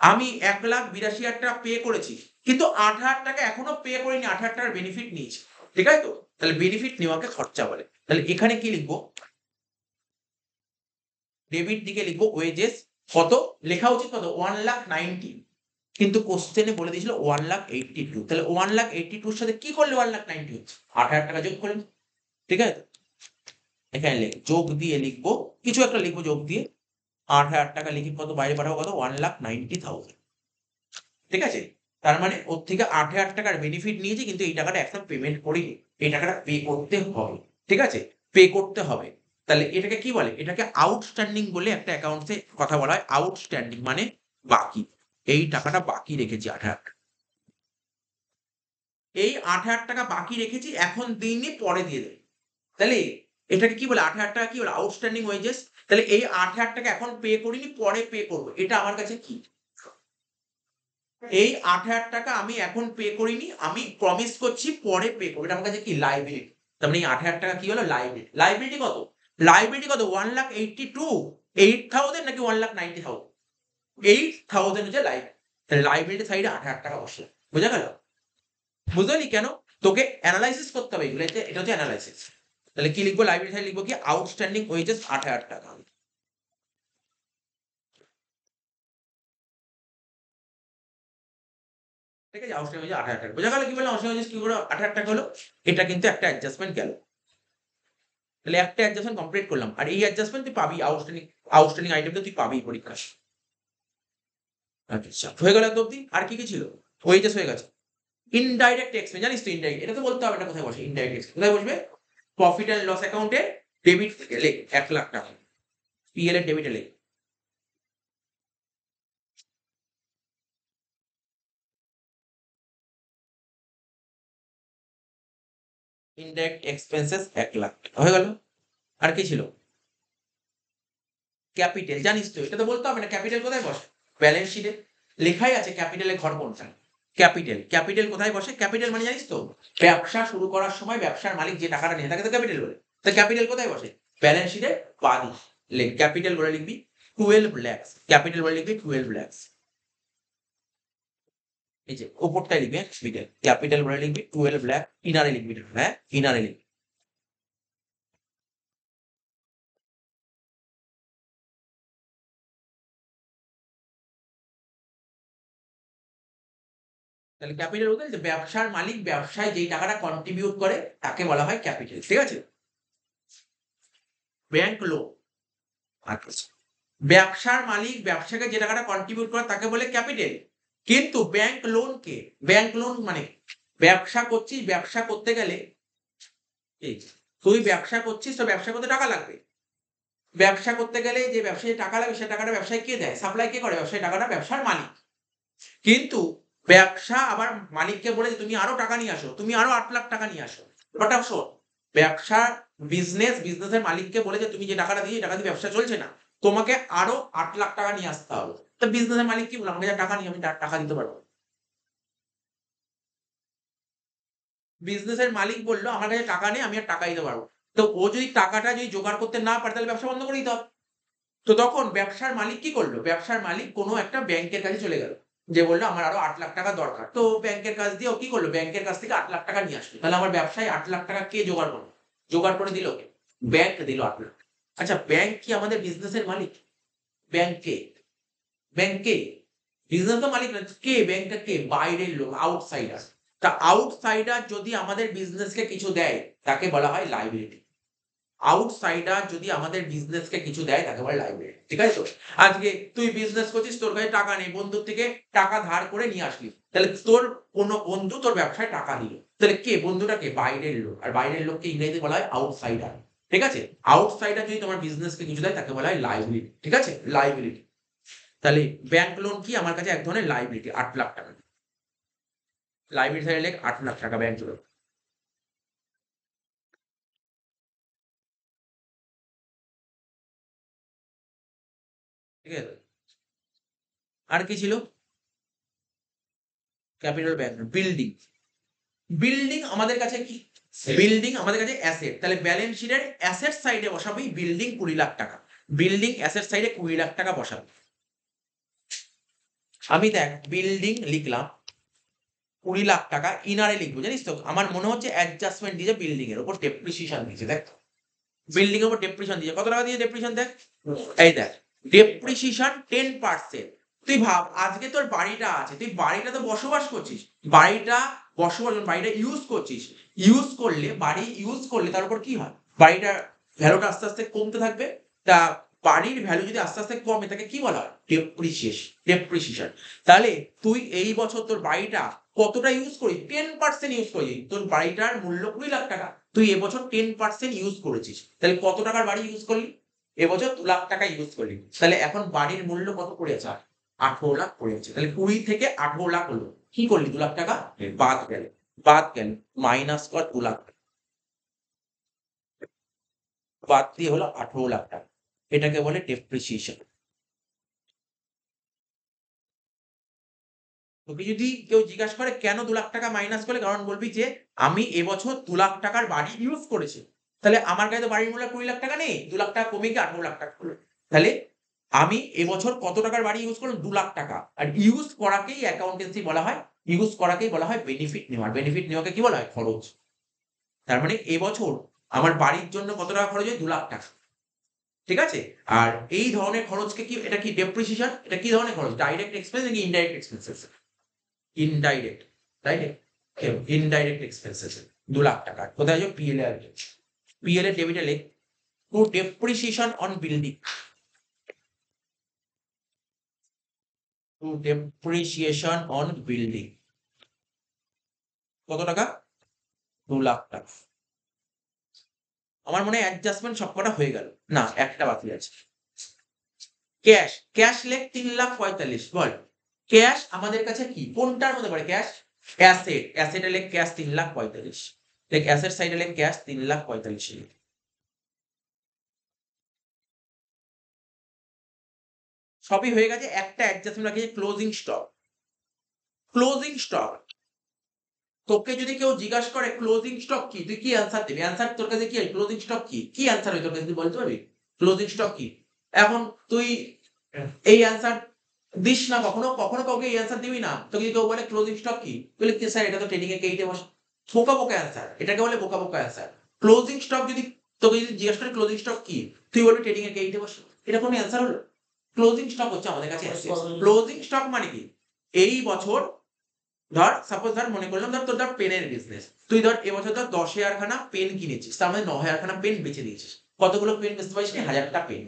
আমি 1,82,000 টাকা পে করেছি, কিন্তু 8,000 টাকা এখনো পে করিনি, 8,000 টাকার বেনিফিট নিয়েছি। ঠিক আছে তো? তাহলে বেনিফিট নেওয়াকে খরচা বলে। তাহলে এখানে কি লিখবো? ডেবিট দিকে লিখবো ওয়েজেস কত? লেখা উচিত কত? 1,90,000। কিন্তু কোশ্চেনে বলে দিয়েছিল 1,82,000, তাহলে 1,82,000 সাথে কি করলে 1,90,000 হচ্ছে? 8,000 টাকা যোগ করলেন, ঠিক আছে? এখানে যোগ দিয়ে লিখবো, কিছু একটা লিখবো যোগ দিয়ে, 8,000 টাকা লিখি, কত বাইরে পাঠাবো, কত 1,90,000, ঠিক আছে? তার মানে ওর থেকে 8,000 টাকার বেনিফিট নিয়েছি, কিন্তু এই টাকাটা এখন পেমেন্ট করিনি, এই টাকাটা পে করতে হবে, ঠিক আছে? পে করতে হবে। তাহলে এটাকে কি বলে? এটাকে আউটস্ট্যান্ডিং বলে একটা অ্যাকাউন্টসে কথা বলা হয়। আউটস্ট্যান্ডিং মানে বাকি, এই টাকাটা বাকি রেখেছি 8,000 টাকা। এই 8,000 টাকা বাকি রেখেছি, এখন দিইনি, পরে দিয়ে দেব। তাহলে এটাকে কি বলে? 8,000 টাকা কি বলে? Outstanding wages. তাহলে এই 8,000 টাকা এখন পে করিনি, পরে পে করব। এটা আমার কাছে কি? এই 8,000 টাকা আমি এখন পে করিনি, আমি প্রমিস করছি পরে পে করব। এটা আমার কাছে কি? লায়াবিলিটি। তার মানে এই 8,000 টাকা কি হলো? লায়াবিলিটি। লায়াবিলিটি কত? লায়াবিলিটি কত? 1,82,000, 8,000 নাকি 1,90,000? 8,000 হচ্ছে লায়াবিলিটি। তাহলে লায়াবিলিটি সাইডে 8,000 টাকা বসলো। বোঝা গেল? বুঝলি কেন? তোকে এনালাইসিস করতে হবে এগুলো। এটা হচ্ছে এনালাইসিস। তাহলে কি লিখবো? লায়াবিলিটি সাইডে লিখবো কি? আউটস্ট্যান্ডিং ওয়েজেস 8,000 টাকা। ঠিক আছে? আউটস্ট্যান্ডিং ওয়েজেস 8,000 টাকা। বোঝা গেল কি বললাম? আউটস্ট্যান্ডিং ওয়েজেস কি করে 8,000 টাকা হলো? এটা কিন্তু একটা অ্যাডজাস্টমেন্ট গেল। তাহলে একটা অ্যাডজাস্টমেন্ট কমপ্লিট করলাম। আর এই অ্যাডজাস্টমেন্ট তুই পাবি, আউটস্ট্যান্ডিং আইটেমটা তুই পাবি পরীক্ষায়। আচ্ছা, হয়ে গেল এত অব্দি? আর কি, কি ছিল? ওয়েজেস হয়ে গেছে। ইনডাইরেক্ট এক্সপেন্স, জানিস তো ইনডাইরেক্ট, এটা তো বলতে হবে, এটা কোথায় বসে ইনডাইরেক্ট এক্সপেন্স? কোথায় বসবে? প্রফিট অ্যান্ড লস অ্যাকাউন্টে ডেবিট থেকে লেখ 1,00,000 টাকা। পিএল এর ডেবিটে লেখ। ইনডাইরেক্ট এক্সপেন্সেস 1,00,000 টাকা। হয়ে গেল। আর কি ছিল? ক্যাপিটাল, জানিস তো, এটা তো বলতে হবে না। ক্যাপিটাল কোথায় বসে? ব্যালেন্স শিটে লেখাই আছে ক্যাপিটালের ঘর কোনটা। ক্যাপিটাল, ক্যাপিটাল কোথায় বসে? ক্যাপিটাল মানে জানিস তো, ব্যবসা শুরু করার সময় ব্যবসার মালিক যে টাকাটা নিয়ে তাকে তো ক্যাপিটাল বলে। তো ক্যাপিটাল কোথায় বসে? ব্যালেন্স শিটে বাদি লেখ। ক্যাপিটাল বলে লিখবি 12 lakhs, ক্যাপিটাল বলে লিখবি 12 lakhs। এই যে উপরটাই লিখবি ক্যাপিটাল, ক্যাপিটাল বলে লিখবি 12 লাখ, ইনারে লিখবি, হ্যাঁ ইনারে লিখবি। তাহলে ক্যাপিটাল বলতে যে ব্যবসার মালিক ব্যবসায় যেই টাকাটা কন্ট্রিবিউট করে তাকে বলা হয় ক্যাপিটাল, ঠিক আছে? ব্যাংক লোন, আচ্ছা, ব্যবসার মালিক ব্যবসাকে যে টাকাটা কন্ট্রিবিউট করে তাকে বলে ক্যাপিটাল। কিন্তু ব্যাংক লোন কে? ব্যাংক লোন মানে ব্যবসা করছিস, ব্যবসা করতে গেলে এই তুই ব্যবসা করছিস, তো ব্যবসা করতে টাকা লাগবে। ব্যবসা করতে গেলে যে ব্যবসায় টাকা লাগবে, সে টাকাটা ব্যবসায় কে দেয়? সাপ্লাই কে করে? ব্যবসায় টাকাটা ব্যবসার মালিক। কিন্তু ব্যবসা আবার মালিককে বলে যে তুমি আরো টাকা নিয়ে আসো, তুমি আরো 8,00,000 টাকা নিয়ে আসো। ব্যাপারটা শোন, ব্যবসা বিজনেসের মালিককে বলে যে তুমি যে টাকাটা দিয়ে, টাকা দিয়ে ব্যবসা চলছে না, তোমাকে আরো 8,00,000 টাকা নিয়ে আসতে হবে। তো বিজনেসের মালিক কি বলল? আমাকে যা টাকা নিয়ে আমি টাকা দিতে পারবো। বিজনেসের মালিক বলল আমার কাছে টাকা নেই, আমি আর টাকা দিতে পারবো। তো ও যদি টাকাটা যদি জোগাড় করতে না পারে, তাহলে ব্যবসা বন্ধ করে দিতে হবে। তো তখন ব্যবসার মালিক কি করলো? ব্যবসার মালিক কোনো একটা ব্যাংকের কাছে চলে গেল, যে বললো আমার আরো 8,00,000 টাকা দরকার। তো ব্যাংকের কাছ দিয়ে ও কি করলো? ব্যাংকের কাছ থেকে 8,00,000 টাকা নিয়ে আসলো। তাহলে আমার ব্যবসায় 8,00,000 টাকা কে জোগাড় করলো? জোগাড় করে দিল কে? ব্যাংক দিল 8,00,000। আচ্ছা, ব্যাংক কি আমাদের বিজনেসের মালিক? ব্যাংক কে? ব্যাংক কে? বিজনেস তো মালিক না। কে ব্যাংকটা? কে? বাইরের লোক, আউটসাইডার। তা আউটসাইডার যদি আমাদের বিজনেসকে কিছু দেয়, তাকে বলা হয় লায়াবিলিটি। আউটসাইডার যদি আমাদের বিজনেসকে কিছু দেয়, তাকে বলে লায়াবিলিটি, ঠিক আছে তো? আজকে তুই বিজনেস করছিস, তোর কাছে টাকা নেই, বন্ধুর থেকে টাকা ধার করে নিয়ে আসলি, তাহলে তোর কোনো বন্ধু তোর ব্যবসায় টাকা দিল, তাহলে কে? বন্ধুটা কে? বাইরের লোক। আর বাইরের লোককে ইংরেজিতে বলা হয় আউটসাইডার, ঠিক আছে? আউটসাইডার যদি তোমার বিজনেসকে কিছু দেয়, তাকে বলা হয় লায়াবিলিটি, ঠিক আছে? লায়াবিলিটি। তাহলে ব্যাংক লোন কি? আমার কাছে এক ধরনের লায়াবিলিটি, 8,00,000 টাকা। লায়াবিলিটি সাইডে লেখ 8,00,000 টাকা ব্যাংক লোন, ঠিক আছে? আর কি ছিল? Capital bank, building. বিল্ডিং আমাদের কাছে কি? বিল্ডিং আমাদের কাছে অ্যাসেট। তাহলে ব্যালেন্স শিটের অ্যাসেট সাইডে বসাবি বিল্ডিং 20,00,000 টাকা। বিল্ডিং অ্যাসেট সাইডে 20,00,000 টাকা বসাবি। আমি দেখ বিল্ডিং লিখলাম 20,00,000 টাকা, ইনারে লিখবো, জানিস তো আমার মনে হচ্ছে অ্যাডজাস্টমেন্ট দিয়েছে, বিল্ডিং এর উপর ডেপ্রিসিয়েশন দিয়েছে। দেখ বিল্ডিং এর উপর ডেপ্রিসিয়েশন দিয়েছে, কত টাকা দিয়ে ডেপ্রিসিয়েশন দেখ, এই দেখ ডেপ্রিসিয়েশন 10%। তুই ভাব আজকে তোর বাড়িটা আছে, তুই বাড়িটা তো বসবাস করছিস, বাড়িটা বাড়িটা ইউজ করছিস, বাড়ি ইউজ করলে তার উপর কি হয়, বাড়িটার ভ্যালুটা আস্তে আস্তে কমতে থাকবে। তা বাড়ির ভ্যালু যদি আস্তে আস্তে কমে তাকে কি বলা হয়, ডেপ্রিসিয়েশন। তাহলে তুই এই বছর তোর বাড়িটা কতটা ইউজ করি, 10% ইউজ করি, তোর বাড়িটার মূল্য 20 লাখ টাকা, তুই এবছর 10% ইউজ করেছিস, তাহলে কত টাকার বাড়ি ইউজ করলি, এবছর 2 লাখ টাকা ইউজ করলি, তাহলে এখন বাড়ির মূল্য কত পড়ে আছে, 18 লাখ পড়ে আছে। তাহলে 20 থেকে 18 লাখ হলো, কি করলি, 2 লাখ টাকা বাদ গেল মাইনাস কর 2 লাখ, বাদ দিয়ে হলো 18 লাখ টাকা, এটাকে বলে ডেপ্রিসিয়েশন। তোকে যদি কেউ জিজ্ঞাসা করে কেন 2 লাখ টাকা মাইনাস করলে, কারণ বলবি যে আমি এবছর 2 লাখ টাকার বাড়ি ইউজ করেছি, তাহলে আমার কাছে তো বাড়ির মূল্য 20 লাখ টাকা নেই, 2 লাখ টাকা কমে গিয়ে 18 লাখ টাকা হলো। তাহলে আমি এবছর কত টাকার বাড়ি ইউজ করলাম, 2 লাখ টাকা। আর ইউজ করাকেই অ্যাকাউন্টেন্সি বলা হয়, ইউজ করাকেই বলা হয় বেনিফিট নেওয়া, বেনিফিট নেওয়াকে কি বলা হয়, খরচ। তার মানে এবছর আমার বাড়ির জন্য কত টাকা খরচ হয়, 2 লাখ টাকা, ঠিক আছে। আর এই ধরনের খরচকে কি, এটা কি ডেপ্রিসিয়েশন, এটা কি ধরনের খরচ, ডাইরেক্ট এক্সপেন্স নাকি ইনডাইরেক্ট এক্সপেন্সেস, ইনডাইরেক্ট, তাই না, ইনডাইরেক্ট এক্সপেন্সেস। 2 লাখ টাকা কোথায় যাবে, পিএল এ আসবে, পিএল এর ডেবিটে লেখ to depreciation on building, to depreciation on building কত টাকা, 2 লাখ টাকা। আমার মনে হয় অ্যাডজাস্টমেন্ট সবকটা হয়ে গেল, না একটা বাকি আছে। ক্যাশ লেখ 3,45,000, বল ক্যাশ আমাদের কাছে কি, কোনটার মধ্যে পড়ে ক্যাশ, অ্যাসেটে লেখ ক্যাশ 3,45,000, লেখ অ্যাসেট সাইডে লেখ ক্যাশ 3,45,000। সবই হয়ে গেছে, একটা অ্যাডজাস্টমেন্ট রাখি, ক্লোজিং স্টক। ক্লোজিং স্টক, তোকে যদি কেউ জিজ্ঞাসা করে ক্লোজিং স্টক কি, তুই কি অ্যান্সার দিবি, অ্যান্সার তোর কাছে কি, ক্লোজিং স্টক কি, কি অ্যান্সার হয় তোর কাছে, তুই বলতে পারবি ক্লোজিং স্টক কি। এখন তুই এই অ্যান্সার দিস না, কখনো কখনো কাউকে এই অ্যান্সার দিবি না, তোকে যদি কেউ বলে ক্লোজিং স্টক কি, বলে কি স্যার এটা তো ট্রেডিং এ কেইটে বসে, বোকা বোকা অ্যান্সার, এটাকে বলে বোকা বোকা অ্যান্সার। ক্লোজিং স্টক যদি তোকে যদি জিজ্ঞাসা করে ক্লোজিং স্টক কি, তুই বলবি ট্রেডিং এ কেইটে বসে, এটা কোনো অ্যান্সার হলো। ক্লোজিং স্টক হচ্ছে আমাদের কাছে ক্লোজিং স্টক মানে কি, এই বছর ধর সাপোজ ধর মনে করলাম ধর তোর ধর পেনের বিজনেস, তুই ধর এবছর ধর 10,000 খানা পেন কিনেছিস, তার মধ্যে 9,000 খানা পেন বেচে দিয়েছিস, কতগুলো পেন বেচতে পারিস নি, 1000টা পেন।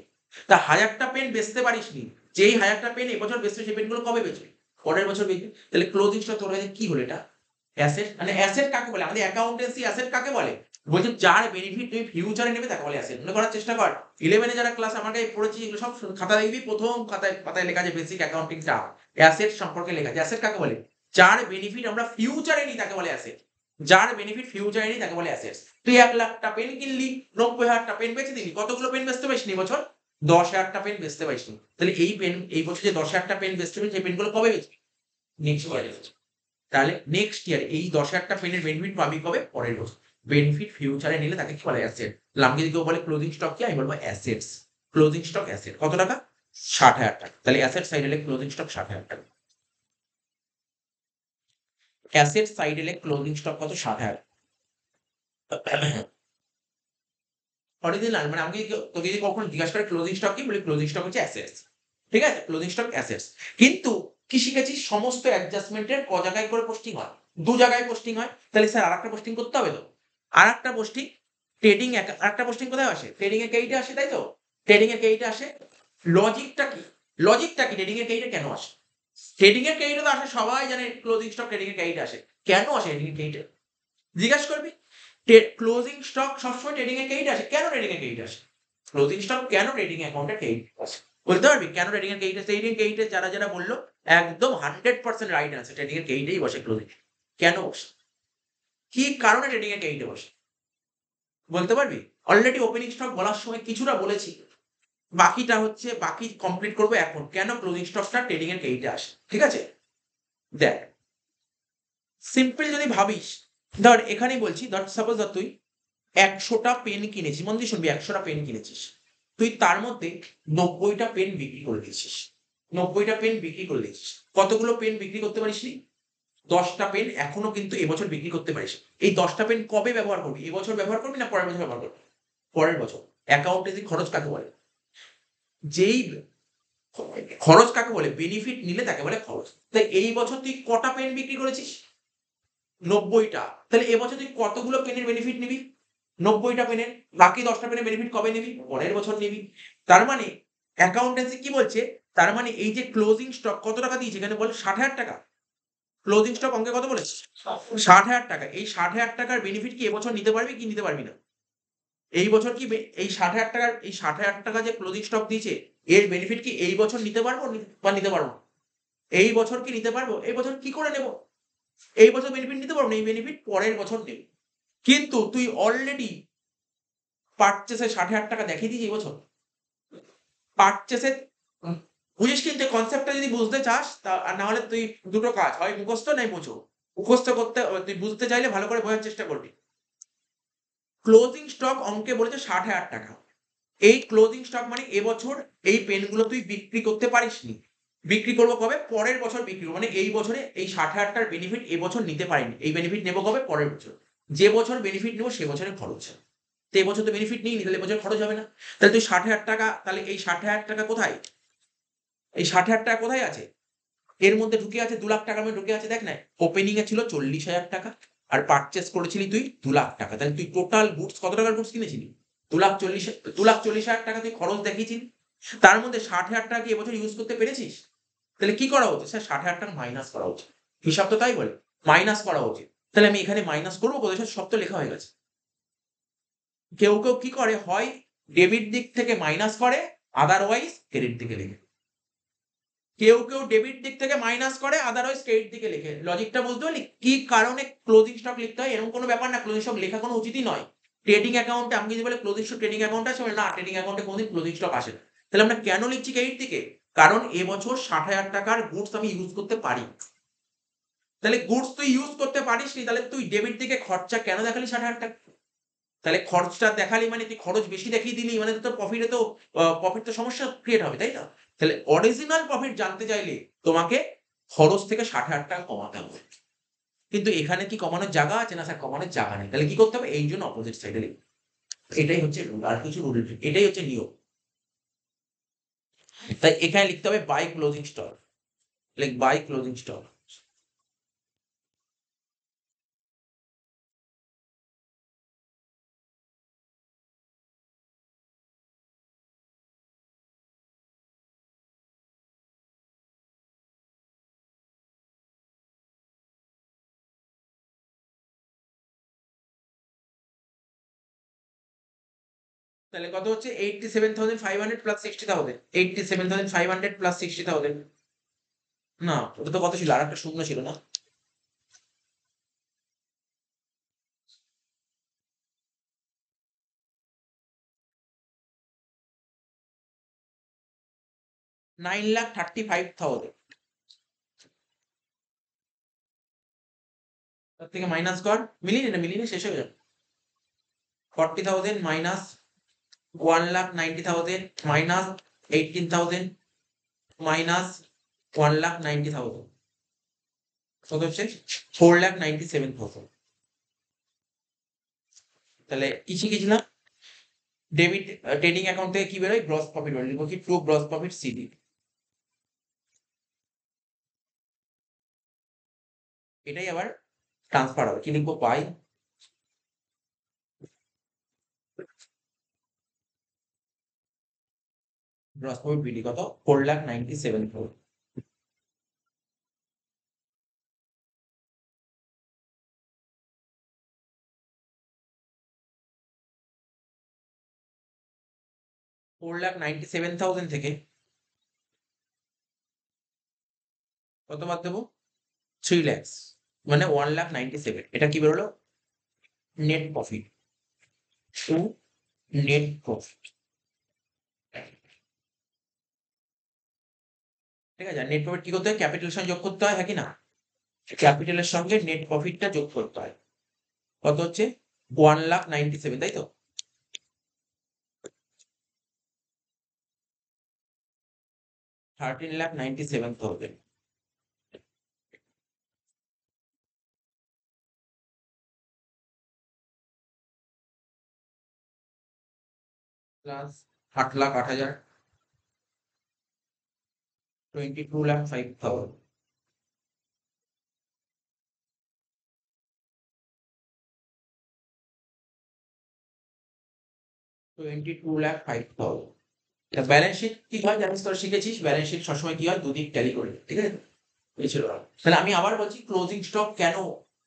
তা 1000টা পেন বেচতে পারিস নি, যেই 1000টা পেন এবছর বেচতে, সেই পেনগুলো কবে বেচবি, পরের বছর বেচবি। তাহলে ক্লোজিং স্টক তোর কাছে কি হলো, এটা অ্যাসেট। মানে অ্যাসেট কাকে বলে, আমাদের অ্যাকাউন্টেন্সি অ্যাসেট কাকে বলে, বলছে যার বেনিফিট তুমি ফিউচারে নেবে তাকে বলে অ্যাসেট। মনে করার চেষ্টা কর, 11 যারা ক্লাস আমার কাছে পড়েছি, এগুলো সব খাতা দেখবি, প্রথম পাতায় লেখা আছে বেসিক অ্যাকাউন্টিং টা, অ্যাসেট সম্পর্কে লেখা আছে। অ্যাসেট কাকে বলে, যার বেনিফিট আমরা ফিউচারে নিই তাকে বলে অ্যাসেট, যার বেনিফিট ফিউচারে নিই তাকে বলে অ্যাসেটস। তুই 1,00,000টা পেন কিনলি, 90,000টা পেন বেচে দিলি, কতগুলো পেন বেচতে পারিস নি বছর, 10,000টা পেন বেচতে পারিস নি। তাহলে এই পেন এই বছর যে 10,000টা পেন বেচতে পারিস, সেই পেনগুলো কবে বেচবি, নেক্সট ইয়ারে। তাহলে নেক্সট ইয়ার এই 10,000টা পেনের বেনিফিট পাবি কবে, পরের বছর। বেনিফিট ফিউচারে নিলে তাকে কি বলে, অ্যাসেট। লামকে যদি কেউ বলে ক্লোজিং স্টক কি, আমি বলবো অ্যাসেটস। ক্লোজিং স্টক অ্যাসেট, কত টাকা, 60,000 টাকা। তাহলে অ্যাসেট সাইডে লেখ ক্লোজিং স্টক 60,000 টাকা, অ্যাসেট সাইডে লেখ ক্লোজিং স্টক কত, 60,000। অরিজিনাল মানে আমাকে তোকে যদি কখনো জিজ্ঞাসা করে ক্লোজিং স্টক কি, বলি ক্লোজিং স্টক হচ্ছে অ্যাসেটস, ঠিক আছে, ক্লোজিং স্টক অ্যাসেটস। কিন্তু কি শিখেছি, সমস্ত অ্যাডজাস্টমেন্টের ক জায়গায় করে পোস্টিং হয়, 2 জায়গায় পোস্টিং হয়। তাহলে স্যার আরেকটা পোস্টিং করতে হবে তো, আরেকটা পোস্টিং ট্রেডিং, আরেকটা পোস্টিং কোথায় আসে, ট্রেডিং এর কেইটে আসে, তাই তো, ট্রেডিং এর কেইটে আসে। লজিকটা কি, লজিকটা কি, ট্রেডিং এর কেইটে কেন আসে, ট্রেডিং এর কেইটে তো আসে, সবাই জানে ক্লোজিং স্টক ট্রেডিং এর কেইটে আসে, কেন আসে ট্রেডিং এর কেইটে, জিজ্ঞাসা করবি। ক্লোজিং স্টক সবসময় ট্রেডিং এ কেইট আসে, কেন ট্রেডিং এ কেইট আসে, ক্লোজিং স্টক কেন ট্রেডিং অ্যাকাউন্টে কেইট আসে, বলতে পারবি কেন ট্রেডিং এর কেইট আসে। ট্রেডিং কেইটে যারা যারা বললো একদম 100% রাইট আছে, ট্রেডিং এর কেইটেই বসে ক্লোজিং, কেন বসে, কি কারণে ট্রেডিং এর কেইটে বসে, বলতে পারবি। অলরেডি ওপেনিং স্টক বলার সময় কিছুটা বলেছি, বাকিটা হচ্ছে বাকি কমপ্লিট করবো এখন, কেন ক্লোজিং স্টকটা ট্রেডিং এর কেইটে আসে, ঠিক আছে। দেখ সিম্পল যদি ভাবিস, ধর এখানেই বলছি, ধর সাপোজ ধর তুই 100টা পেন কিনেছিস, মন দিয়ে শুনবি, 100টা পেন কিনেছিস, তুই তার মধ্যে 90টা পেন বিক্রি করে দিয়েছিস, 90টা পেন বিক্রি করে দিয়েছিস, কতগুলো পেন বিক্রি করতে পারিস নি, 10টা পেন এখনো কিন্তু এবছর বিক্রি করতে পারিস। এই 10টা পেন কবে ব্যবহার করবি, এবছর ব্যবহার করবি না পরের বছর ব্যবহার করবি, পরের বছর। অ্যাকাউন্টেন্সি খরচ কাকে বলে, যেই খরচ কাকে বলে? বেনিফিট নিলে তাকে বলে খরচ। তাই এই বছর তুই কটা পেন বিক্রি করেছিস? ৯০টা। তাহলে এবছর তুই কতগুলো পেনের বেনিফিট নিবি? ৯০টা পেনের। বাকি ১০টা পেনের বেনিফিট কবে নিবি? পরের বছর নিবি। তার মানে অ্যাকাউন্টেন্সি কি বলছে? তার মানে এই যে ক্লোজিং স্টক কত টাকা দিয়েছে? এখানে বল ৳৬০,০০০। ক্লোজিং স্টক অঙ্কে কত বলেছে? ৳৬০,০০০। এই ৳৬০,০০০ র বেনিফিট কি এবছর নিতে পারবি কি নিতে পারবি না? এই বছর কি এই ৳৬০,০০০ যে ক্লোজিং স্টক দিয়েছে, এর বেনিফিট কি এই বছর নিতে পারবো বা নিতে পারবো না? এই বছর কি নিতে পারবো? এই বছর কি করে নেব? এই বছর বেনিফিট নিতে পারবো না। এই বেনিফিট পরের বছর নেব। কিন্তু তুই অলরেডি পারচেজ এ ৳৬০,০০০ দেখিয়ে দিয়েছি এবছর। পারচেজ এ বুঝিস কিন্তু কনসেপ্টটা যদি বুঝতে চাস আর না হলে তুই দুটো কাজ, হয় মুখস্থ নয় মুচো। মুখস্থ করতে তুই বুঝতে চাইলে ভালো করে বোঝার চেষ্টা করবি। ক্লোজিং স্টক অঙ্কে বলেছে ৳৬০,০০০। এই ক্লোজিং স্টক মানে এবছর এই পেনগুলো তুই বিক্রি করতে পারিসনি। বিক্রি করব কবে? পরের বছর বিক্রি করব। মানে এই বছরে এই ৳৬০,০০০ র বেনিফিট এবছর নিতে পারিনি। এই বেনিফিট নেব কবে? পরের বছর। যে বছর বেনিফিট নেব সে বছরে খরচ। তো এবছর তো বেনিফিট নিইনি, তাহলে এবছর খরচ হবে না। তাহলে তুই ৳৬০,০০০ তাহলে এই ৳৬০,০০০ কোথায়? এই ৳৬০,০০০ কোথায় আছে? এর মধ্যে ঢুকে আছে ৳২,০০,০০০ র মধ্যে ঢুকে আছে দেখ না। ওপেনিং এ ছিল ৳৪০,০০০ আর পারচেজ করেছিলি তুই ৳২,০০,০০০। তাহলে তুই টোটাল গুডস কত টাকার গুডস কিনেছিলি? ৳২,৪০,০০০ তুই খরচ দেখিয়েছিলি। তার মধ্যে ৳৬০,০০০ কি এবছর ইউজ করতে পেরেছিস? তাহলে কি করা উচিত? স্যার ৳৬০,০০০ মাইনাস করা উচিত। হিসাব তো তাই বলে। মাইনাস করা উচিত। তাহলে আমি এখানে মাইনাস করব কোথায়? স্যার সব তো লেখা হয়ে গেছে। কেউ কি করে? হয় ডেবিট দিক থেকে মাইনাস করে, আদারওয়াইজ ক্রেডিট দিকে লেখে। কেউ ডেবিট দিক থেকে মাইনাস করে, আদারওয়াইজ ক্রেডিট দিকে লেখে। লজিকটা বুঝতে পারলি? কি কারণে ক্লোজিং স্টক লিখতে হয়? এরকম কোনো ব্যাপার না। ক্লোজিং স্টক লেখা কোনো উচিতই নয়। ট্রেডিং অ্যাকাউন্টে আমাকে যদি বলে ক্লোজিং স্টক ট্রেডিং অ্যাকাউন্ট আছে? না, ট্রেডিং অ্যাকাউন্টে কোনদিন ক্লোজিং স্টক আসে না। তাহলে আমরা কেন লিখছি ক্রেডিট দিকে? কারণ এবছর ৳৬০,০০০ র গুডস আমি ইউজ করতে পারি। তাহলে গুডস তুই ইউজ করতে পারিসনি, তাহলে তুই ডেবিট দিকে খরচা কেন দেখালি ৳৬০,০০০? তাহলে খরচটা দেখালি মানে তুই খরচ বেশি দেখিয়ে দিলি মানে তো তোর প্রফিট তো সমস্যা ক্রিয়েট হবে, তাই না? তাহলে অরিজিনাল প্রফিট জানতে চাইলে তোমাকে খরচ থেকে ৳৬০,০০০ কমাতে হবে। কিন্তু এখানে কি কমানোর জায়গা আছে? না স্যার কমানোর জায়গা নেই। তাহলে কি করতে হবে? এইজন্য অপোজিট সাইডে লিখব। এটাই হচ্ছে রুল। আর কিছু রুল নেই। এটাই হচ্ছে নিয়ম। তাই এখানে লিখতে হবে by closing stock. By closing stock. তাহলে কত হচ্ছে? 87,500 প্লাস 60,000। 87,500 প্লাস 60,000। না, ওটা তো কত ছিল? আরেকটা শূন্য ছিল না? 9,35,000। তার থেকে মাইনাস কর। মিলিয়ে নে শেষ হয়ে যাবে। 40,000 মাইনাস 1,90,000 মাইনাস 18,000 মাইনাস 1,90,000 কত হচ্ছে? 4,97,000। তাহলে কি শিখেছিলাম? ডেবিট ট্রেডিং অ্যাকাউন্ট থেকে কি বেরোয়? গ্রস প্রফিট বেরোয়। লিখব কি? To gross profit CD. এটাই আবার ট্রান্সফার হবে। কি লিখবো? বাই গ্রস প্রফিট বিডি কত? 4,97,000। $4,97,000 থেকে কত বাদ দেবো? 3 lakhs মানে 1,97,000। এটা কি বেরোলো? Net profit. Two net profit. ঠিক আছে? নেট প্রফিট কি করতে হয়? ক্যাপিটালের সঙ্গে যোগ করতে হয়, হ্যাঁ কি না? ক্যাপিটালের সঙ্গে নেট প্রফিটটা যোগ করতে হয়। কত হচ্ছে? 1,97,000, তাই তো? $13,97,000 প্লাস 8,08,000 22,05,000, 22,05,000। ব্যালেন্স শিট কি হয় জানিস, তোরা শিখেছিস ব্যালেন্স শিট সবসময় কি হয় দুদিক ট্যালি করে, ঠিক আছে? এই ছিল। তাহলে আমি আবার বলছি ক্লোজিং স্টক কেন,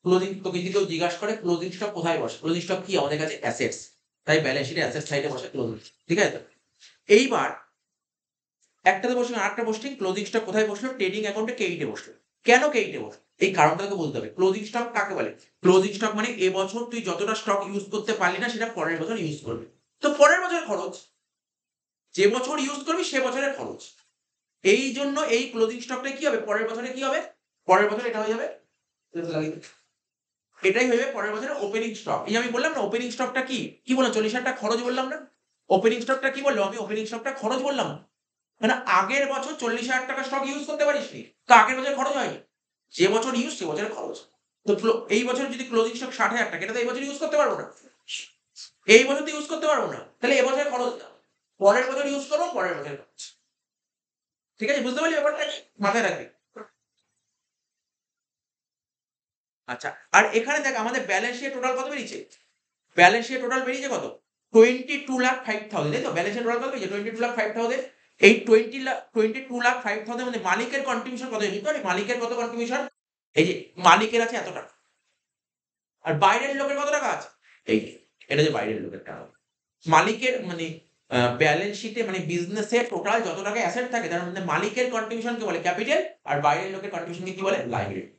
ক্লোজিং তোকে যদি কেউ জিজ্ঞাসা করে ক্লোজিং স্টক কোথায় বসে, ক্লোজিং স্টক কি আমাদের কাছে অ্যাসেটস, তাই ব্যালেন্স শিটে অ্যাসেট সাইডে বসে ক্লোজিং, ঠিক আছে? এইবার একটাতে বসলো আরেকটা পোস্টিং, ক্লোজিং স্টক কোথায় বসলো, ট্রেডিং অ্যাকাউন্টে কেইটে বসলো। কেন কেইটে বসলো এই কারণটা তোকে বলতে হবে। ক্লোজিং স্টক কাকে বলে? ক্লোজিং স্টক মানে এবছর তুই যতটা স্টক ইউজ করতে পারলি না সেটা পরের বছর ইউজ করবি, তো পরের বছরের খরচ, যে বছর ইউজ করবি সে বছরের খরচ। এই জন্য এই ক্লোজিং স্টকটা কি হবে পরের বছরে, কি হবে পরের বছরে, এটা হয়ে যাবে, এটাই হয়ে যাবে পরের বছরে ওপেনিং স্টক। এই আমি বললাম না ওপেনিং স্টকটা কি, কি বললাম 40,000 টাকা খরচ বললাম না, ওপেনিং স্টকটা কি বললাম আমি, ওপেনিং স্টকটা খরচ বললাম না। মানে আগের বছর 40,000 টাকা স্টক ইউজ করতে পারিস নি, তো আগের বছর খরচ হয়নি, যে বছর ইউজ সে বছরের খরচ। তো এই বছর যদি ক্লোজিং স্টক 60,000 টাকা, এটা তো এই বছর ইউজ করতে পারবো না, এই বছর তো ইউজ করতে পারবো না, তাহলে এবছরের খরচ না, পরের বছর ইউজ করবো পরের বছর খরচ। ঠিক আছে, বুঝতে পারলি ব্যাপারটা, মাথায় রাখবি। আচ্ছা, আর এখানে দেখ আমাদের ব্যালেন্স শিটে টোটাল কত বেরিয়েছে, ব্যালেন্স শিটে টোটাল বেরিয়েছে কত, 22,05,000, তাই তো? ব্যালেন্স শিটে টোটাল কত বেরিয়েছে 22,05,000। এই 22,05,000 মধ্যে মালিকের কন্ট্রিবিউশন কত জানি তো, মালিকের কত কন্ট্রিবিউশন, এই যে মালিকের আছে এত টাকা, আর বাইরের লোকের কত টাকা আছে, এই এটা যে বাইরের লোকের টাকা। মালিকের মানে ব্যালেন্স শিটে মানে বিজনেসে টোটাল যত টাকা অ্যাসেট থাকে তার মধ্যে মালিকের কন্ট্রিবিউশন কে বলে ক্যাপিটাল, আর বাইরের লোকের কন্ট্রিবিউশন কি বলে লাইবিলিটি।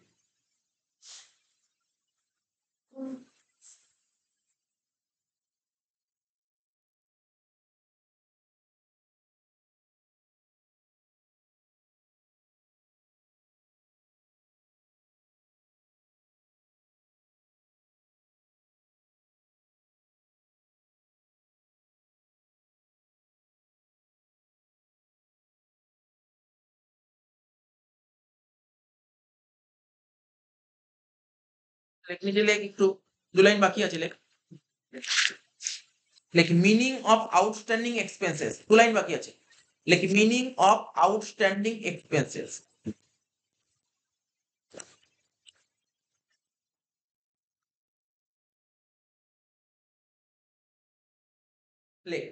লেখ নিজে লেখ একটু, দু লাইন বাকি আছে লেখ, লেখ মিনিং অফ আউটস্ট্যান্ডিং এক্সপেন্সেস, দু লাইন বাকি আছে, লেখ মিনিং অফ আউটস্ট্যান্ডিং এক্সপেন্সেস। লেখ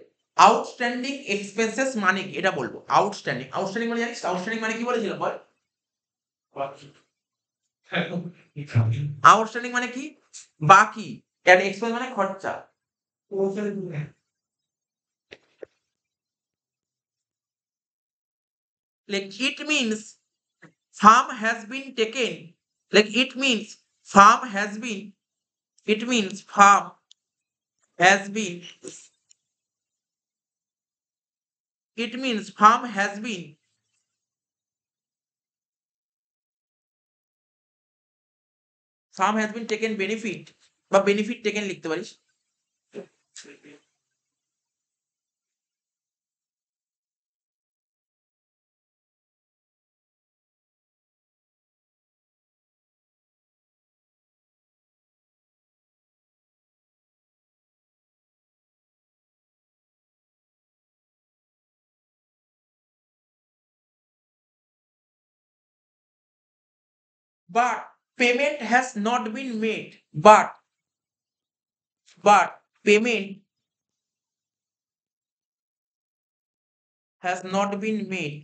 আউটস্ট্যান্ডিং এক্সপেন্সেস মানে কি এটা বলবো, আউটস্ট্যান্ডিং, আউটস্ট্যান্ডিং মানে জানিস আউটস্ট্যান্ডিং মানে কি বলেছিলাম বল, আউটস্ট্যান্ডিং মানে কি বাকি, আর এক্সপেন্স মানে খরচা। Like it means farm has been taken. Like it means farm has been. It means farm has been. It means farm has been. Farm has been taken benefit বা benefit taken লিখতে পারিস। But payment has not been made. But payment has not been made.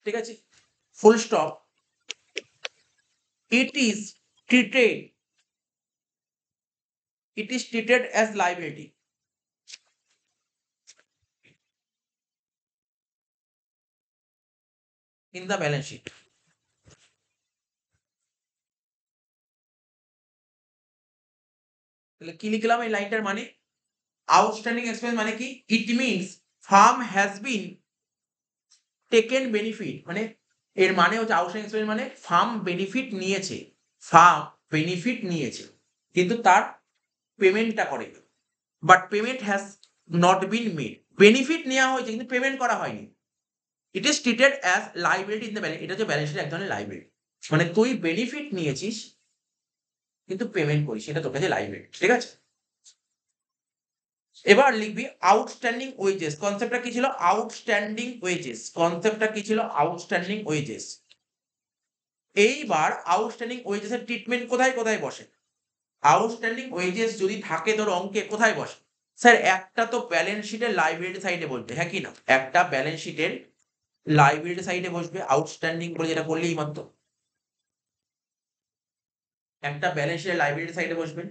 ঠিক আছে, full stop. It is treated. It is treated as liability in the balance sheet. তাহলে কি লিখলাম এই লাইনটার মানে, আউটস্ট্যান্ডিং এক্সপেন্স মানে কি, it means farm has been taken benefit, মানে এর মানে হচ্ছে আউটস্ট্যান্ডিং এক্সপেন্স মানে ফার্ম বেনিফিট নিয়েছে, ফার্ম বেনিফিট নিয়েছে কিন্তু তার পেমেন্টটা করে, but payment has not been made, benefit নেওয়া হয়েছে কিন্তু পেমেন্ট করা হয়নি। It is treated as liability in the balance, এটা হচ্ছে ব্যালেন্স শিটের এক ধরনের লাইবিলিটি, মানে তুই বেনিফিট নিয়েছিস কিন্তু পেমেন্ট করিস, এটা তোর কাছে লাইবিলিটি, ঠিক আছে? এবার লিখবি আউটস্ট্যান্ডিং ওয়েজেস। কনসেপ্টটা কি ছিল? Outstanding wages. কনসেপ্টটা কি ছিল? Outstanding wages. এইবার আউটস্ট্যান্ডিং ওয়েজেস এর ট্রিটমেন্ট কোথায় কোথায় বসে? আউটস্ট্যান্ডিং ওয়েজেস যদি থাকে তোর অঙ্কে কোথায় বসে? স্যার একটা তো ব্যালেন্স শিটের লাইবিলিটি সাইডে বসবে, হ্যাঁ কি না? একটা ব্যালেন্স শিটের লাইবিলিটি সাইডে বসবে আউটস্ট্যান্ডিং বলে যেটা বললি এইমাত্র। একটা ব্যালেন্স শিটের লাইবিলিটি সাইডে বসবে।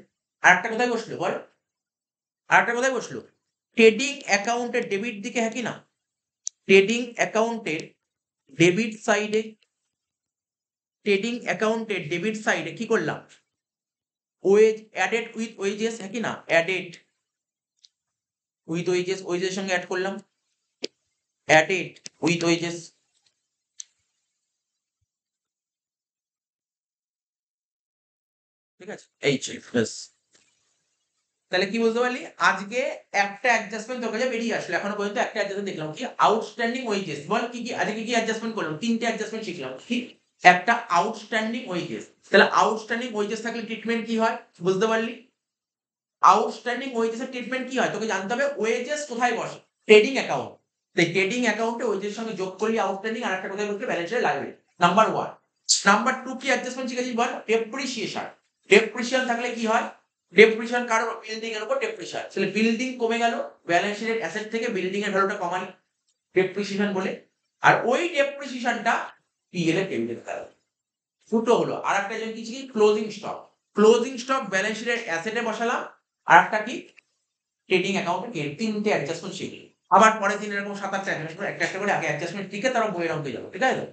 আরেকটা কোথায় বসলো বল? আরেকটা কোথায় বসলো? ট্রেডিং অ্যাকাউন্টের ডেবিট দিকে, হ্যাঁ কি না? ট্রেডিং অ্যাকাউন্টের ডেবিট সাইডে, ট্রেডিং অ্যাকাউন্টের ডেবিট সাইডে কি করলাম? ওয়েজ অ্যাডেড উইথ ওয়েজেস, হ্যাঁ কি না? অ্যাডেড উইথ ওয়েজেস, ওয়েজের সঙ্গে অ্যাড করলাম। Added with wages. ঠিক আছে, এই ছিল ব্যাস। তাহলে কি বুঝতে পারলি? আজকে একটা অ্যাডজাস্টমেন্ট তোর কাছে বেরিয়ে আসলো। এখনো পর্যন্ত একটা অ্যাডজাস্টমেন্ট দেখলাম কি? Outstanding wages. বল কি কি আজকে কি কি অ্যাডজাস্টমেন্ট করলাম? তিনটে অ্যাডজাস্টমেন্ট শিখলাম। কি? একটা আউটস্ট্যান্ডিং ওয়েজেস। তাহলে আউটস্ট্যান্ডিং ওয়েজেস থাকলে ট্রিটমেন্ট কি হয়? বুঝতে পারলি? আউটস্ট্যান্ডিং ওয়েজেস এর ট্রিটমেন্ট কি হয়? তোকে জানতে হবে ওয়েজেস কোথায় বসে? Trading account. তাই ট্রেডিং অ্যাকাউন্টে ওয়েজের সঙ্গে যোগ করলি আউটস্ট্যান্ডিং, আর একটা কোথায় বসবে? ব্যালেন্স শিটের লাইবিলিটি। নাম্বার 1। নাম্বার 2 কি অ্যাডজাস্টমেন্ট শিখেছিস বল? ডেপ্রিসিয়েশন। ডেপ্রিসিয়েশন থাকলে কি হয়? ডেপ্রিসিয়েশন কার উপর? বিল্ডিং এর উপর ডেপ্রিসিয়েশন। তাহলে বিল্ডিং কমে গেল, ব্যালেন্স শিটের অ্যাসেট থেকে বিল্ডিং এর ভ্যালুটা কমালি ডেপ্রিসিয়েশন বলে। আর ওই ডেপ্রিসিয়েশনটা পিএল এর টেবিলে দেখাবে। দুটো হলো। আরেকটা যেমন কি শিখি? Closing stock. Closing stock balance শিটের অ্যাসেটে বসালাম। আরেকটা কি? ট্রেডিং অ্যাকাউন্টে তিনটে অ্যাডজাস্টমেন্ট শিখলি। আবার পরের দিন এরকম 7-8টা অ্যাডজাস্টমেন্ট একটা একটা করে আগে অ্যাডজাস্টমেন্ট শিখে তারপর বইয়ের অঙ্কে যাবো। ঠিক আছে?